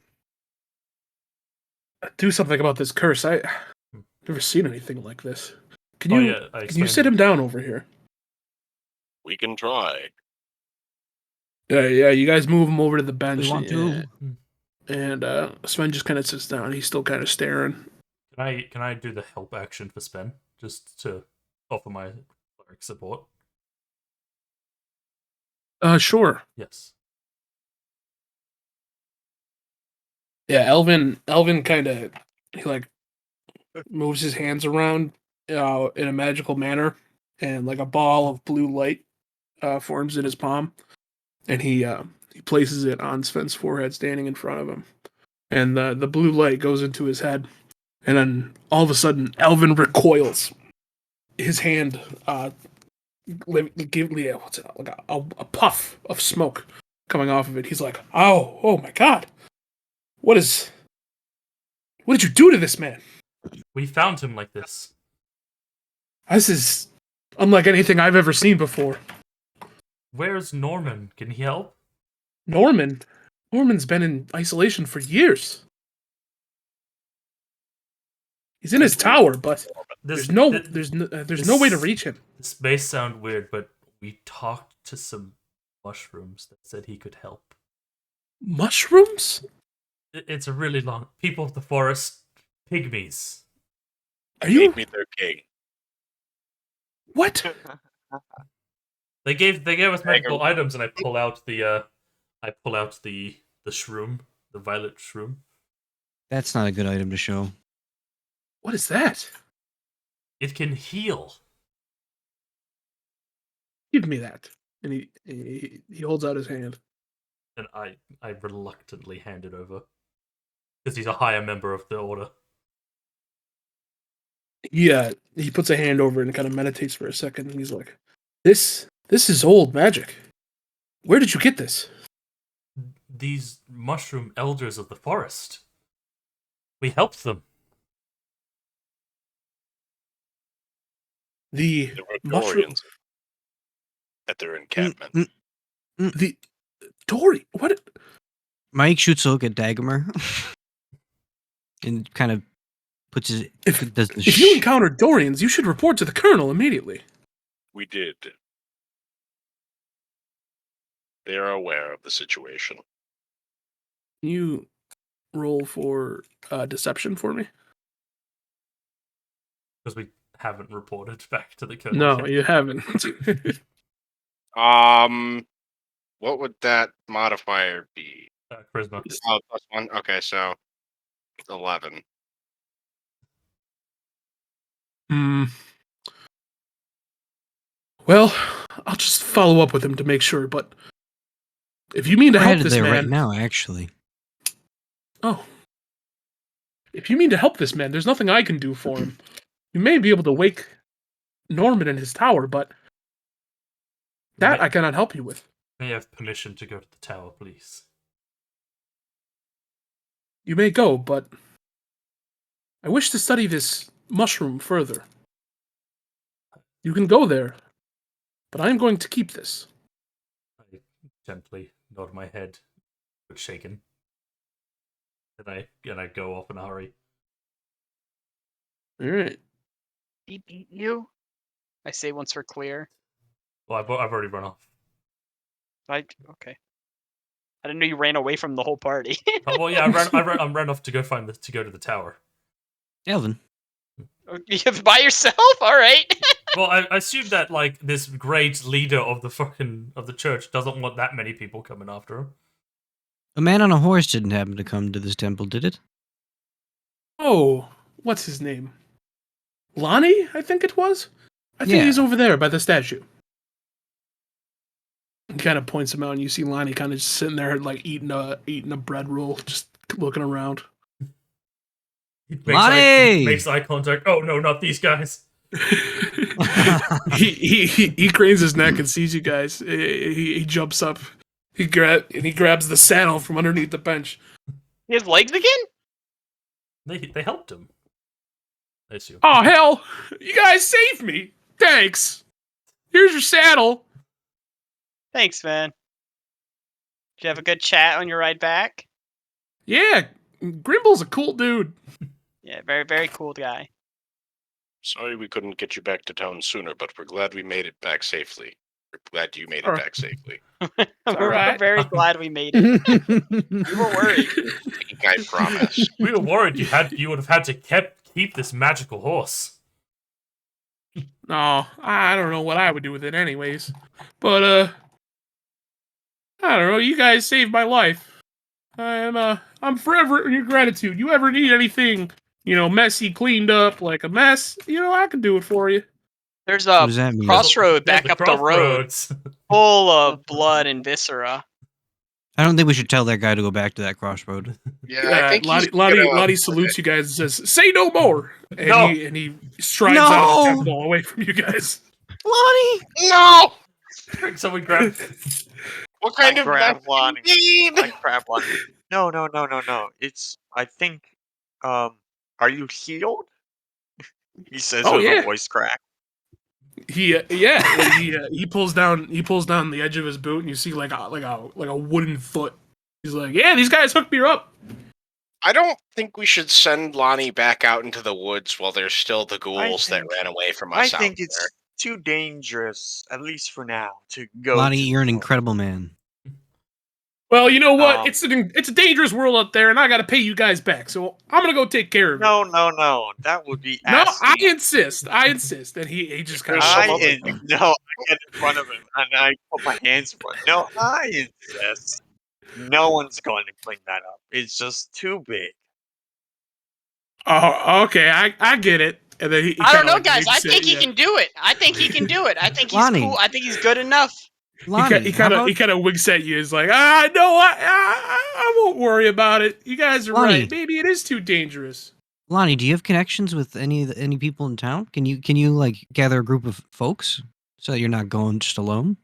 do something about this curse. I never seen anything like this. Can you yeah, I can you explained sit him down over here? We can try. Yeah. You guys move him over to the bench. We want to. And Sven just kind of sits down. He's still kind of staring. Can I do the help action for Sven just to offer my cleric support? Sure. Yes. Yeah, Elvin kind of he like moves his hands around in a magical manner, and like a ball of blue light forms in his palm, and he places it on Sven's forehead, standing in front of him, and the blue light goes into his head, and then all of a sudden Elvin recoils. His hand give me what's it like a puff of smoke coming off of it. He's like, oh my God, what did you do to this man? We found him like this. This is unlike anything I've ever seen before. Where's Norman? Can he help? Norman's been in isolation for years. He's in his tower, but there's no way to reach him. This may sound weird, but we talked to some mushrooms that said he could help. Mushrooms? It's a really long... People of the forest, pygmies. Are you Made me their king. what? They gave us magical Dagger. items, and I pull out the shroom, the violet shroom. That's not a good item to show. What is that? It can heal. Give me that. And he holds out his hand. And I reluctantly hand it over. Because he's a higher member of the order. He puts a hand over it and kind of meditates for a second, and he's like, This is old magic. Where did you get this? These mushroom elders of the forest. We helped them. The The mushroom Rodorians at their encampment. the Dory what Mike shoots a look at Dagomar and kind of puts his does the if you encounter Dorians, you should report to the colonel immediately. We did. They are aware of the situation. Can you roll for deception for me? Because we haven't reported back to the colonel. No, yet. you haven't. What would that modifier be? Charisma. Oh, +1. Okay, so 11. Well, I'll just follow up with him to make sure, but if you mean to We're help headed this there man... right now, actually. Oh. If you mean to help this man, there's nothing I can do for him. You may be able to wake Norman in his tower, but that I cannot help you with. May I have permission to go to the tower, please? You may go, but I wish to study this mushroom further. You can go there, but I am going to keep this. I gently nod my head, but shaken. And I go off in a hurry. All right. He beat you? I say once we're clear. Well, I've already run off. Okay. I didn't know you ran away from the whole party. Oh, well, yeah, I ran off to go to the tower. Elvin. By yourself? All right. Well, I assume that like this great leader of the church doesn't want that many people coming after him. A man on a horse didn't happen to come to this temple, did it? Oh, what's his name? Lonnie, I think it was? I think Yeah. he's over there by the statue. He kind of points him out, and you see Lonnie kind of just sitting there, like eating a bread roll, just looking around. Lonnie! Makes eye contact. Oh no, not these guys. he cranes his neck and sees you guys. He jumps up. He grabs the saddle from underneath the bench. He has legs again? They helped him. I assume. Oh hell! You guys saved me. Thanks. Here's your saddle. Thanks, man. Did you have a good chat on your ride back? Yeah, Grimble's a cool dude. Yeah, very, very cool guy. Sorry we couldn't get you back to town sooner, but we're glad we made it back safely. We're glad you made it Alright. back safely. We're right. very glad we made it. We were worried. I promise. We were worried you would have had to keep this magical horse. No, I don't know what I would do with it anyways. But, I don't know, you guys saved my life. I'm forever in your gratitude. You ever need anything, messy, cleaned up, like a mess, I can do it for you. There's What a does that mean? crossroad Yeah, back up the road crossroads. full of blood and viscera. I don't think we should tell that guy to go back to that crossroad. Yeah, I think Lottie salutes you guys and says, "Say no more." And No. he strides out of the No. temple away from you guys. Lonnie! No! Someone grab. What kind I of grab mess Lonnie. do you need? I grab Lonnie. No. It's, I think, are you healed? He says Oh, with yeah. a voice crack. He pulls down the edge of his boot, and you see like a wooden foot. He's like, "Yeah, these guys hooked me up." I don't think we should send Lonnie back out into the woods while there's still the ghouls that think- ran away from I us out think there. it's too dangerous, at least for now, to go. Lonnie, to you're an the- incredible man. Well, you know what? Um, It's a dangerous world out there, and I got to pay you guys back. So I'm gonna go take care of it. No. That would be No, I asking. insist. And he just kind of There's some other- I get in front of him and I put my hands in front. No, I insist. No one's going to clean that up. It's just too big. Oh, okay. I get it. And then he I don't kinda, know, guys. I winks at think he you. can do it. I think he can do it. I think he's Lonnie. cool. I think he's good enough. Lonnie, He how kind about of winks at you. He's like, no, I won't worry about it. You guys are Lonnie. right. Maybe it is too dangerous. Lonnie? Do you have connections with any people in town? Can you like gather a group of folks so that you're not going just alone?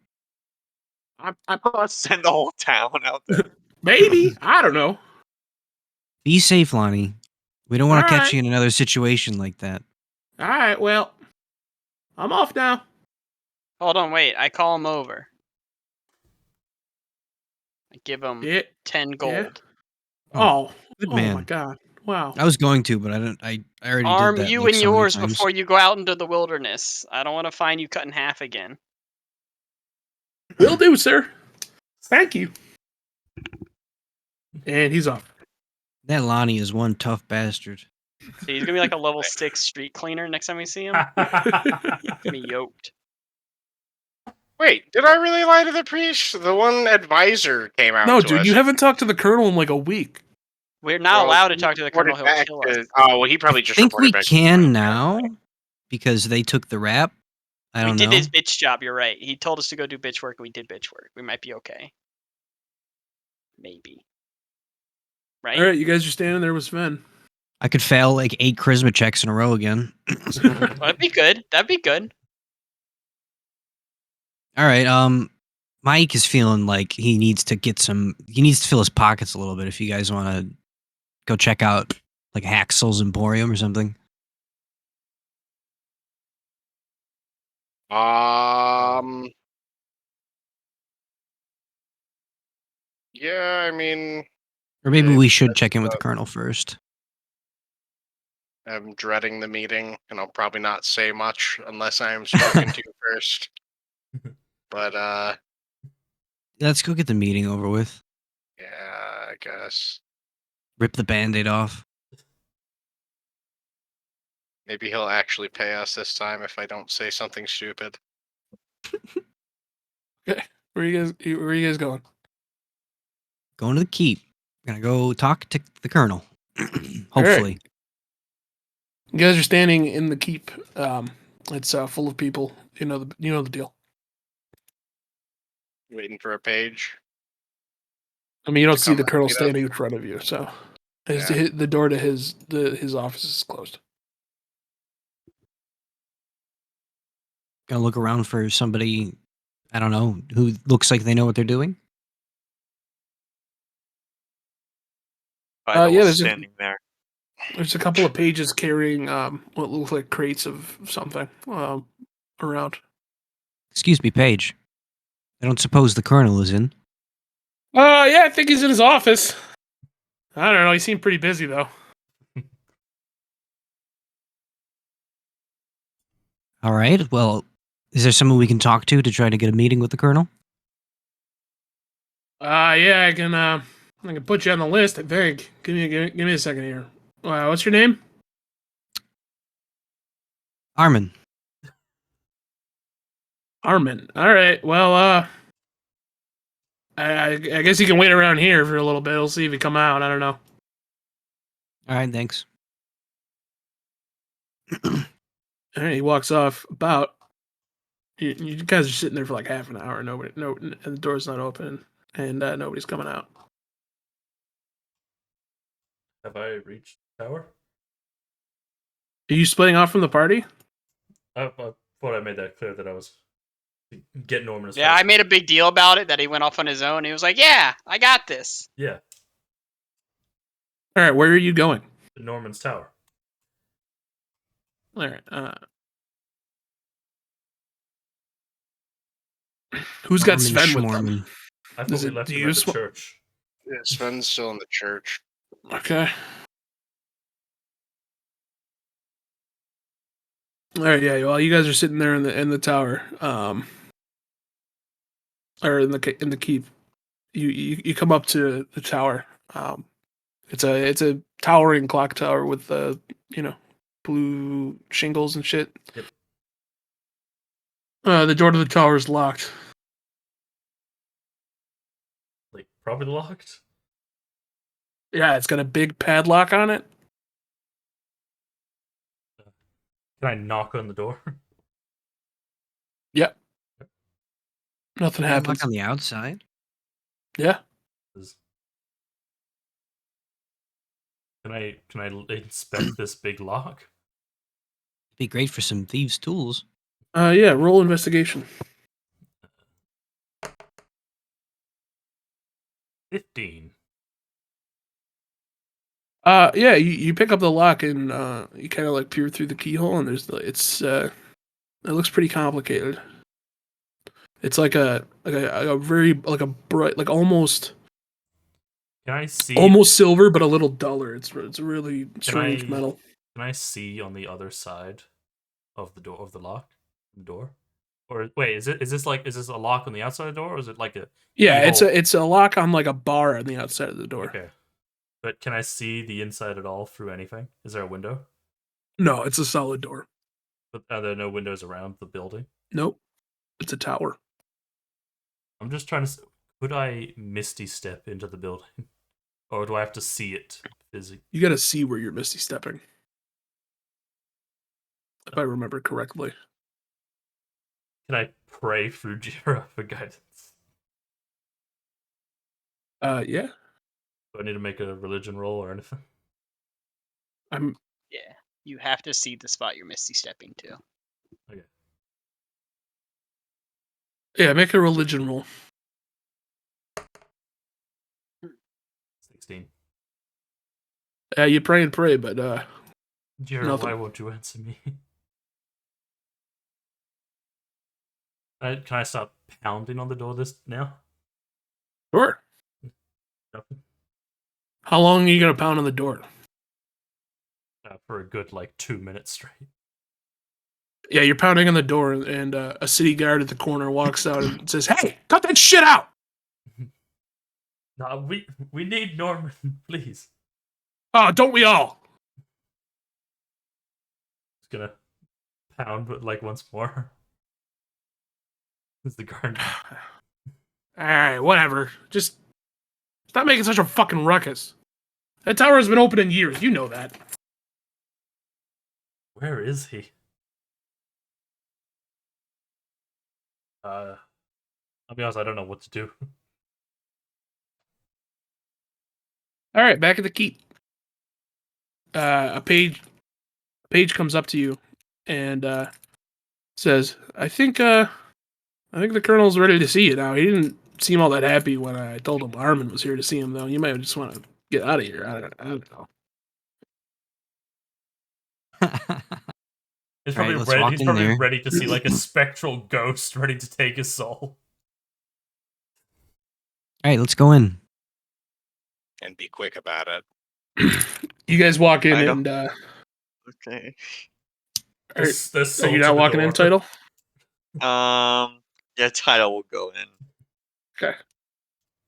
I'm gonna send the whole town out there. Maybe. I don't know. Be safe, Lonnie. We don't want to All catch right. you in another situation like that. All right. Well, I'm off now. Hold on, wait. I call him over. I give him Yeah. 10 gold. Oh. Good Oh man. my God. Wow. I was going to, but I don't. I already Arm did that. you like and so many yours times. before you go out into the wilderness. I don't want to find you cut in half again. Will do, sir. Thank you. And he's off. That Lonnie is one tough bastard. So he's gonna be like a level 6 street cleaner next time we see him. Gonna be yoked. Wait, did I really lie to the priest? The one advisor came out. No, to dude, us. you haven't talked to the colonel in like a week. We're not Well, allowed to he talk to the reported colonel. He'll back kill to- us. Oh, well, he probably I just think we reported back to can the- now because they took the rap. I We don't did know. his bitch job. You're right. He told us to go do bitch work. We did bitch work. We might be okay. Maybe. Right? All right, you guys are standing there with Sven. I could fail like 8 charisma checks in a row again. Well, that'd be good. That'd be good. All right. Mike is feeling like he needs to get some. He needs to fill his pockets a little bit. If you guys want to go check out like Haxel's Emporium or something. Yeah, I mean, Or maybe Yeah, we should check in with the colonel first. I'm dreading the meeting, and I'll probably not say much unless I'm spoken to first. But Let's go get the meeting over with. yeah, I guess Rip the band-aid off. maybe he'll actually pay us this time if I don't say something stupid. Where are you guys going? Going to the keep. Gonna go talk to the colonel. Hopefully. You guys are standing in the keep. It's full of people. You know the deal. Waiting for a page. I mean, you don't To see come the and colonel meet us? standing in front of you, so Yeah. the door to his office is closed. Gonna look around for somebody, I don't know, who looks like they know what they're doing. By yeah, the there's standing there. There's a couple of pages carrying what looks like crates of something around. Excuse me, Paige. I don't suppose the colonel is in. Yeah, I think he's in his office. I don't know. He seemed pretty busy though. All right. Well, is there someone we can talk to try to get a meeting with the colonel? Yeah, I can put you on the list. I think. Give me a second here. What's your name? Armin. Armin. All right. Well, I guess you can wait around here for a little bit. We'll see if he come out. I don't know. All right, thanks. All right. He walks off. About you guys are sitting there for like half an hour. And the door's not open, and nobody's coming out. Have I reached the tower? Are you splitting off from the party? I thought I made that clear that I was getting Norman as Yeah, fast I as- made a big deal about it that he went off on his own. He was like, "Yeah, I got this." Yeah, All right. Where are you going? to Norman's tower. All right. Who's got Armin Sven with them? Schmorman. I thought Is we it- left do him you at the sw- church. Yeah, Sven's still in the church. Okay. All right. Yeah. Well, you guys are sitting there in the tower, or in the keep. you come up to the tower. It's a towering clock tower with blue shingles and shit. Yep. The door to the tower is locked. Like, probably locked. Yeah, it's got a big padlock on it. Can I knock on the door? Yep. Nothing Padlock happens. on the outside. Yeah. Can I inspect this big lock? Be great for some thieves' tools. Yeah. Roll investigation. 15. Yeah. You pick up the lock and you kind of like peer through the keyhole and it looks pretty complicated. It's like a very like a bright like almost Can I see? almost silver but a little duller. It's a really strange metal. Can I see on the other side of the door, of the lock, the door? Or wait, is this a lock on the outside of the door, or is it like a Yeah, keyhole? it's a lock on like a bar on the outside of the door. Okay, but can I see the inside at all through anything? Is there a window? No, it's a solid door. But are there no windows around the building? Nope. It's a tower. I'm just trying to. Could I misty step into the building, or do I have to see it physically? You got to see where you're misty stepping. If I remember correctly. Can I pray through Jira for guidance? Yeah. Do I need to make a religion roll or anything? Yeah, you have to see the spot you're misty stepping to. Okay. Yeah, make a religion roll. 16. Yeah, you pray and pray, but Jira, Nothing. why won't you answer me? Can I start pounding on the door this now? sure. Nothing. How long are you gonna pound on the door? For a good 2 minutes straight. Yeah, you're pounding on the door, and a city guard at the corner walks out and says, "Hey, cut that shit out!" No, we need Norman, please. Oh, don't we all? Just gonna pound, but once more. Is the guard? All right, whatever. Just stop making such a fucking ruckus. That tower has been open in years. You know that. Where is he? I'll be honest, I don't know what to do. All right, back at the keep. A page comes up to you and says, "I think the colonel's ready to see you now. He didn't seem all that happy when I told him Armin was here to see him, though. You might just want to get out of here. I don't know." He's All right, probably let's ready. walk He's in probably there. ready to see a spectral ghost ready to take his soul. All right, let's go in. And be quick about it. You guys walk in I know. and Okay. There's are soul you to not the walking in, door. Title? Yeah, Title will go in. Okay.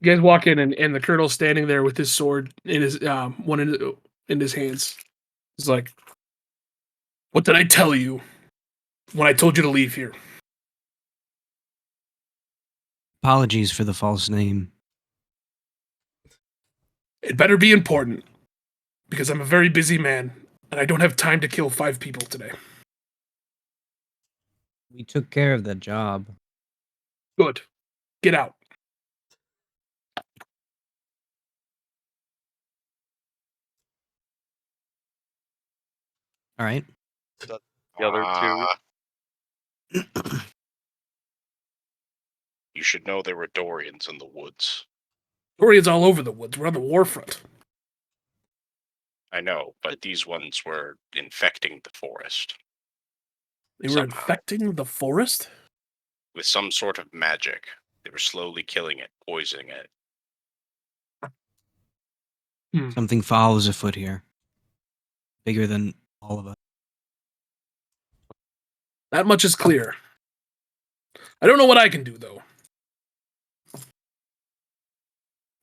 You guys walk in and the colonel's standing there with his sword in his one in his hands. He's like, "What did I tell you when I told you to leave here?" Apologies for the false name. "It better be important, because I'm a very busy man, and I don't have time to kill 5 people today." We took care of that job. "Good. Get out." All right. The other two. You should know there were Dorians in the woods. Dorian's all over the woods. We're on the war front. I know, but these ones were infecting the forest They were Somehow. infecting the forest? with some sort of magic. They were slowly killing it, poisoning it. Something foul is afoot here. Bigger than all of us. That much is clear. I don't know what I can do, though.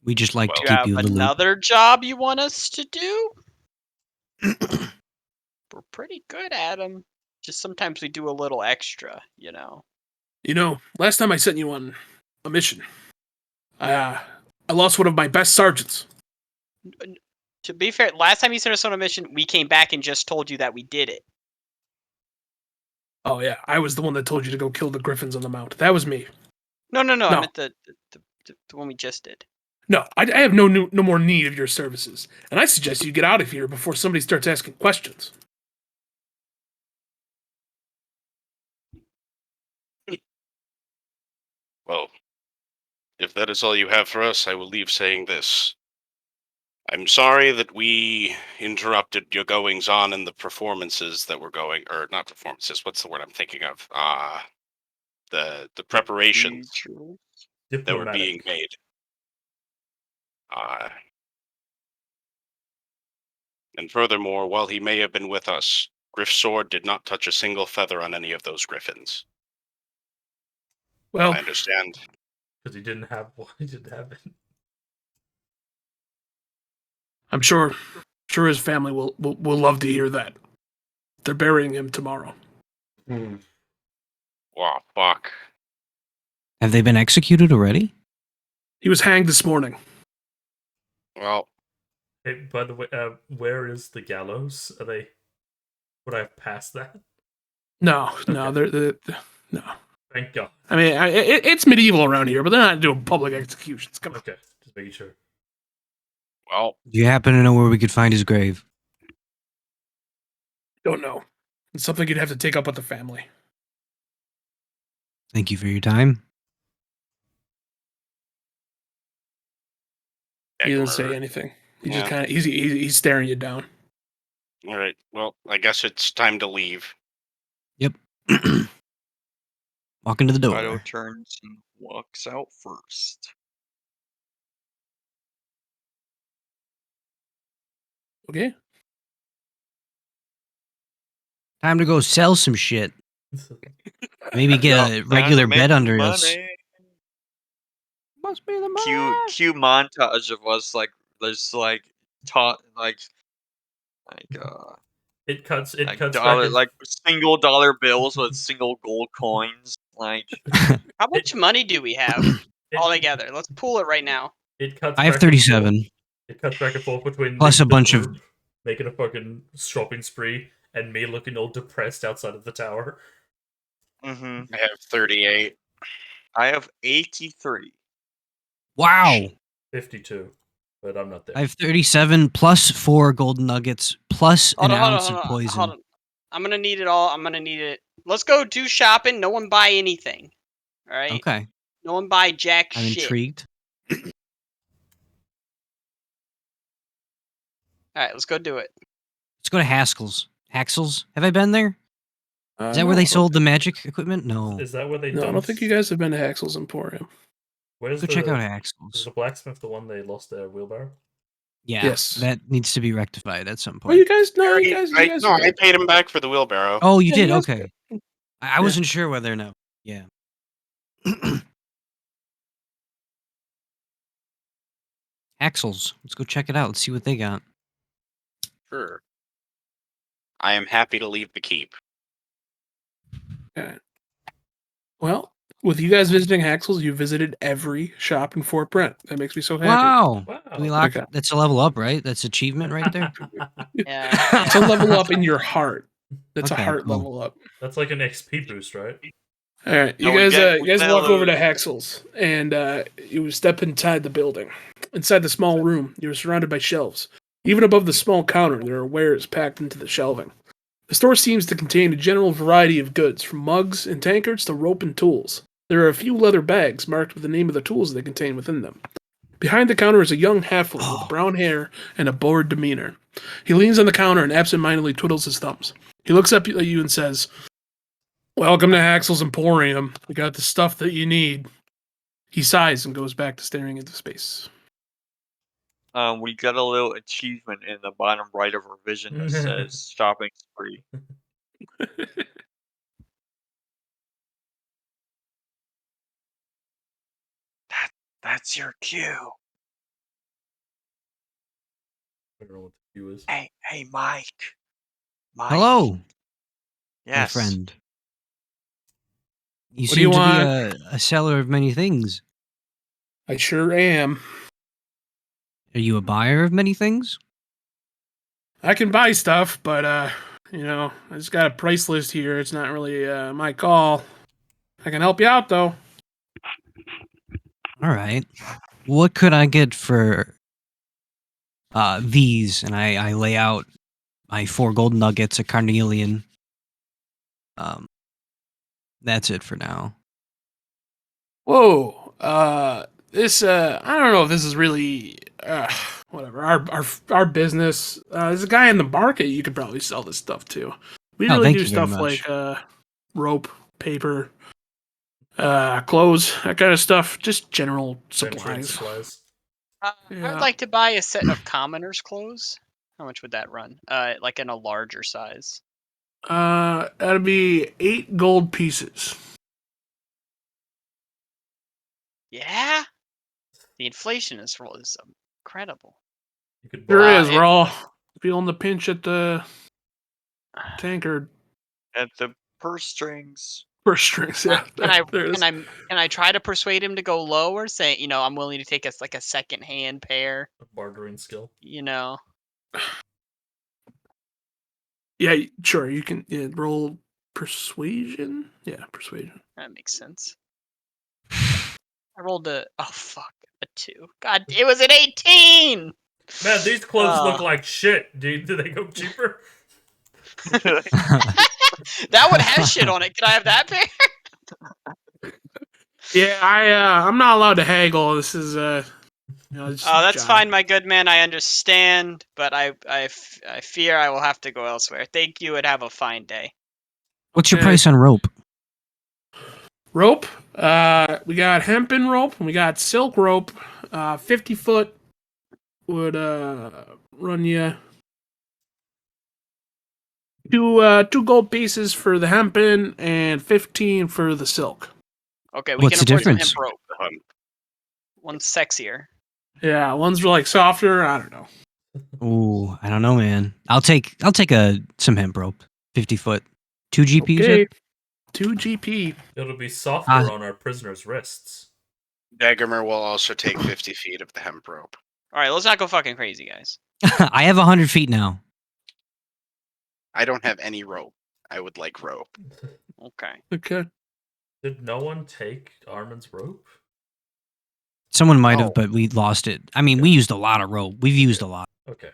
We just like to You keep have you in the loop. another job you want us to do? We're pretty good at them. Just sometimes we do a little extra, you know. You know, last time I sent you on a mission, I lost one of my best sergeants. To be fair, last time you sent us on a mission, we came back and just told you that we did it. Oh yeah, I was the one that told you to go kill the griffins on the mount. That was me. No. I No. meant the one we just did. No, I have no more need of your services, and I suggest you get out of here before somebody starts asking questions. Well, if that is all you have for us, I will leave saying this. I'm sorry that we interrupted your goings on in the performances that were going, or not performances. What's the word I'm thinking of? The preparations that were being Diplomatic. made. And furthermore, while he may have been with us, Griff's sword did not touch a single feather on any of those griffins. Well, I understand. Because he didn't have one. He didn't have it. I'm sure his family will love to hear that. They're burying him tomorrow. Wow, fuck. Have they been executed already? He was hanged this morning. Well, Hey, by the way, where is the gallows? Are they? Would I have passed that? No, Okay. they're no. Thank God. I mean, it's medieval around here, but they're not doing public executions. Come on. Okay, just making sure. well, Do you happen to know where we could find his grave? Don't know. It's something you'd have to take up with the family. Thank you for your time. He doesn't say Egmer. anything. He Yeah. just kind of he's staring you down. All right. Well, I guess it's time to leave. Yep. Walk into the door. Fido turns and walks out first. Okay. Time to go sell some shit. Maybe get a Time regular to make bed under money. us. Must be the Cue montage of us like there's like taught like It cuts like back. dollar and- like single dollar bills with single gold coins. Like How much money do we have it- all together? Let's pool it right now. It cuts. I have back and forth. 37. It cuts back and forth between Plus a bunch of- group making a fucking shopping spree and me looking all depressed outside of the tower. mm-hmm. I have 38. I have 83. Wow. 52, but I'm not there. I have 37 plus 4 golden nuggets plus an ounce of poison. Hold on. I'm gonna need it all. I'm gonna need it. Let's go do shopping. No one buy anything. All right. Okay. No one buy jack I'm shit. intrigued. All right, let's go do it. Let's go to Haskell's. Haxel's? Have I been there? Is that no, where I they don't sold the think- magic equipment? No. Is that where they? No, I dumped- don't think you guys have been to Haxel's Emporium. Where's Go the, check out Is Haxell's. the blacksmith the one they lost their wheelbarrow? Yeah. Yes. That needs to be rectified at some Oh, point. you guys? No, you guys. I are good. paid him back for the wheelbarrow. Oh, you Yeah, did? you guys are Okay. good. I wasn't sure whether or no. Yeah. Axel's. Let's go check it out. Let's see what they got. Sure. I am happy to leave the keep. Okay. Well, with you guys visiting Haxel's, you visited every shop in Fort Brent. That makes me so happy. Wow. Wow. Do we lock? Okay. That's a level up, right? That's achievement right there. Yeah. It's a level up in your heart. That's Okay, a heart cool. level up. That's like an XP boost, right? All right, you No, we guys. get- You we guys walk over to mellowed. Haxel's, and you step inside the building. Inside the small room, you're surrounded by shelves. Even above the small counter, there are wares packed into the shelving. The store seems to contain a general variety of goods, from mugs and tankards to rope and tools. There are a few leather bags marked with the name of the tools they contain within them. Behind the counter is a young halfling with brown hair and a bored demeanor. He leans on the counter and absentmindedly twiddles his thumbs. He looks up at you and says, "Welcome to Haxel's Emporium. We got the stuff that you need." He sighs and goes back to staring into space. We got a little achievement in the bottom right of our vision that says shopping spree. That's your cue. I don't know what the Q is. Hey, Mike. Mike. Hello, Yes. my friend. You What do you seem to be want? a seller of many things. I sure am. Are you a buyer of many things? I can buy stuff, but I just got a price list here. It's not really my call. I can help you out though. All right. What could I get for these? And I lay out my 4 gold nuggets, a carnelian. That's it for now. Whoa. This I don't know if this is really whatever. Our business. There's a guy in the market you could probably sell this stuff to. We Oh, really thank do you very stuff much. like rope, paper, clothes, that kind of stuff. Just general Entrance supplies. supplies. I Yeah. would like to buy a set of commoner's clothes. How much would that run? Like in a larger size. That'd be 8 gold pieces. Yeah, the inflation is incredible. You could Sure buy is. it- We're all feeling the pinch at the tankard At the purse strings. purse strings. Can I Yeah, can I there it is. can I try to persuade him to go lower, saying I'm willing to take a second hand pair. a bartering skill. Yeah, sure. You can roll persuasion. Yeah, persuasion. That makes sense. I rolled a 2. God, it was an 18. Man, these clothes Oh. look like shit. Do they go cheaper? That one has shit on it. Can I have that pair? Yeah, I'm not allowed to haggle. This is just Oh, a that's job. fine, my good man. I understand, but I fear I will have to go elsewhere. Thank you, and have a fine day. What's your Okay. price on rope? Rope. We got hempen rope and we got silk rope. 50-foot would run you two gold pieces for the hempen and 15 for the silk. Okay, we What's can the afford some difference? hemp rope. One's sexier. Yeah, one's like softer. I don't know. Ooh, I don't know, man. I'll take some hemp rope, 50-foot, 2 GP. You Okay, said? 2 GP. It'll be softer on our prisoners' wrists. Daggermer will also take 50 feet of the hemp rope. All right, let's not go fucking crazy, guys. I have 100 feet now. I don't have any rope. I would like rope. Okay. Okay. Did no one take Armin's rope? Someone might have, No. but we lost it. I mean, we used a lot of rope. We've used a lot. Okay.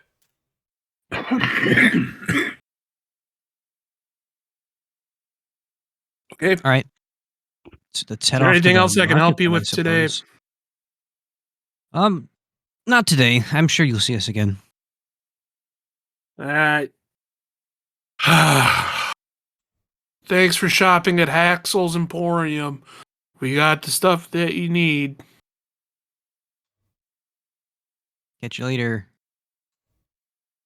Okay. All right. So let's head there off. anything to the else I can help you market, with today? suppose. Not today. I'm sure you'll see us again. All right. Thanks for shopping at Haxel's Emporium. We got the stuff that you need. Catch you later.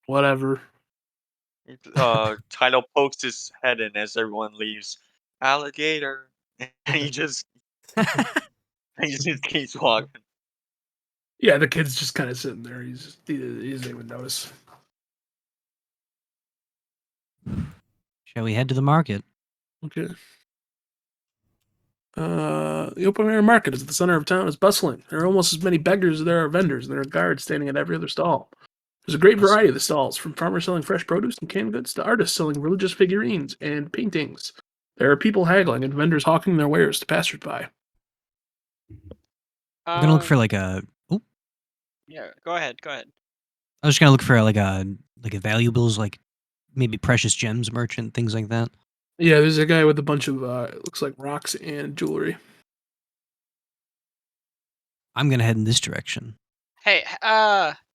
Whatever. Tyler pokes his head in as everyone leaves. Alligator. And he just keeps walking. Yeah, the kid's just kind of sitting there. He doesn't even notice. Shall we head to the market? Okay. The open air market is at the center of town. It's bustling. There are almost as many beggars as there are vendors, and there are guards standing at every other stall. There's a great variety of the stalls, from farmers selling fresh produce and canned goods to artists selling religious figurines and paintings. There are people haggling and vendors hawking their wares to passersby. I'm gonna look for like a. Oh, Yeah, go ahead. I was just gonna look for like a valuables, like maybe precious gems merchant, things like that. Yeah, there's a guy with a bunch of it looks like rocks and jewelry. I'm gonna head in this direction. Hey,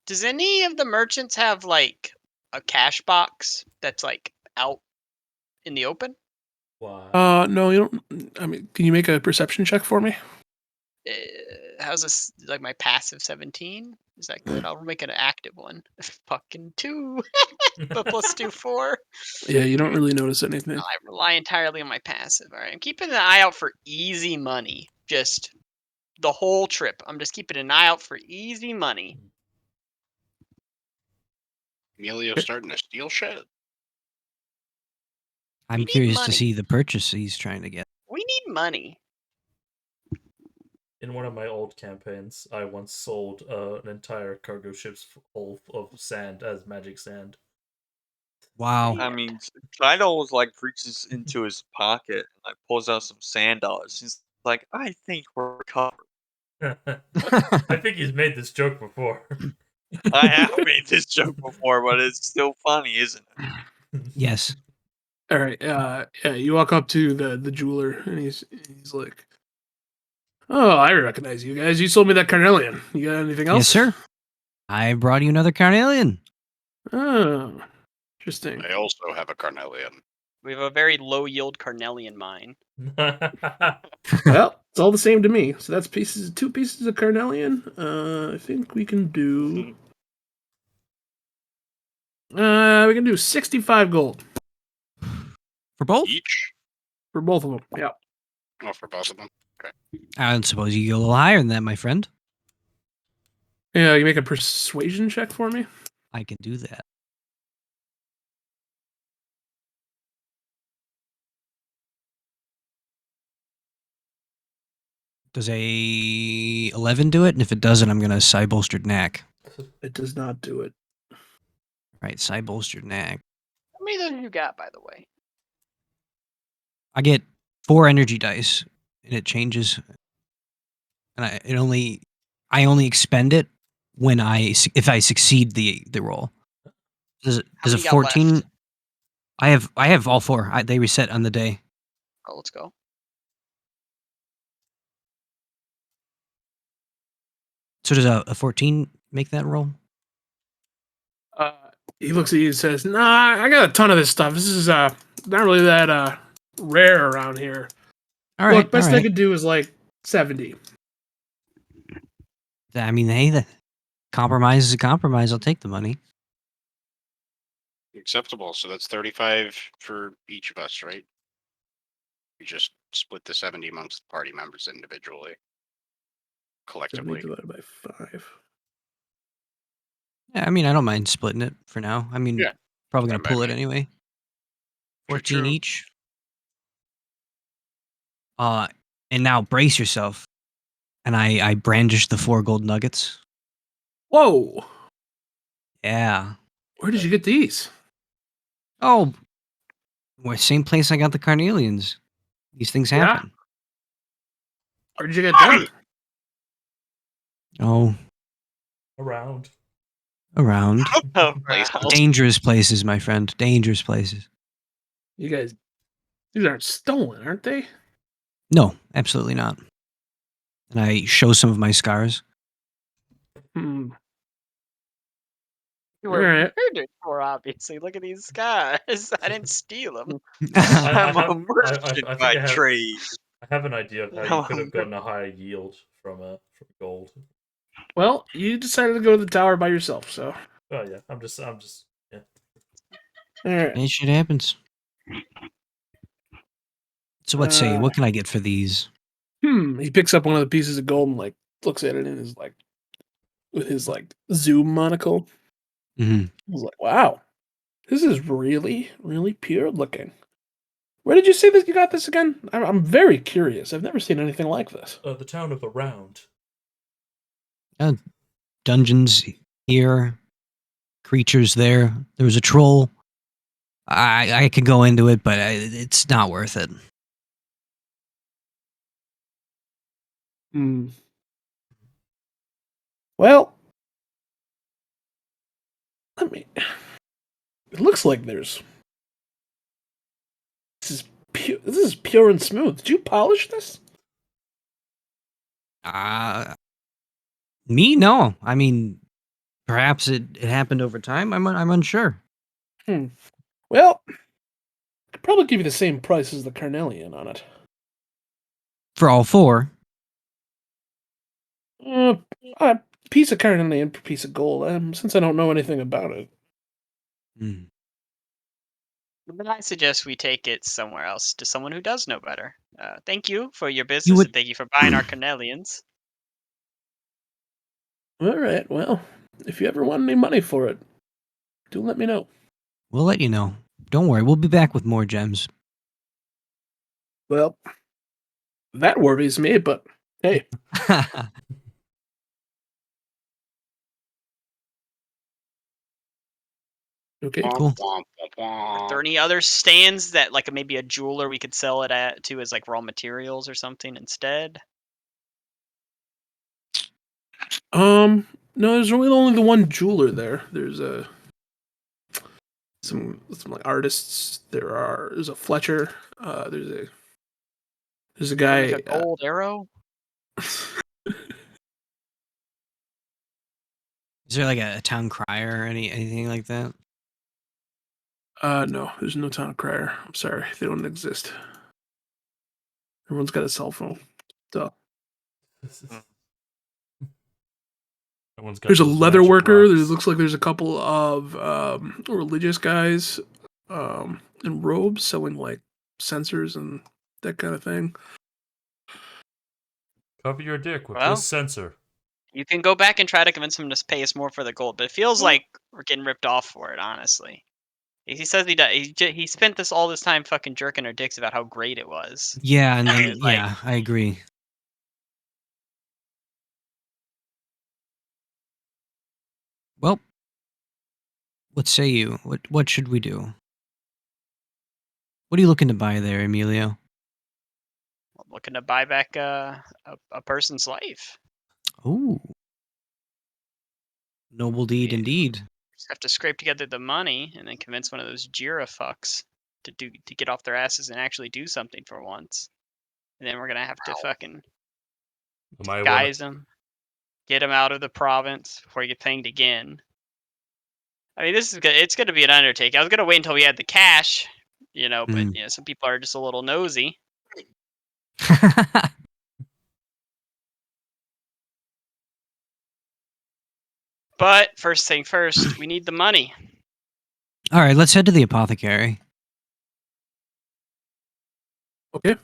does any of the merchants have like a cash box that's like out in the open? Why? No, you don't. I mean, can you make a perception check for me? How's this like my passive 17? Is that good? I'll make it an active one. Fucking 2. But plus 2, 4. Yeah, you don't really notice anything. I rely entirely on my passive. All right, I'm keeping an eye out for easy money. Just the whole trip. I'm just keeping an eye out for easy money. Emilio starting to steal shit. I'm need curious to money. see the purchase he's trying to get. We need money. In one of my old campaigns, I once sold an entire cargo ship's full of sand as magic sand. Wow. I mean, Kaido like reaches into his pocket and like pulls out some sand dollars. He's like, I think we're covered. I think he's made this joke before. I have made this joke before, but it's still funny, isn't it? Yes. All right. Yeah, you walk up to the jeweler, and he's like, "Oh, I recognize you guys. You sold me that carnelian. You got anything else?" Yes, sir. I brought you another carnelian. Oh, interesting. I also have a carnelian. We have a very low yield carnelian mine. Well, it's all the same to me. So that's two pieces of carnelian. I think we can do. We can do 65 gold For both? Each? for both of them. Yeah. Oh, for both of them. I suppose you go a little higher than that, my friend. Yeah, you make a persuasion check for me. I can do that. Does a 11 do it? And if it doesn't, I'm gonna side bolstered knack. It does not do it. Right, side bolstered knack. How many of those you got, by the way? I get 4 energy dice, and it changes. And I only expend it when if I succeed the roll. Does a many you got 14? left? I have all 4. They reset on the day. Oh, let's go. So does a 14 make that roll? He looks at you and says, "Nah, I got a ton of this stuff. This is not really that rare around here. All right. Look, best all I right. could do is like 70." I mean, hey, the compromise is a compromise. I'll take the money. Acceptable. So that's 35 for each of us, right? We just split the 70 amongst the party members individually. 70 Collectively. divided by 5. Yeah, I mean, I don't mind splitting it for now. I mean, Yeah, probably gonna fine by pull it me. anyway. True, 14 true. each. And now brace yourself. And I brandish the 4 gold nuggets. Whoa! Yeah. Where did you get these? Oh, well, same place I got the carnelians. These things Yeah? happen. Where did you get them? Oh, Around. around. Place. Wow. Dangerous places, my friend. Dangerous places. You guys, these aren't stolen, aren't they? No, absolutely not. And I show some of my scars. Hmm. You were Alright. murdered for, obviously. Look at these scars. I didn't steal them. I'm I a merchant think by I have- trade. I have an idea of how I'm you a could have gotten a higher yield from gold. Well, you decided to go to the tower by yourself, so. Oh yeah, I'm just yeah. Alright. That shit happens. So let's say, what can I get for these? He picks up one of the pieces of gold and like looks at it in his like with his like zoom monocle. Mm-hmm. He's like, "Wow, this is really, really pure looking." Where did you say that you got this again? I'm very curious. I've never seen anything like this. The town of Around. Dungeons here, creatures there. There was a troll. I could go into it, but it's not worth it. Hmm. Well, let me. It looks like there's. This is pure. This is pure and smooth. Did you polish this? Me? No. I mean, perhaps it happened over time. I'm unsure. Well, I could probably give you the same price as the carnelian on it. For all 4. A piece of carnelian per piece of gold. Since I don't know anything about it. Mm. But I suggest we take it somewhere else to someone who does know better. Thank you for your business would- and thank you for buying our carnelians. All right. Well, if you ever want any money for it, do let me know. We'll let you know. Don't worry, we'll be back with more gems. Well, that worries me, but hey, okay. Cool. Are there any other stands that, like, maybe a jeweler we could sell it at to as like raw materials or something instead? No, there's really only the one jeweler there. There's some like artists. There's a Fletcher. There's a Wanna guy. make a gold arrow? Is there like a town crier or anything like that? No, there's no town crier. I'm sorry, they don't exist. Everyone's got a cell phone. Duh. Everyone's got There's a those leather magic worker. There rocks. looks like there's a couple of religious guys in robes selling like sensors and that kind of thing. Cover your dick with Well, this sensor. you can go back and try to convince him to pay us more for the gold, but it feels like we're getting ripped off for it, honestly. He says he does. He spent all this time fucking jerking our dicks about how great it was. Yeah, and And then, it's like- yeah, I agree. Well, what say you? What should we do? What are you looking to buy there, Emilio? I'm looking to buy back a person's life. Oh, noble deed Yeah. indeed. Just have to scrape together the money and then convince one of those Jira fucks to get off their asses and actually do something for once. And then we're gonna have to fucking You might wanna- guise them, get them out of the province before you get pinged again. I mean, it's gonna be an undertaking. I was gonna wait until we had the cash, but Mm. some people are just a little nosy. But first thing first, we need the money. All right, let's head to the apothecary. Okay.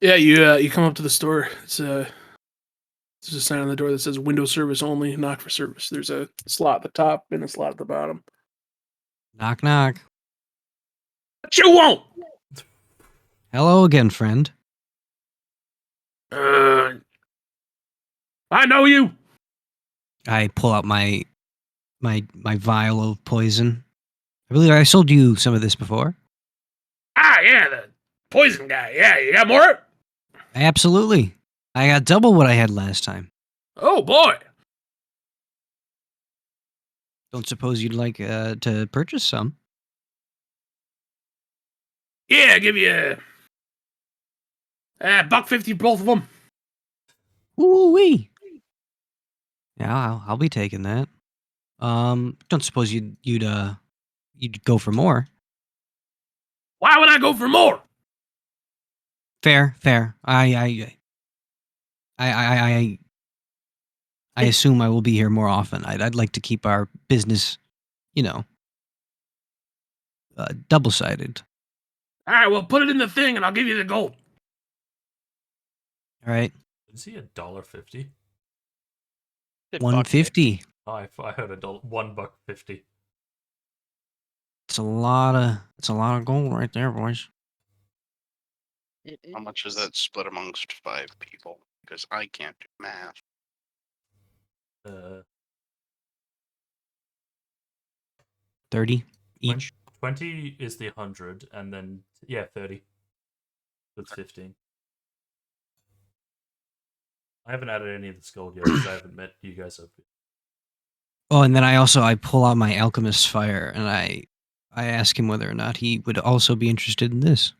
Yeah, you come up to the store. There's a sign on the door that says "Window Service Only. Knock for service." There's a slot at the top and a slot at the bottom. Knock, knock. What you want? Hello again, friend. I know you. I pull out my vial of poison. I believe I sold you some of this before. Ah, yeah, the poison guy. Yeah, you got more? Absolutely. I got double what I had last time. Oh boy. Don't suppose you'd like to purchase some? Yeah, I'll give you $1.50 both of them. Ooh wee. Yeah, I'll be taking that. Don't suppose you'd go for more? Why would I go for more? Fair. I assume I will be here more often. I'd like to keep our business, double-sided. All right, well, put it in the thing, and I'll give you the gold. All right, Is he $1.50? $1.50. Oh, I heard $1.50. It's a lot of gold right there, boys. How much is that split amongst 5 people? Because I can't do math. 30 each. 20 is the 100, and then 30. That's 15. I haven't added any of this gold yet because I haven't met you guys up. Oh, and then I pull out my alchemist's fire and I ask him whether or not he would also be interested in this.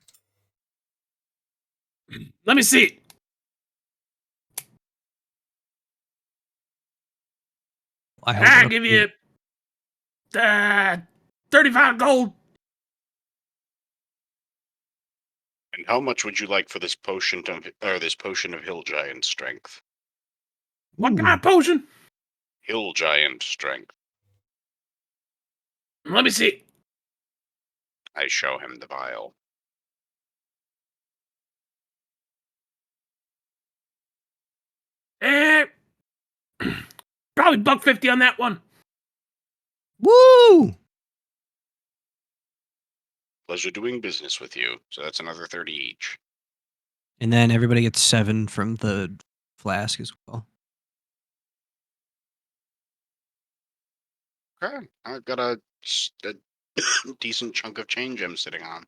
Let me see. I'll give you 35 gold. And how much would you like for this potion of hill giant strength? What kind of potion? Hill giant strength. Let me see. I show him the vial. Eh, Probably $150 on that one. Woo! Pleasure doing business with you. So that's another 30 each. And then everybody gets 7 from the flask as well. Okay. I've got a decent chunk of change I'm sitting on.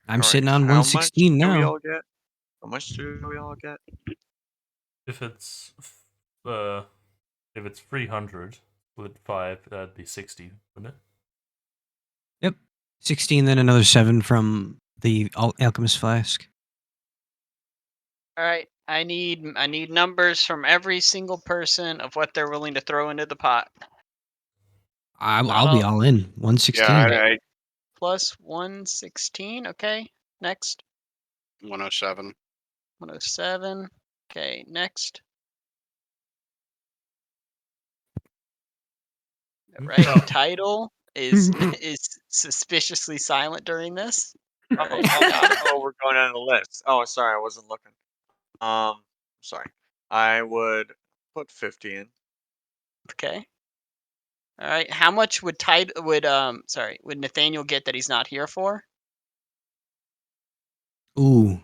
I'm Alright, sitting on how 116 much do we now. all get? How much do we all get? If it's 300 with 5, that'd be 60, wouldn't it? Yep. 16, then another 7 from the alchemist flask. All right. I need numbers from every single person of what they're willing to throw into the pot. I'll be all in. 116. Yeah, I Plus 116. Okay. Next. 107. 107. Okay. Next. All right. Oh. Title is suspiciously silent during this. All right. Oh, we're going down the list. Oh, sorry, I wasn't looking. Sorry. I would put 50 in. Okay. All right. How much would would Nathaniel get that he's not here for? Ooh.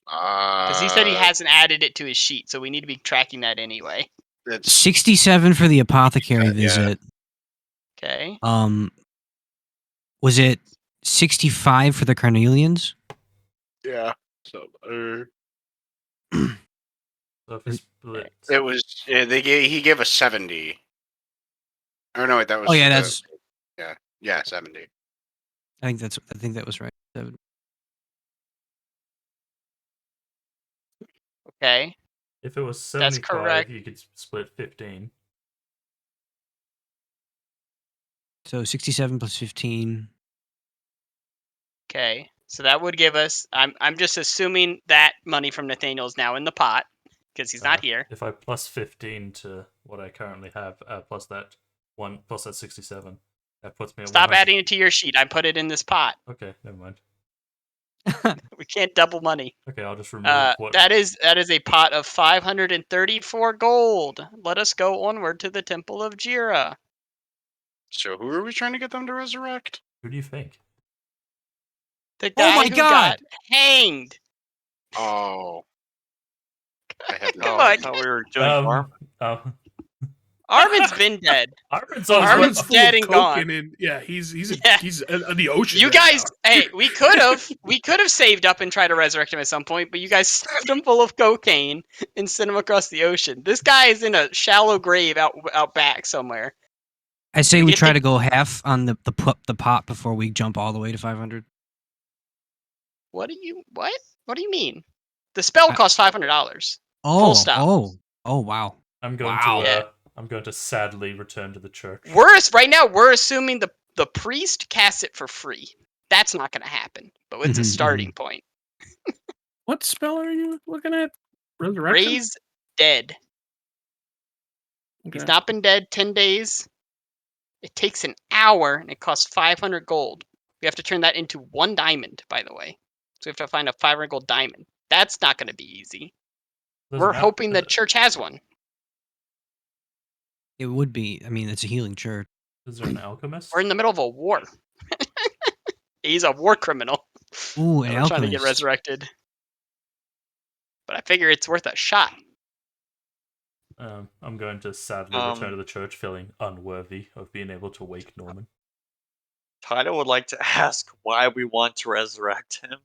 Because he said he hasn't added it to his sheet, so we need to be tracking that anyway. It's 67 for the apothecary Yeah. visit. Okay. Was it 65 for the carnelians? yeah. So So if we split, It was he gave us 70. Or no, wait, that was Oh yeah, for that's. yeah 70. I think that was right. 7. Okay. if it was That's 75, correct. you could split 15. So 67 plus 15. Okay. So that would give us. I'm just assuming that money from Nathaniel is now in the pot because he's not here. If I plus 15 to what I currently have, plus that 67, that puts me at Stop 100. adding it to your sheet. I put it in this pot. Okay, never mind. We can't double money. Okay, I'll just remove what. That is a pot of 534 gold. Let us go onward to the Temple of Jira. So who are we trying to get them to resurrect? Who do you think? The Oh guy my who God! got hanged. Oh. I had Come no I on. idea. thought we were doing farm. Armin's been dead. Armin's Oh, on Armin's Armin's full dead of and coke gone. and yeah, he's Yeah. in the ocean. You right guys, now. hey, we could have saved up and tried to resurrect him at some point, but you guys stuffed him full of cocaine and sent him across the ocean. This guy is in a shallow grave out back somewhere. I say We we get try the- to go half on the pot before we jump all the way to 500. What do you mean? The spell costs $500. Full stop. Oh, wow. I'm going Wow. to I'm going to sadly return to the church. Right now we're assuming the priest casts it for free. That's not going to happen, but it's a starting point. What spell are you looking at? Resurrection. Raise dead. Okay. He's not been dead 10 days. It takes an hour and it costs 500 gold. We have to turn that into 1 diamond, by the way. So we have to find a 500 gold diamond. That's not going to be easy. We're hoping the church has one. It would be. I mean, it's a healing church. Is there an alchemist? We're in the middle of a war. He's a war criminal. Ooh, an We're trying to get alchemist. resurrected. But I figure it's worth a shot. I'm going to sadly return to the church, feeling unworthy of being able to wake Norman. Tyler would like to ask why we want to resurrect him.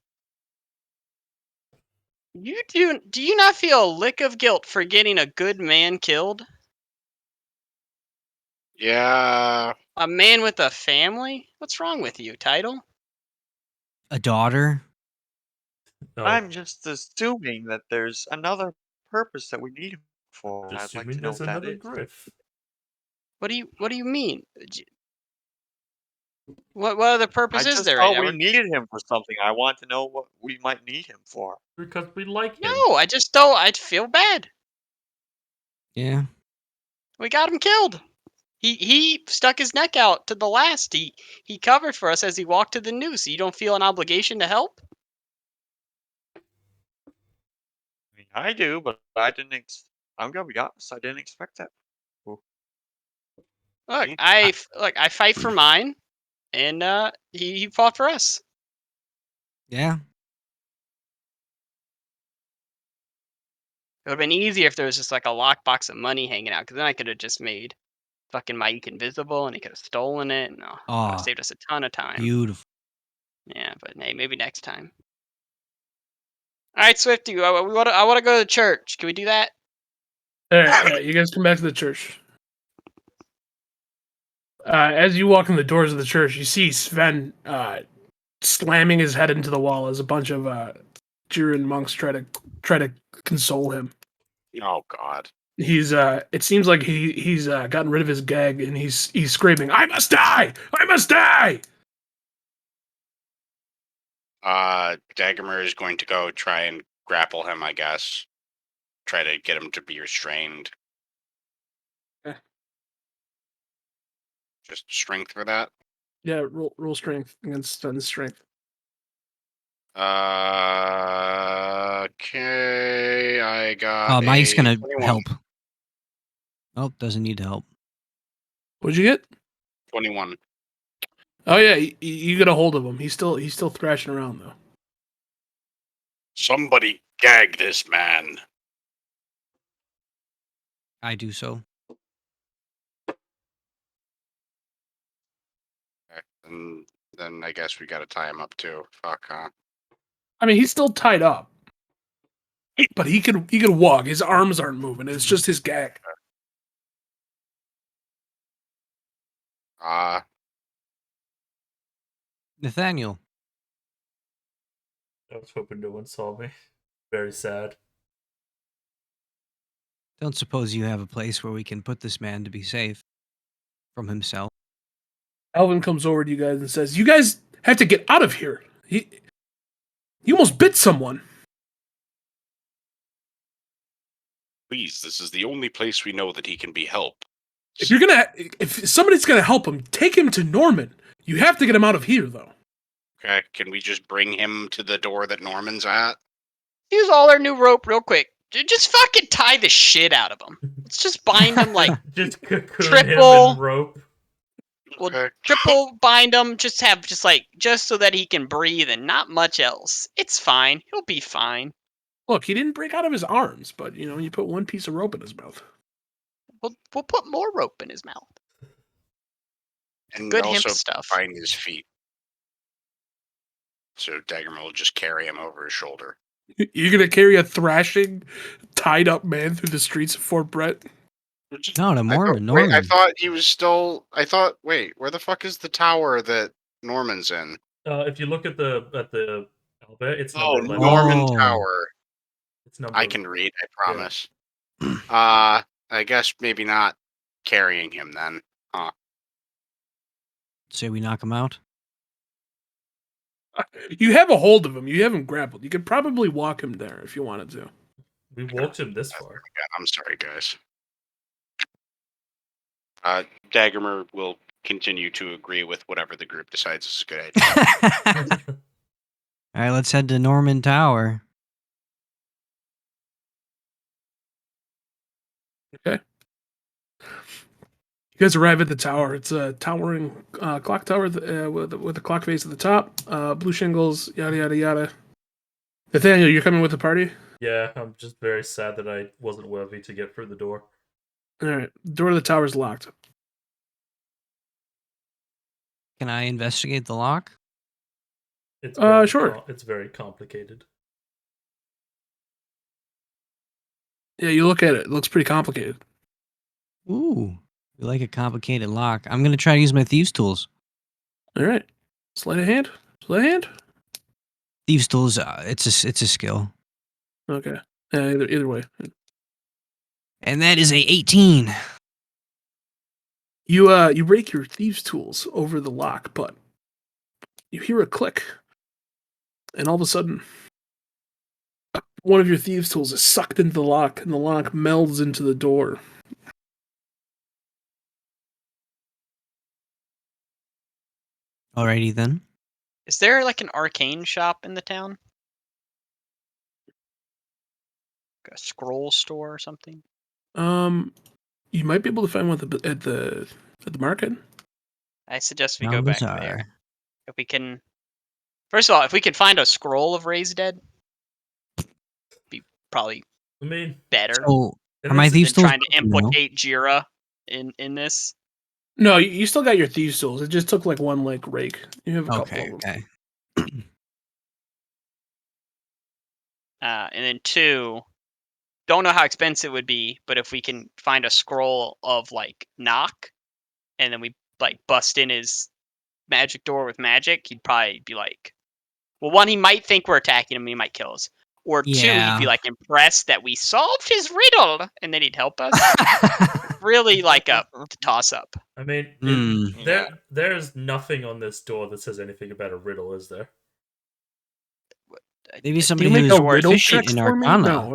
Do you not feel a lick of guilt for getting a good man killed? Yeah. A man with a family? What's wrong with you, Title? A daughter. Oh, I'm just assuming that there's another purpose that we need him for. and I'd like assuming to know there's what that another is. griff. What do you mean? What other I purpose is just there right thought now? we needed him for something. I want to know what we might need him for. Because we like him. No, I just don't. I feel bad. Yeah. We got him killed. He stuck his neck out to the last. He covered for us as he walked to the noose. You don't feel an obligation to help? I mean, I do, but I didn't. I'm gonna be honest. I didn't expect that. Look, Hmm? I fight for mine, and he fought for us. Yeah. It would have been easier if there was just like a lockbox of money hanging out, because then I could have just made fucking Mike invisible, and he could have stolen it, and that would have Oh, saved us a ton of time. beautiful. Yeah, but hey, maybe next time. All right, Swifty, I want to go to the church. Can we do that? All right, you guys come back to the church. As you walk in the doors of the church, you see Sven slamming his head into the wall as a bunch of Jiren monks try to console him. Oh God. He's it seems like he's gotten rid of his gag and he's screaming, "I must die! I must die!" Daggermer is going to go try and grapple him, I guess. Try to get him to be restrained. Eh. Just strength for that. Yeah, roll strength against Sven's strength. Okay, I got Mike's a gonna 21. help. Oh, doesn't need help. What'd you get? 21. Oh yeah, you get a hold of him. He's still thrashing around though. Somebody gag this man. I do so. Okay, and then I guess we gotta tie him up too. Fuck, huh? I mean, he's still tied up, but he could walk. His arms aren't moving. It's just his gag. Nathaniel, I was hoping no one saw me. Very sad. don't suppose you have a place where we can put this man to be safe from himself? Alvin comes over to you guys and says, "You guys have to get out of here. He almost bit someone." Please, this is the only place we know that he can be helped. If somebody's gonna help him, take him to Norman. You have to get him out of here, though. Okay, can we just bring him to the door that Norman's at? Use all our new rope real quick. Just fucking tie the shit out of him. Let's just bind him like Just cocoon triple- him in rope. Well, Okay. triple bind him. Just so that he can breathe and not much else. It's fine. He'll be fine. Look, he didn't break out of his arms, but you put one piece of rope in his mouth. We'll put more rope in his mouth. And Good also hemp stuff. bind his feet. So Daggerman will just carry him over his shoulder. You're gonna carry a thrashing, tied up man through the streets of Fort Brett? No, to Wait, Norman. I thought he was still. Wait, where the fuck is the tower that Norman's in? If you look at the alphabet, it's Oh, number 11. Norman Oh. Tower. It's number. I can read, I promise. I guess maybe not carrying him then. Say we knock him out. You have a hold of him. You have him grappled. You could probably walk him there if you wanted to. We walked him this far. Yeah, I'm sorry, guys. Daggermer will continue to agree with whatever the group decides is a good idea. All right, let's head to Norman Tower. Okay. You guys arrive at the tower. It's a towering clock tower with a clock face at the top, blue shingles, yada yada yada. Nathaniel, you're coming with the party? Yeah, I'm just very sad that I wasn't worthy to get through the door. All right. The door to the tower is locked. Can I investigate the lock? It's sure. It's very complicated. Yeah, you look at it. It looks pretty complicated. Ooh, you like a complicated lock. I'm gonna try to use my thieves' tools. All right. Sleight of hand. Sleight of hand. Thieves' tools. It's a skill, Okay. Either way. and that is a 18. You break your thieves' tools over the lock, but you hear a click, and all of a sudden, one of your thieves' tools is sucked into the lock, and the lock melds into the door. Alrighty then. Is there like an arcane shop in the town? Like a scroll store or something? You might be able to find one at the at the market. I suggest we Town go back bazaar. there. If we can, first of all, if we could find a scroll of Raised Dead, be probably I mean, better So, it are my is- thieves than tools trying to broken now? implicate Jira in this. No, you still got your thieves' tools. It just took like one like rake. You have a couple Okay, of them. okay. And then 2, don't know how expensive it would be, but if we can find a scroll of like knock, and then we like bust in his magic door with magic, he'd probably be like, well, 1, he might think we're attacking him, and he might kill us. Or 2, he'd be Yeah. like impressed that we solved his riddle, and then he'd help us. Really like a toss up. I mean, Hmm. there's nothing on this door that says anything about a riddle, is there? Maybe Do somebody you make who's a riddle proficient check in for me? Arcana.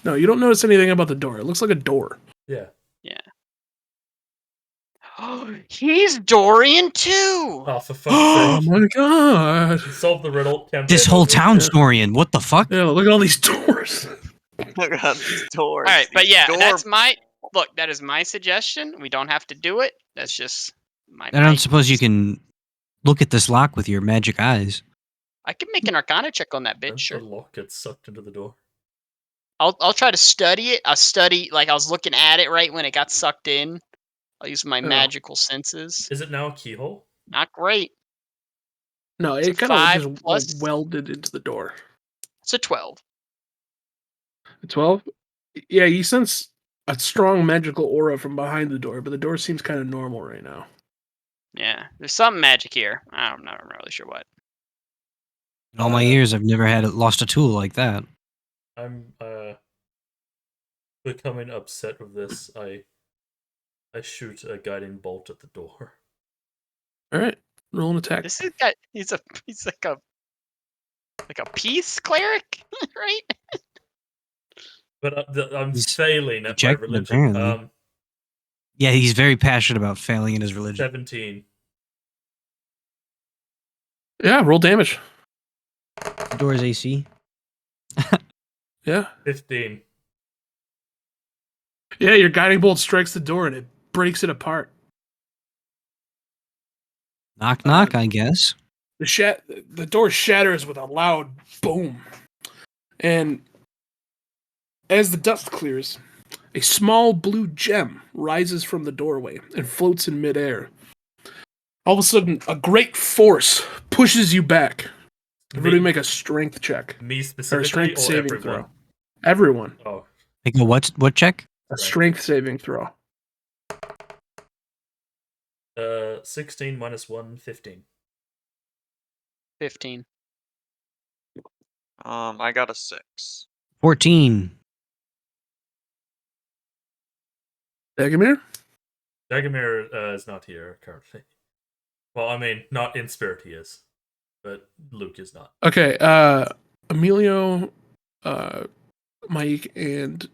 No. You don't notice anything about the door. It looks like a door. Yeah. He's Dorian too. Oh, for fuck's Oh sake! my god! Solve the riddle. Campaign This whole over. town's Yeah. Dorian. What the fuck? Yeah, look at all these doors. Look at these doors. All right, but these yeah, door- that's my look. That is my suggestion. We don't have to do it. That's just my. I don't suppose you can look at this lock with your magic eyes. I can make an Arcana check on that bitch. Don't Sure. the lock gets sucked into the door. I'll try to study it. I'll study like I was looking at it right when it got sucked in. I'll use my magical senses. Is it now a keyhole? Not great. No, It's a it kind 5 of just plus- welded into the door. It's a 12. 12? Yeah, you sense a strong magical aura from behind the door, but the door seems kind of normal right now. Yeah, there's some magic here. I'm not really sure what. In all my years, I've never had lost a tool like that. I'm becoming upset with this. I shoot a guiding bolt at the door. All right, roll an attack. This is guy. He's like a peace cleric, right? But I'm He's failing at my rejected, religion. apparently. Yeah, he's very passionate about failing in his religion. 17. Yeah, roll damage. The door's AC. Yeah. 15. Yeah, your guiding bolt strikes the door and it breaks it apart. Knock, knock, I guess. The door shatters with a loud boom. And as the dust clears, a small blue gem rises from the doorway and floats in midair. All of a sudden, a great force pushes you back. Everybody make a strength check. Me Or a specifically, strength or saving everyone? throw. Everyone. Oh, Make a what check? A strength saving throw. 16 minus 1, 15. 15. I got a 6. 14. Dagamir? Dagomir is not here currently. Well, I mean, not in spirit he is, but Luke is not. Okay, Emilio, Mike, and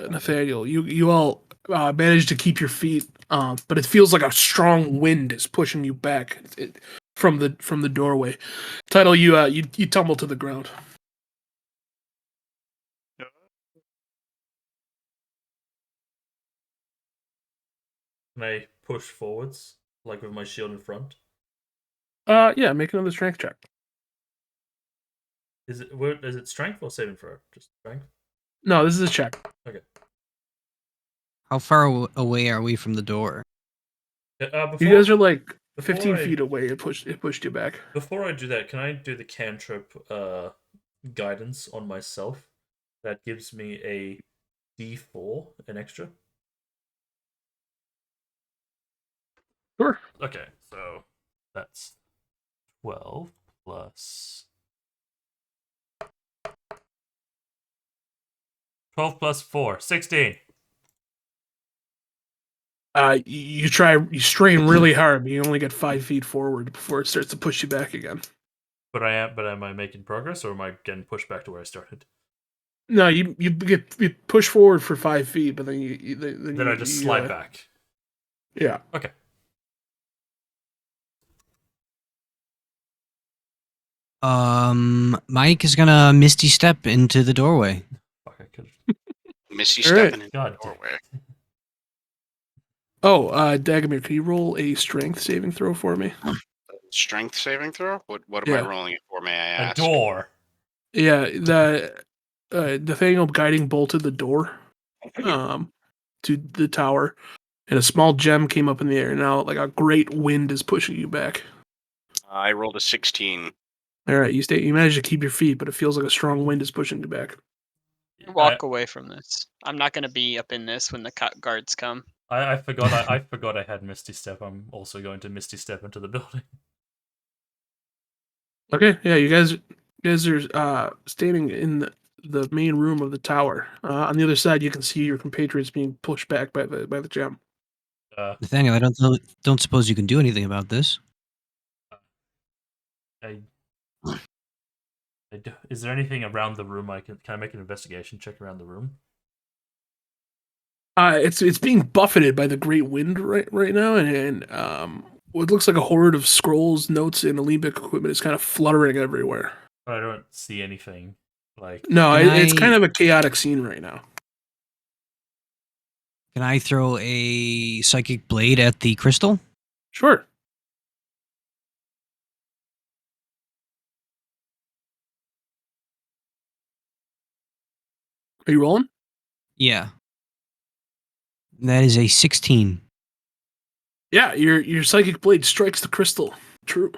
Nathaniel, you all managed to keep your feet, but it feels like a strong wind is pushing you back from the doorway. Title, you tumble to the ground. Can I push forwards, like with my shield in front? Yeah, make another strength check. Is it strength or saving throw? Just strength? No, this is a check. Okay. How far away are we from the door? Before, You guys are like before 15 I- feet away. It pushed you back. Before I do that, can I do the cantrip guidance on myself? That gives me a D4, an extra. Sure. Okay, so that's 12 plus 12 plus 4, 16. You strain really hard, but you only get 5 feet forward before it starts to push you back again. But am I making progress, or am I getting pushed back to where I started? No, you push forward for 5 feet, but then Then I just slide back. Yeah. Okay. Mike is gonna misty step into the doorway. Fuck, I could. Misty All right. stepping in God the doorway. Oh, Dagomir, can you roll a strength saving throw for me? Strength saving throw? What am I Yeah. rolling it for, may I A ask? door. Yeah, the Nathaniel guiding bolted the door to the tower, and a small gem came up in the air. Now, like a great wind is pushing you back. I rolled a 16. All right, you managed to keep your feet, but it feels like a strong wind is pushing you back. Walk away from this. I'm not going to be up in this when the guards come. I forgot. I forgot I had Misty Step. I'm also going to Misty Step into the building. Okay, yeah, you guys are standing in the main room of the tower. On the other side, you can see your compatriots being pushed back by the gem. Nathaniel, I don't suppose you can do anything about this. Is there anything around the room can I make an investigation check around the room? It's being buffeted by the great wind right now, and what looks like a horde of scrolls, notes, and alembic equipment is kind of fluttering everywhere. But I don't see anything. Like No, Can it's I- kind of a chaotic scene right now. Can I throw a psychic blade at the crystal? Sure. Are you rolling? Yeah. That is a 16. Yeah, your psychic blade strikes the crystal. True.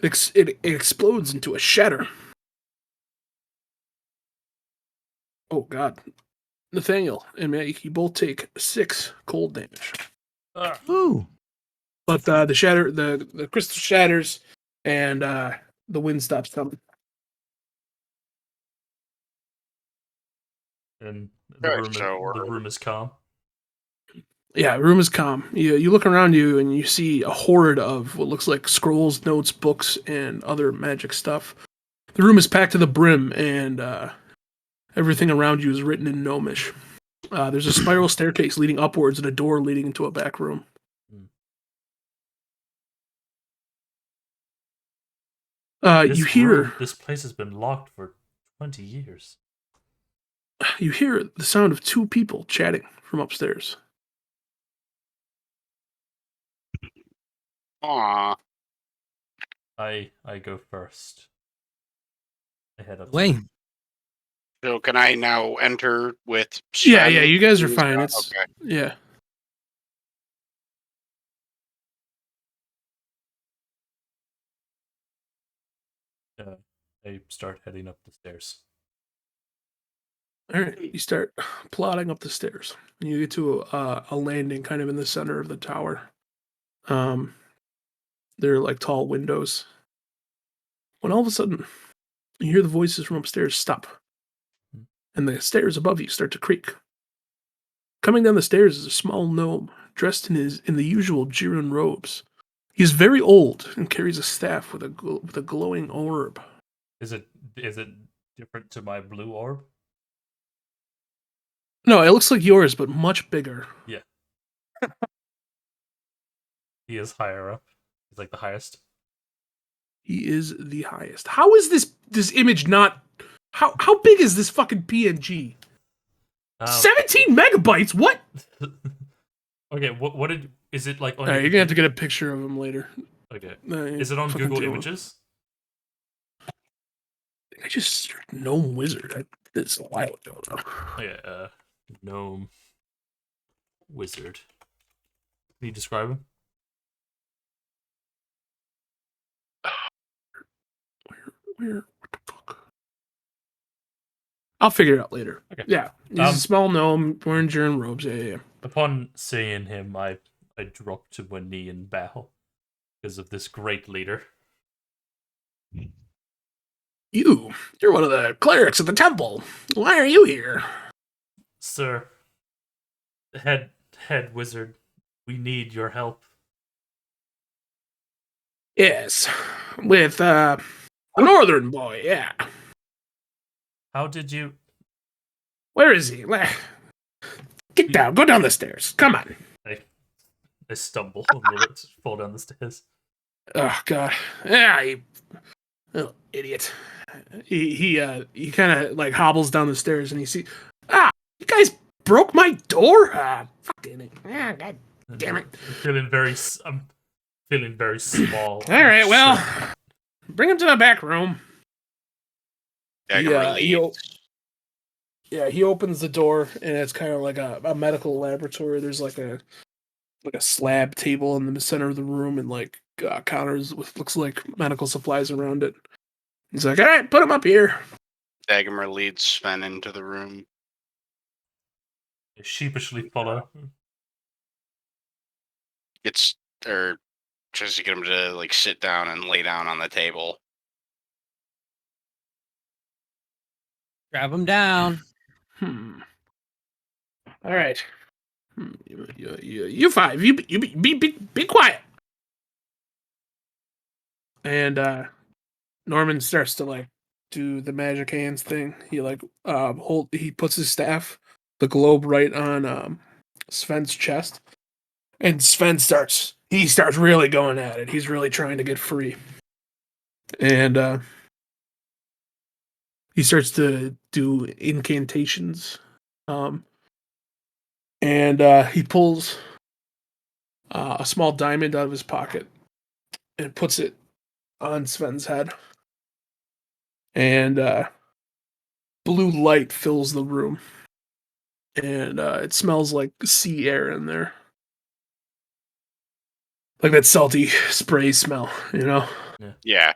It explodes into a shatter. Oh God, Nathaniel and Maggie, you both take 6 cold damage. Ooh. But the crystal shatters, and the wind stops coming. and Alright, so the we're- room is calm. Yeah, the room is calm. You look around you and you see a horde of what looks like scrolls, notes, books, and other magic stuff. The room is packed to the brim, and everything around you is written in Gnomish. There's a spiral staircase leading upwards and a door leading into a back room. You hear this place has been locked for 20 years. you hear the sound of 2 people chatting from upstairs. Aw. I go first. I head up. Way. So can I now enter with Yeah, Sven? you guys are fine. It's okay. yeah. I start heading up the stairs. All right, you start plodding up the stairs. You get to a landing kind of in the center of the tower. There are like tall windows. When all of a sudden, you hear the voices from upstairs stop, and the stairs above you start to creak. Coming down the stairs is a small gnome dressed in the usual Jiren robes. He is very old and carries a staff with a glowing orb. Is it different to my blue orb? No, it looks like yours, but much bigger. Yeah. He is higher up. He's like the highest. He is the highest. How is this image not? How big is this fucking PNG? 17 megabytes. What? Okay. What is it like? On All right, you're gonna have to get a picture of him later. Okay. Is it on Google Images? I just searched Gnome Wizard. It's a while ago though. Okay. Gnome Wizard. Can you describe him? Where? What the fuck? I'll figure it out later. Okay. Yeah, he's a small gnome wearing Jiren robes. Yeah. Upon seeing him, I drop to one knee and bow because of this great leader. You're one of the clerics of the temple. Why are you here? Sir, head wizard, we need your help. Yes, with a northern boy. Yeah. How did you? Where is he? Get down. Go down the stairs. Come on. I stumble a little bit, fall down the stairs. Oh God. Yeah. Oh, idiot. He kind of like hobbles down the stairs and you see. You guys broke my door. Fucking. God Damn it. I'm feeling very small. All right, well, bring him to the back room. Dagger leads. He opens the door, and it's kind of like a medical laboratory. There's like a slab table in the center of the room, and like counters with looks like medical supplies around it. He's like, "All right, put him up here." Dagmer leads Sven into the room. I sheepishly follow. Tries to get him to like sit down and lay down on the table. Grab him down. All right. You five. You be quiet. And Norman starts to like do the magic hands thing. He like he puts his staff, the globe, right on Sven's chest, and Sven starts really going at it. He's really trying to get free, and he starts to do incantations, and he pulls a small diamond out of his pocket and puts it on Sven's head, and blue light fills the room, and it smells like sea air in there, like that salty spray smell, you know. Yeah.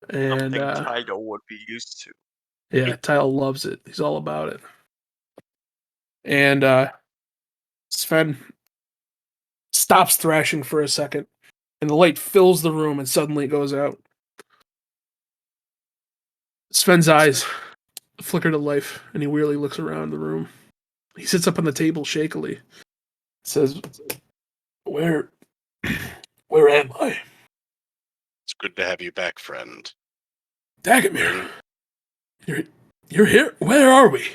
And Something Tidal would be used to. yeah, Tyle loves it. He's all about it. And Sven stops thrashing for a second, and the light fills the room and suddenly goes out. Sven's eyes flicker to life, and he weirdly looks around the room. He sits up on the table shakily. Says, Where am I? It's good to have you back, friend. Dagamir, you're here? Where are we?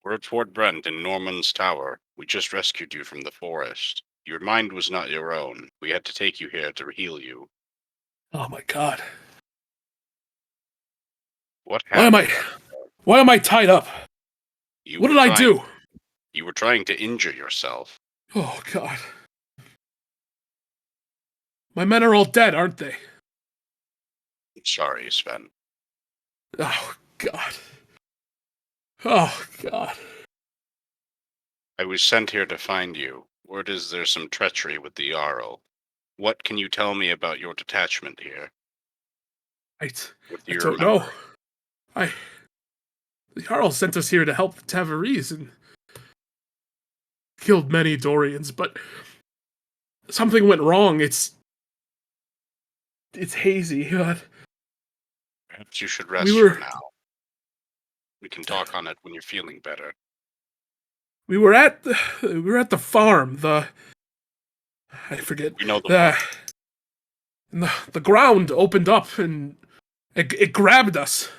We're at Fort Brent in Norman's Tower. We just rescued you from the forest. Your mind was not your own. We had to take you here to heal you. Oh my god. What happened? Why am I tied up? What did I do? You were trying to injure yourself. Oh god. My men are all dead, aren't they? I'm sorry, Sven. Oh god. Oh god. I was sent here to find you. Word is there's some treachery with the Jarl. What can you tell me about your detachment here? I don't know. The Jarl sent us here to help the Tavarese and killed many Dorians, but something went wrong. It's hazy. Perhaps you should rest for now. We can talk on it when you're feeling better. We were at the farm. I forget. We know the ground opened up and it grabbed us.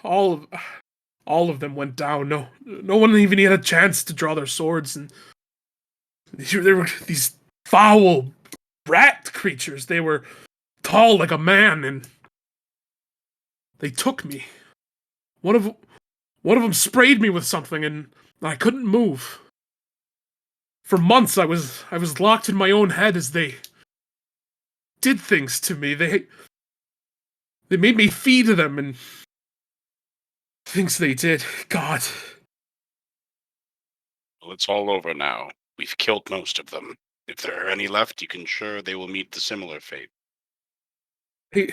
All of them went down. No one even had a chance to draw their swords, and there were these foul rat creatures. They were tall like a man, and they took me. One of them sprayed me with something, and I couldn't move. For months, I was locked in my own head as they did things to me. They made me feed them, and things they did. God. Well, it's all over now. We've killed most of them. If there are any left, you can sure they will meet the similar fate. They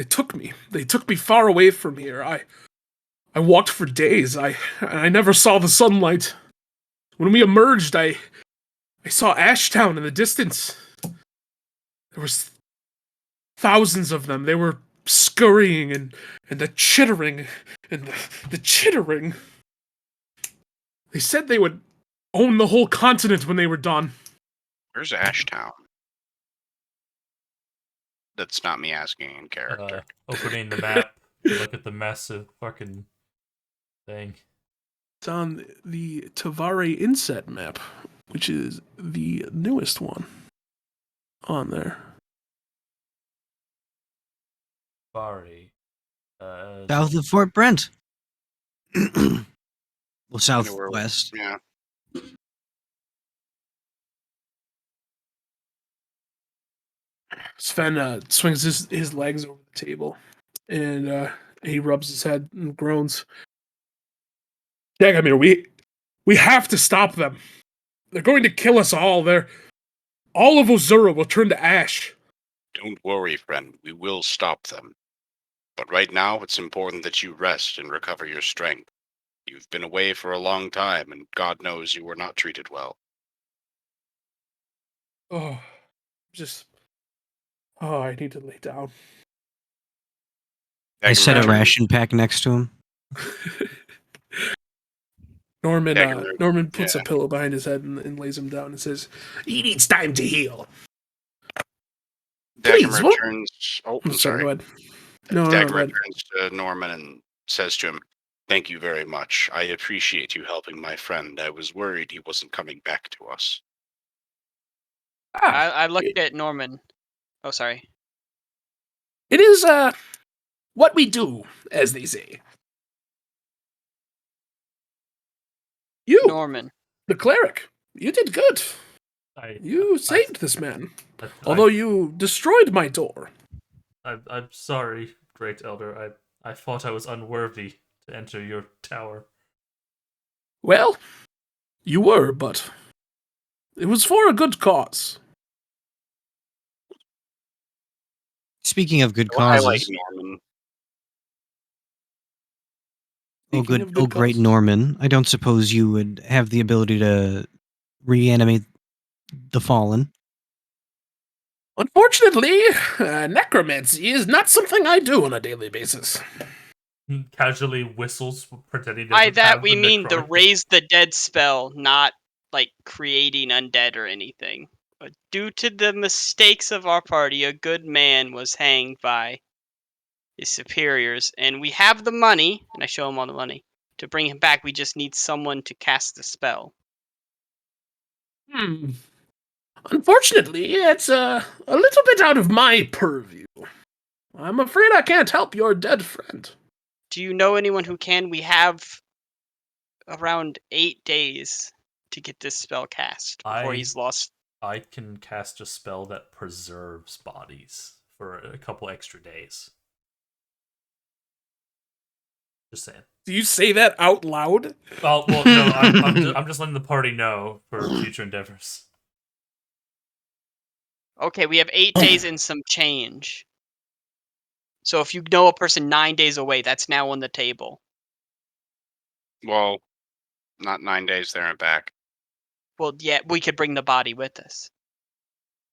took me. They took me far away from here. I walked for days. I never saw the sunlight. When we emerged, I saw Ashtown in the distance. There was thousands of them. They were scurrying and the chittering and the chittering. They said they would own the whole continent when they were done. Where's Ashtown? That's not me asking in character. Opening the map to look at the massive fucking thing. It's on the Tavare inset map, which is the newest one on there. Sorry. South of Fort Brent. Well, southwest. Yeah. Sven swings his legs over the table, and he rubs his head and groans. Dagamir, we have to stop them. They're going to kill us all. All of Ozura will turn to ash. Don't worry, friend. We will stop them. But right now, it's important that you rest and recover your strength. You've been away for a long time, and God knows you were not treated well. Oh, I need to lay down. I set a Dagger ration pack next to him. Norman puts Yeah. a pillow behind his head and lays him down and says, "He needs time to heal." Please, Dagger what? turns. Oh, I'm I'm sorry. Go sorry. ahead. No, Dagger go ahead. turns to Norman and says to him, "Thank you very much. I appreciate you helping my friend. I was worried he wasn't coming back to us." I looked at Norman. Oh, sorry. It is what we do, as they say. You, Norman. the cleric, you did good. I, You I- saved this man, I, although you destroyed my door. I'm sorry, Great Elder. I thought I was unworthy to enter your tower. Well, you were, but it was for a good cause. Speaking of good I like causes, Norman. Speaking of oh good great cause. Norman, I don't suppose you would have the ability to reanimate the fallen. Unfortunately, necromancy is not something I do on a daily basis. He casually whistles, pretending to By have that we the mean the necrotic- raise the dead spell, not like creating undead or anything. But due to the mistakes of our party, a good man was hanged by his superiors, and we have the money, and I show him all the money, to bring him back. We just need someone to cast the spell. Unfortunately, it's a little bit out of my purview. I'm afraid I can't help your dead friend. Do you know anyone who can? We have around 8 days to get this spell cast before he's lost. I can cast a spell that preserves bodies for a couple extra days. Just saying. Do you say that out loud? Well, no, I'm just letting the party know for future endeavors. Okay, we have 8 days and some change. So if you know a person 9 days away, that's now on the table. Well, not 9 days there and back. Well, yeah, we could bring the body with us.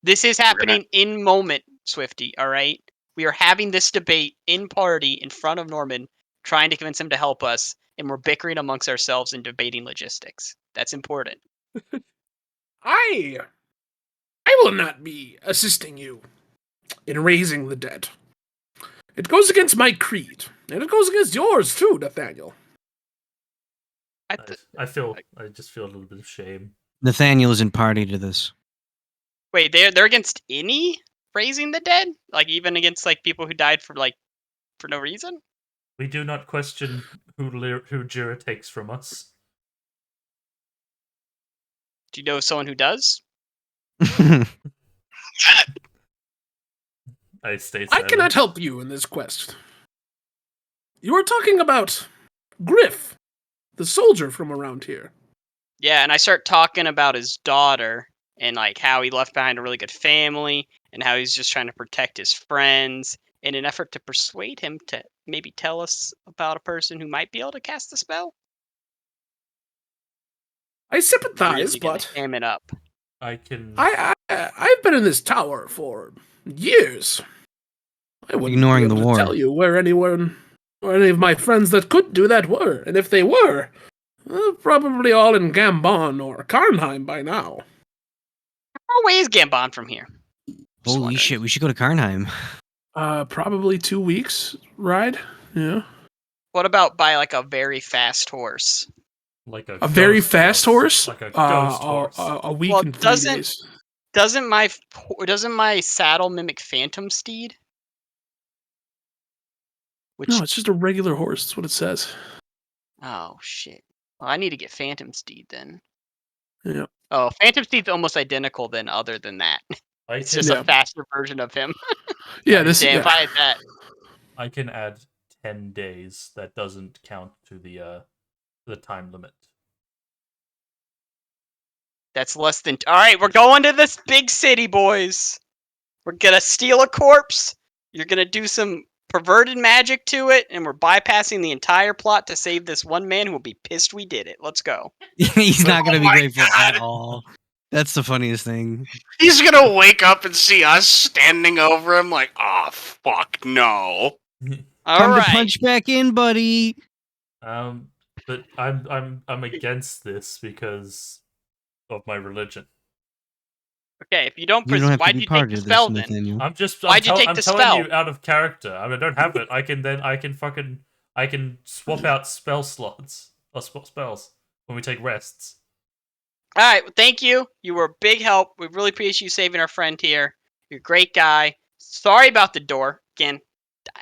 This is gonna- happening in moment, Swifty, alright? We are having this debate in party in front of Norman, trying to convince him to help us, and we're bickering amongst ourselves and debating logistics. That's important. I will not be assisting you in raising the dead. It goes against my creed, and it goes against yours too, Nathaniel. I just feel a little bit of shame. Nathaniel isn't party to this. Wait, they're against any raising the dead? Like even against like people who died for no reason? We do not question who Jira takes from us. Do you know someone who does? I stayed I silent. cannot help you in this quest. You are talking about Griff, the soldier from around here. Yeah, and I start talking about his daughter and like how he left behind a really good family and how he's just trying to protect his friends in an effort to persuade him to maybe tell us about a person who might be able to cast the spell. I sympathize, Really gonna but ham it up. I can. I've been in this tower for years. I wouldn't Ignoring be the able war. to tell you where anyone or any of my friends that could do that were, and if they were, probably all in Gambon or Karnheim by now. How away is Gambon from here? Just Holy wondering. shit, we should go to Karnheim. Probably 2 weeks ride. Yeah, What about by like a very fast horse? Like a very ghost fast horse. Like a ghost horse. A week Well, and 3 doesn't- days. Doesn't my saddle mimic Phantom Steed? Which No, it's just a regular horse. That's what it says. oh shit. Well, I need to get Phantom Steed then. Yeah. Oh, Phantom Steed's almost identical then other than that. It's can, just a faster version of him. Yeah, this. Damn, Yeah. if I had that. I can add 10 days. That doesn't count to the time limit. That's less than. All right, we're going to this big city, boys. We're gonna steal a corpse. You're gonna do some perverted magic to it, and we're bypassing the entire plot to save this one man who will be pissed we did it. Let's go. He's not going to be my grateful at God. all. That's the funniest thing. He's gonna wake up and see us standing over him like, oh, fuck, no. All Time right. to punch back in, buddy. But I'm against this because of my religion. Okay, if you don't, You don't have to why'd be you take part the of spell this, then? Nathaniel. I'm Why'd you take I'm the telling spell? you out of character. I don't have it. I can swap out spell slots or spells when we take rests. All right, well, thank you. You were a big help. We really appreciate you saving our friend here. You're a great guy. Sorry about the door. Again,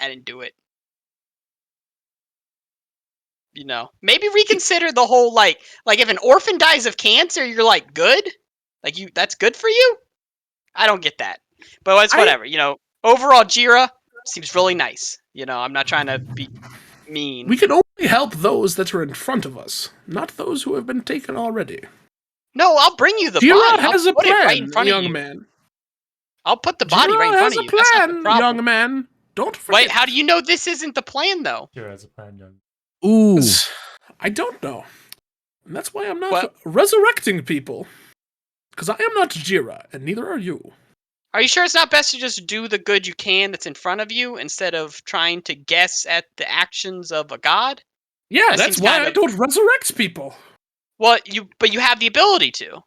I didn't do it. You know, maybe reconsider the whole like if an orphan dies of cancer, you're like good, that's good for you. I don't get that, but it's whatever. You know, overall, Jira seems really nice. You know, I'm not trying to be mean. We can only help those that are in front of us, not those who have been taken already. No, I'll bring you the Jira body. I'll has a put it right in plan, front of young you. man. I'll put the body Jira right in front has of a you. That's not the plan, problem. young man. Don't forget. Wait, how do you know this isn't the plan though? Sure, as a plan, young. Ooh. I don't know. And that's why I'm not What? resurrecting people. Because I am not Jira, and neither are you. Are you sure it's not best to just do the good you can that's in front of you instead of trying to guess at the actions of a god? Yeah, That that's seems why kind I of- don't resurrect people. Well, but you have the ability to.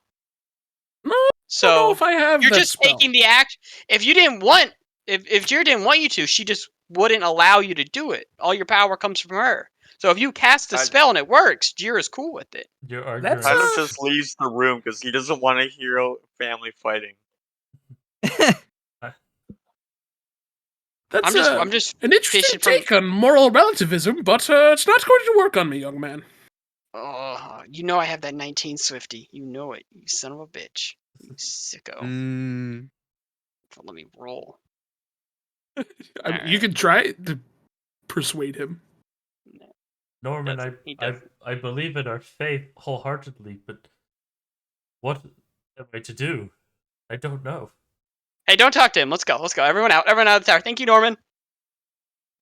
No, I don't know So if I have you're that just spell. taking the act. If you didn't want, if Jira didn't want you to, she just wouldn't allow you to do it. All your power comes from her. So if you cast a spell and it works, Jira's cool with it. You're arguing. That's Tyler just leaves the room because he doesn't want to hear family fighting. That's I'm just an interesting fishing from- take on moral relativism, but it's not going to work on me, young man. Oh, you know I have that 19 Swifty. You know it, you son of a bitch. You sicko. Let me roll. I mean, you could try to persuade him. Norman, He doesn't. I believe in our faith wholeheartedly, but what am I to do? I don't know. Hey, don't talk to him. Let's go. Let's go. Everyone out. Everyone out of the tower. Thank you, Norman.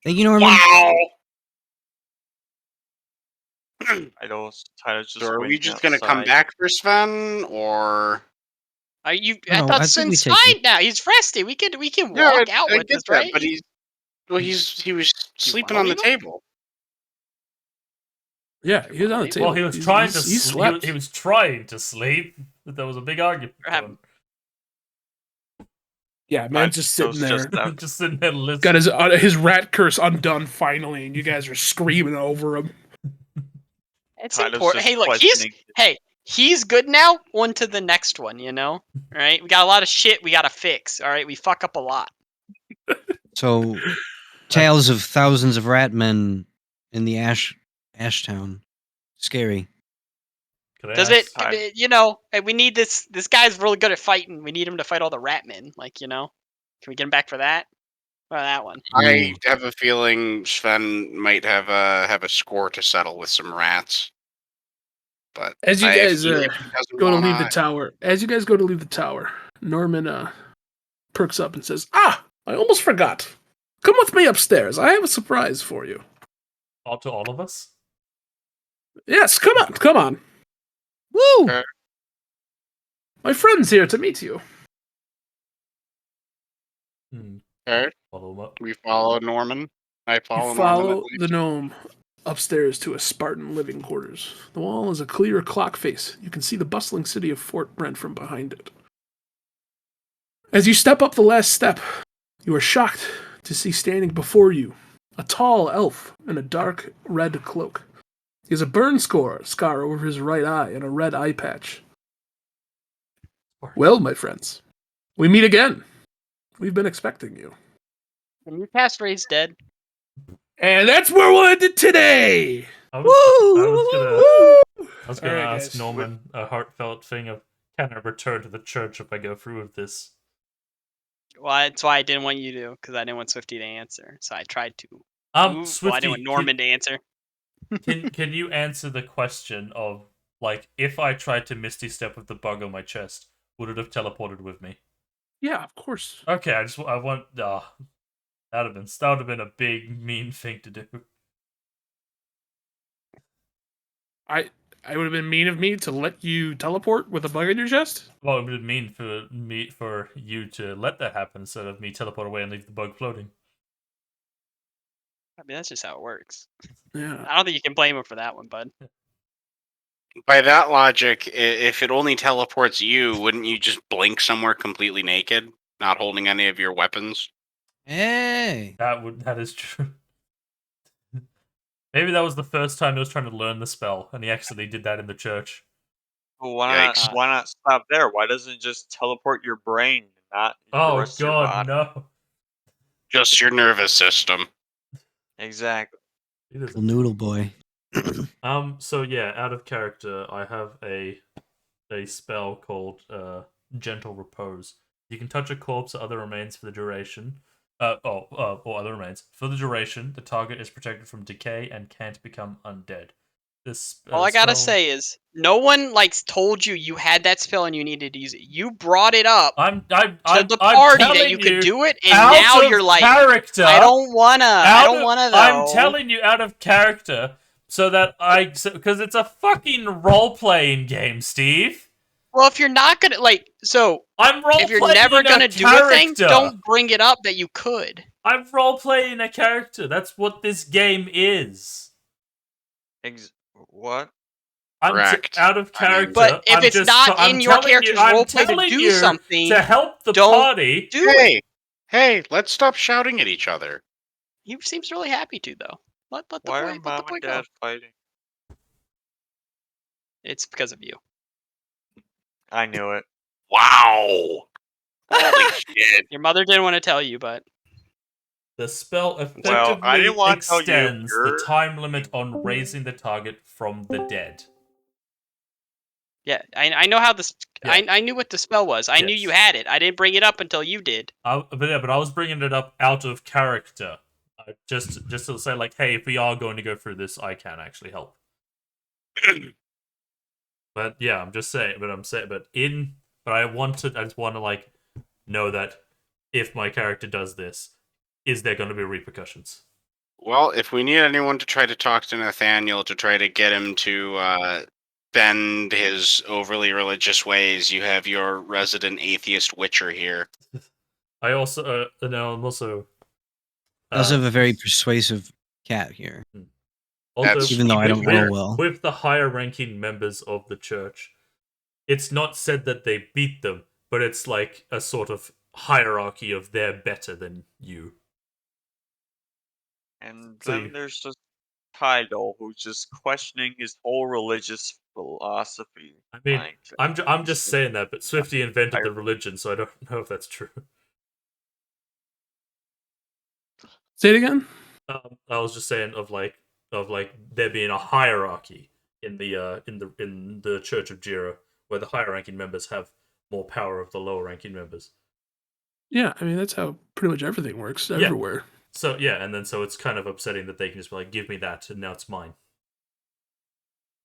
Thank you, Norman. Wow. Tyler's just So are we waiting just gonna come outside. back for Sven, or? Are you? No, I I thought think we Sven's take fine him. now. He's resty. We can Yeah, walk out I with get this, that, right? but he was sleeping wanna on the leave him? table. Yeah, he was on the Well, table. Well, he was He's- trying he's- to. he slept. He was trying to sleep. There was a big argument. Or have- Yeah, man's just sitting there. Just sitting there listening. Got his rat curse undone finally, and you guys are screaming over him. It's Tyler's important. just Hey, look, questioning- he's good now. On to the next one. You know, all right? We got a lot of shit we gotta fix. All right, we fuck up a lot. So, tales of thousands of rat men in the Ashtown. Scary. Could I Does ask- it? You know, hey, we need this. This guy's really good at fighting. We need him to fight all the rat men. Like, you know, can we get him back for that? Or that one? I have a feeling Sven might have a score to settle with some rats. But As you I guys feel like he doesn't go to leave the wanna- tower, Norman perks up and says, "Ah, I almost forgot. Come with me upstairs. I have a surprise for you." To all of us? Yes, come on. Woo! Okay. My friend's here to meet you. Okay, Follow him up. we follow Norman. I follow You follow Norman. at the least. gnome upstairs to a Spartan living quarters. The wall is a clear clock face. You can see the bustling city of Fort Brent from behind it. As you step up the last step, you are shocked to see standing before you a tall elf in a dark red cloak. He has a burn scar over his right eye and a red eye patch. Well, my friends, we meet again. We've been expecting you. Can you cast Raise Dead? And that's where we'll end it today! I was gonna Alright, ask guys. Norman a heartfelt thing of, can I return to the church if I go through with this? Well, that's why I didn't want you to, because I didn't want Swifty to answer. So I tried to. Move. Well, I Swifty, didn't want Norman to answer. can you answer the question of like if I tried to Misty Step with the bug on my chest, would it have teleported with me? Yeah, of course. Okay, I want. That would have been a big mean thing to do. I would have been mean of me to let you teleport with a bug in your chest. Well, it would have been for you to let that happen instead of me teleport away and leave the bug floating. I mean, that's just how it works. Yeah. I don't think you can blame him for that one, bud. By that logic, if it only teleports you, wouldn't you just blink somewhere completely naked, not holding any of your weapons? Hey. That is true. Maybe that was the first time he was trying to learn the spell, and he accidentally did that in the church. Well, why Yikes. not stop there? Why doesn't it just teleport your brain, not the Oh rest of your god, body? no! Just your nervous system. Exactly. It is Little noodle boy. So yeah, out of character, I have a spell called Gentle Repose. You can touch a corpse or other remains for the duration. Or other remains. For the duration, the target is protected from decay and can't become undead. This All I gotta spell- say is, no one told you had that spell and you needed to use it. You brought it up I'm to the I'm party that telling you could you, do it, and out now of you're like, character. I don't wanna though. I'm telling you out of character, so that because it's a fucking role playing game, Steve. Well, if you're not gonna I'm role if you're playing never gonna do a thing, don't bring it up that you could. I'm role playing a character. That's what this game is. What? I'm Correct. out of character. But if I'm it's just, not I'm in your telling character's I'm roleplay to telling do you something, to help the don't party. do it. Hey, let's stop shouting at each other. He seems really happy to though. Let the Why boy, are let the mom boy and go. dad fighting? It's because of you. I knew it. Wow. Holy shit. Your mother didn't want to tell you, but The spell effectively Well, I didn't want to tell you. extends the time limit on raising the target from the dead. yeah, I know how this. Yeah. I knew what the spell was. I knew Yes. you had it. I didn't bring it up until you did. But I was bringing it up out of character, just to say like, hey, if we are going to go through this, I can actually help. But yeah, I'm just saying. But I just want to like know that if my character does this, is there going to be repercussions? Well, if we need anyone to try to talk to Nathaniel to try to get him to bend his overly religious ways, you have your resident atheist witcher here. I also I'm also I also have a very persuasive cat here. although That's Even though I don't fair. roll well. with the higher ranking members of the church, it's not said that they beat them, but it's like a sort of hierarchy of they're better than you. And So then there's just Tidal, who's just questioning his whole religious philosophy. I mean, Like, I'm just saying that, but Swifty invented the higher- religion, so I don't know if that's true. Say it again. I was just saying of like there being a hierarchy in the Church of Jira, where the higher ranking members have more power of the lower ranking members. Yeah, I mean that's how pretty much everything works everywhere. So yeah, and then so it's kind of upsetting that they can just be like, give me that, and now it's mine.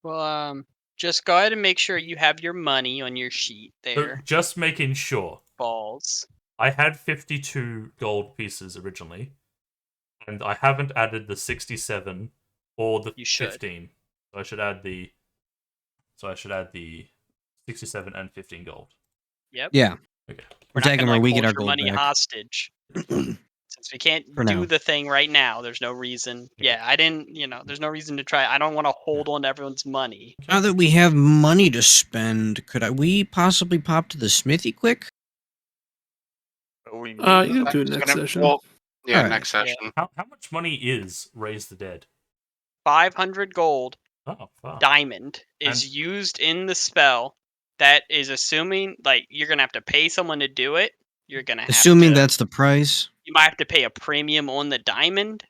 Well, just go ahead and make sure you have your money on your sheet So there. just making sure. Balls. I had 52 gold pieces originally, and I haven't added the 67 or the You should. 15. So I should add the 67 and 15 gold. Yep. Yeah. Okay. We're Tag not 'em gonna or we hold get our your gold money back. hostage. Since we can't For do now. the thing right now, there's no reason. Yeah, I didn't. There's no reason to try. I don't want to hold on to everyone's money. Now that we have money to spend, we possibly pop to the smithy quick? we You need can that. do it next session. Well, yeah, Alright. next session. How much money is Raise the Dead? 500 gold Oh, wow. diamond is used in the spell. That is assuming you're gonna have to pay someone to do it. You're gonna have Assuming to, that's the price. you might have to pay a premium on the diamond.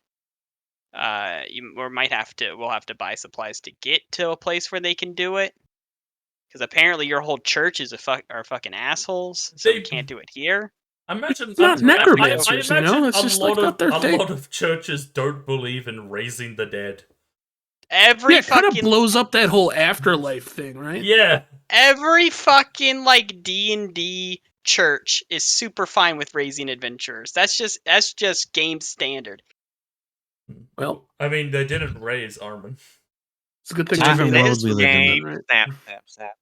We'll have to buy supplies to get to a place where they can do it. Because apparently your whole church is are fucking assholes, so we can't do it here. I imagine It's not I necromancers, you imagine know? It's just like not their a thing. lot of churches don't believe in raising the dead. Every Yeah, it kind of fucking blows up that whole afterlife thing, right? Yeah. every fucking like D&D church is super fine with raising adventurers. That's just game standard. Well, I mean, they didn't raise Armin. it's a good thing It's a I different made world it we live in, then, Game. right? Snap, snap, snap.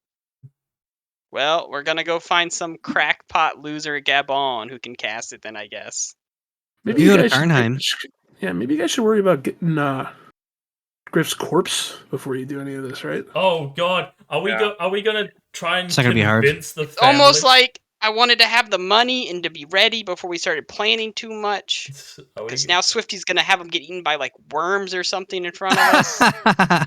Well, we're gonna go find some crackpot loser at Gabon who can cast it then, I guess. Maybe You you go to guys should Karnheim. yeah, maybe you guys should worry about getting Griff's corpse before you do any of this, right? Oh God, are we Yeah. are we gonna try and It's not gonna be hard. convince the It's family? almost like I wanted to have the money and to be ready before we started planning too much. Are we- Because now Swifty's gonna have him get eaten by like worms or something in front of us.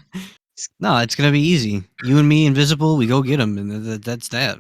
No, it's gonna be easy. You and me, invisible. We go get him, and that's that.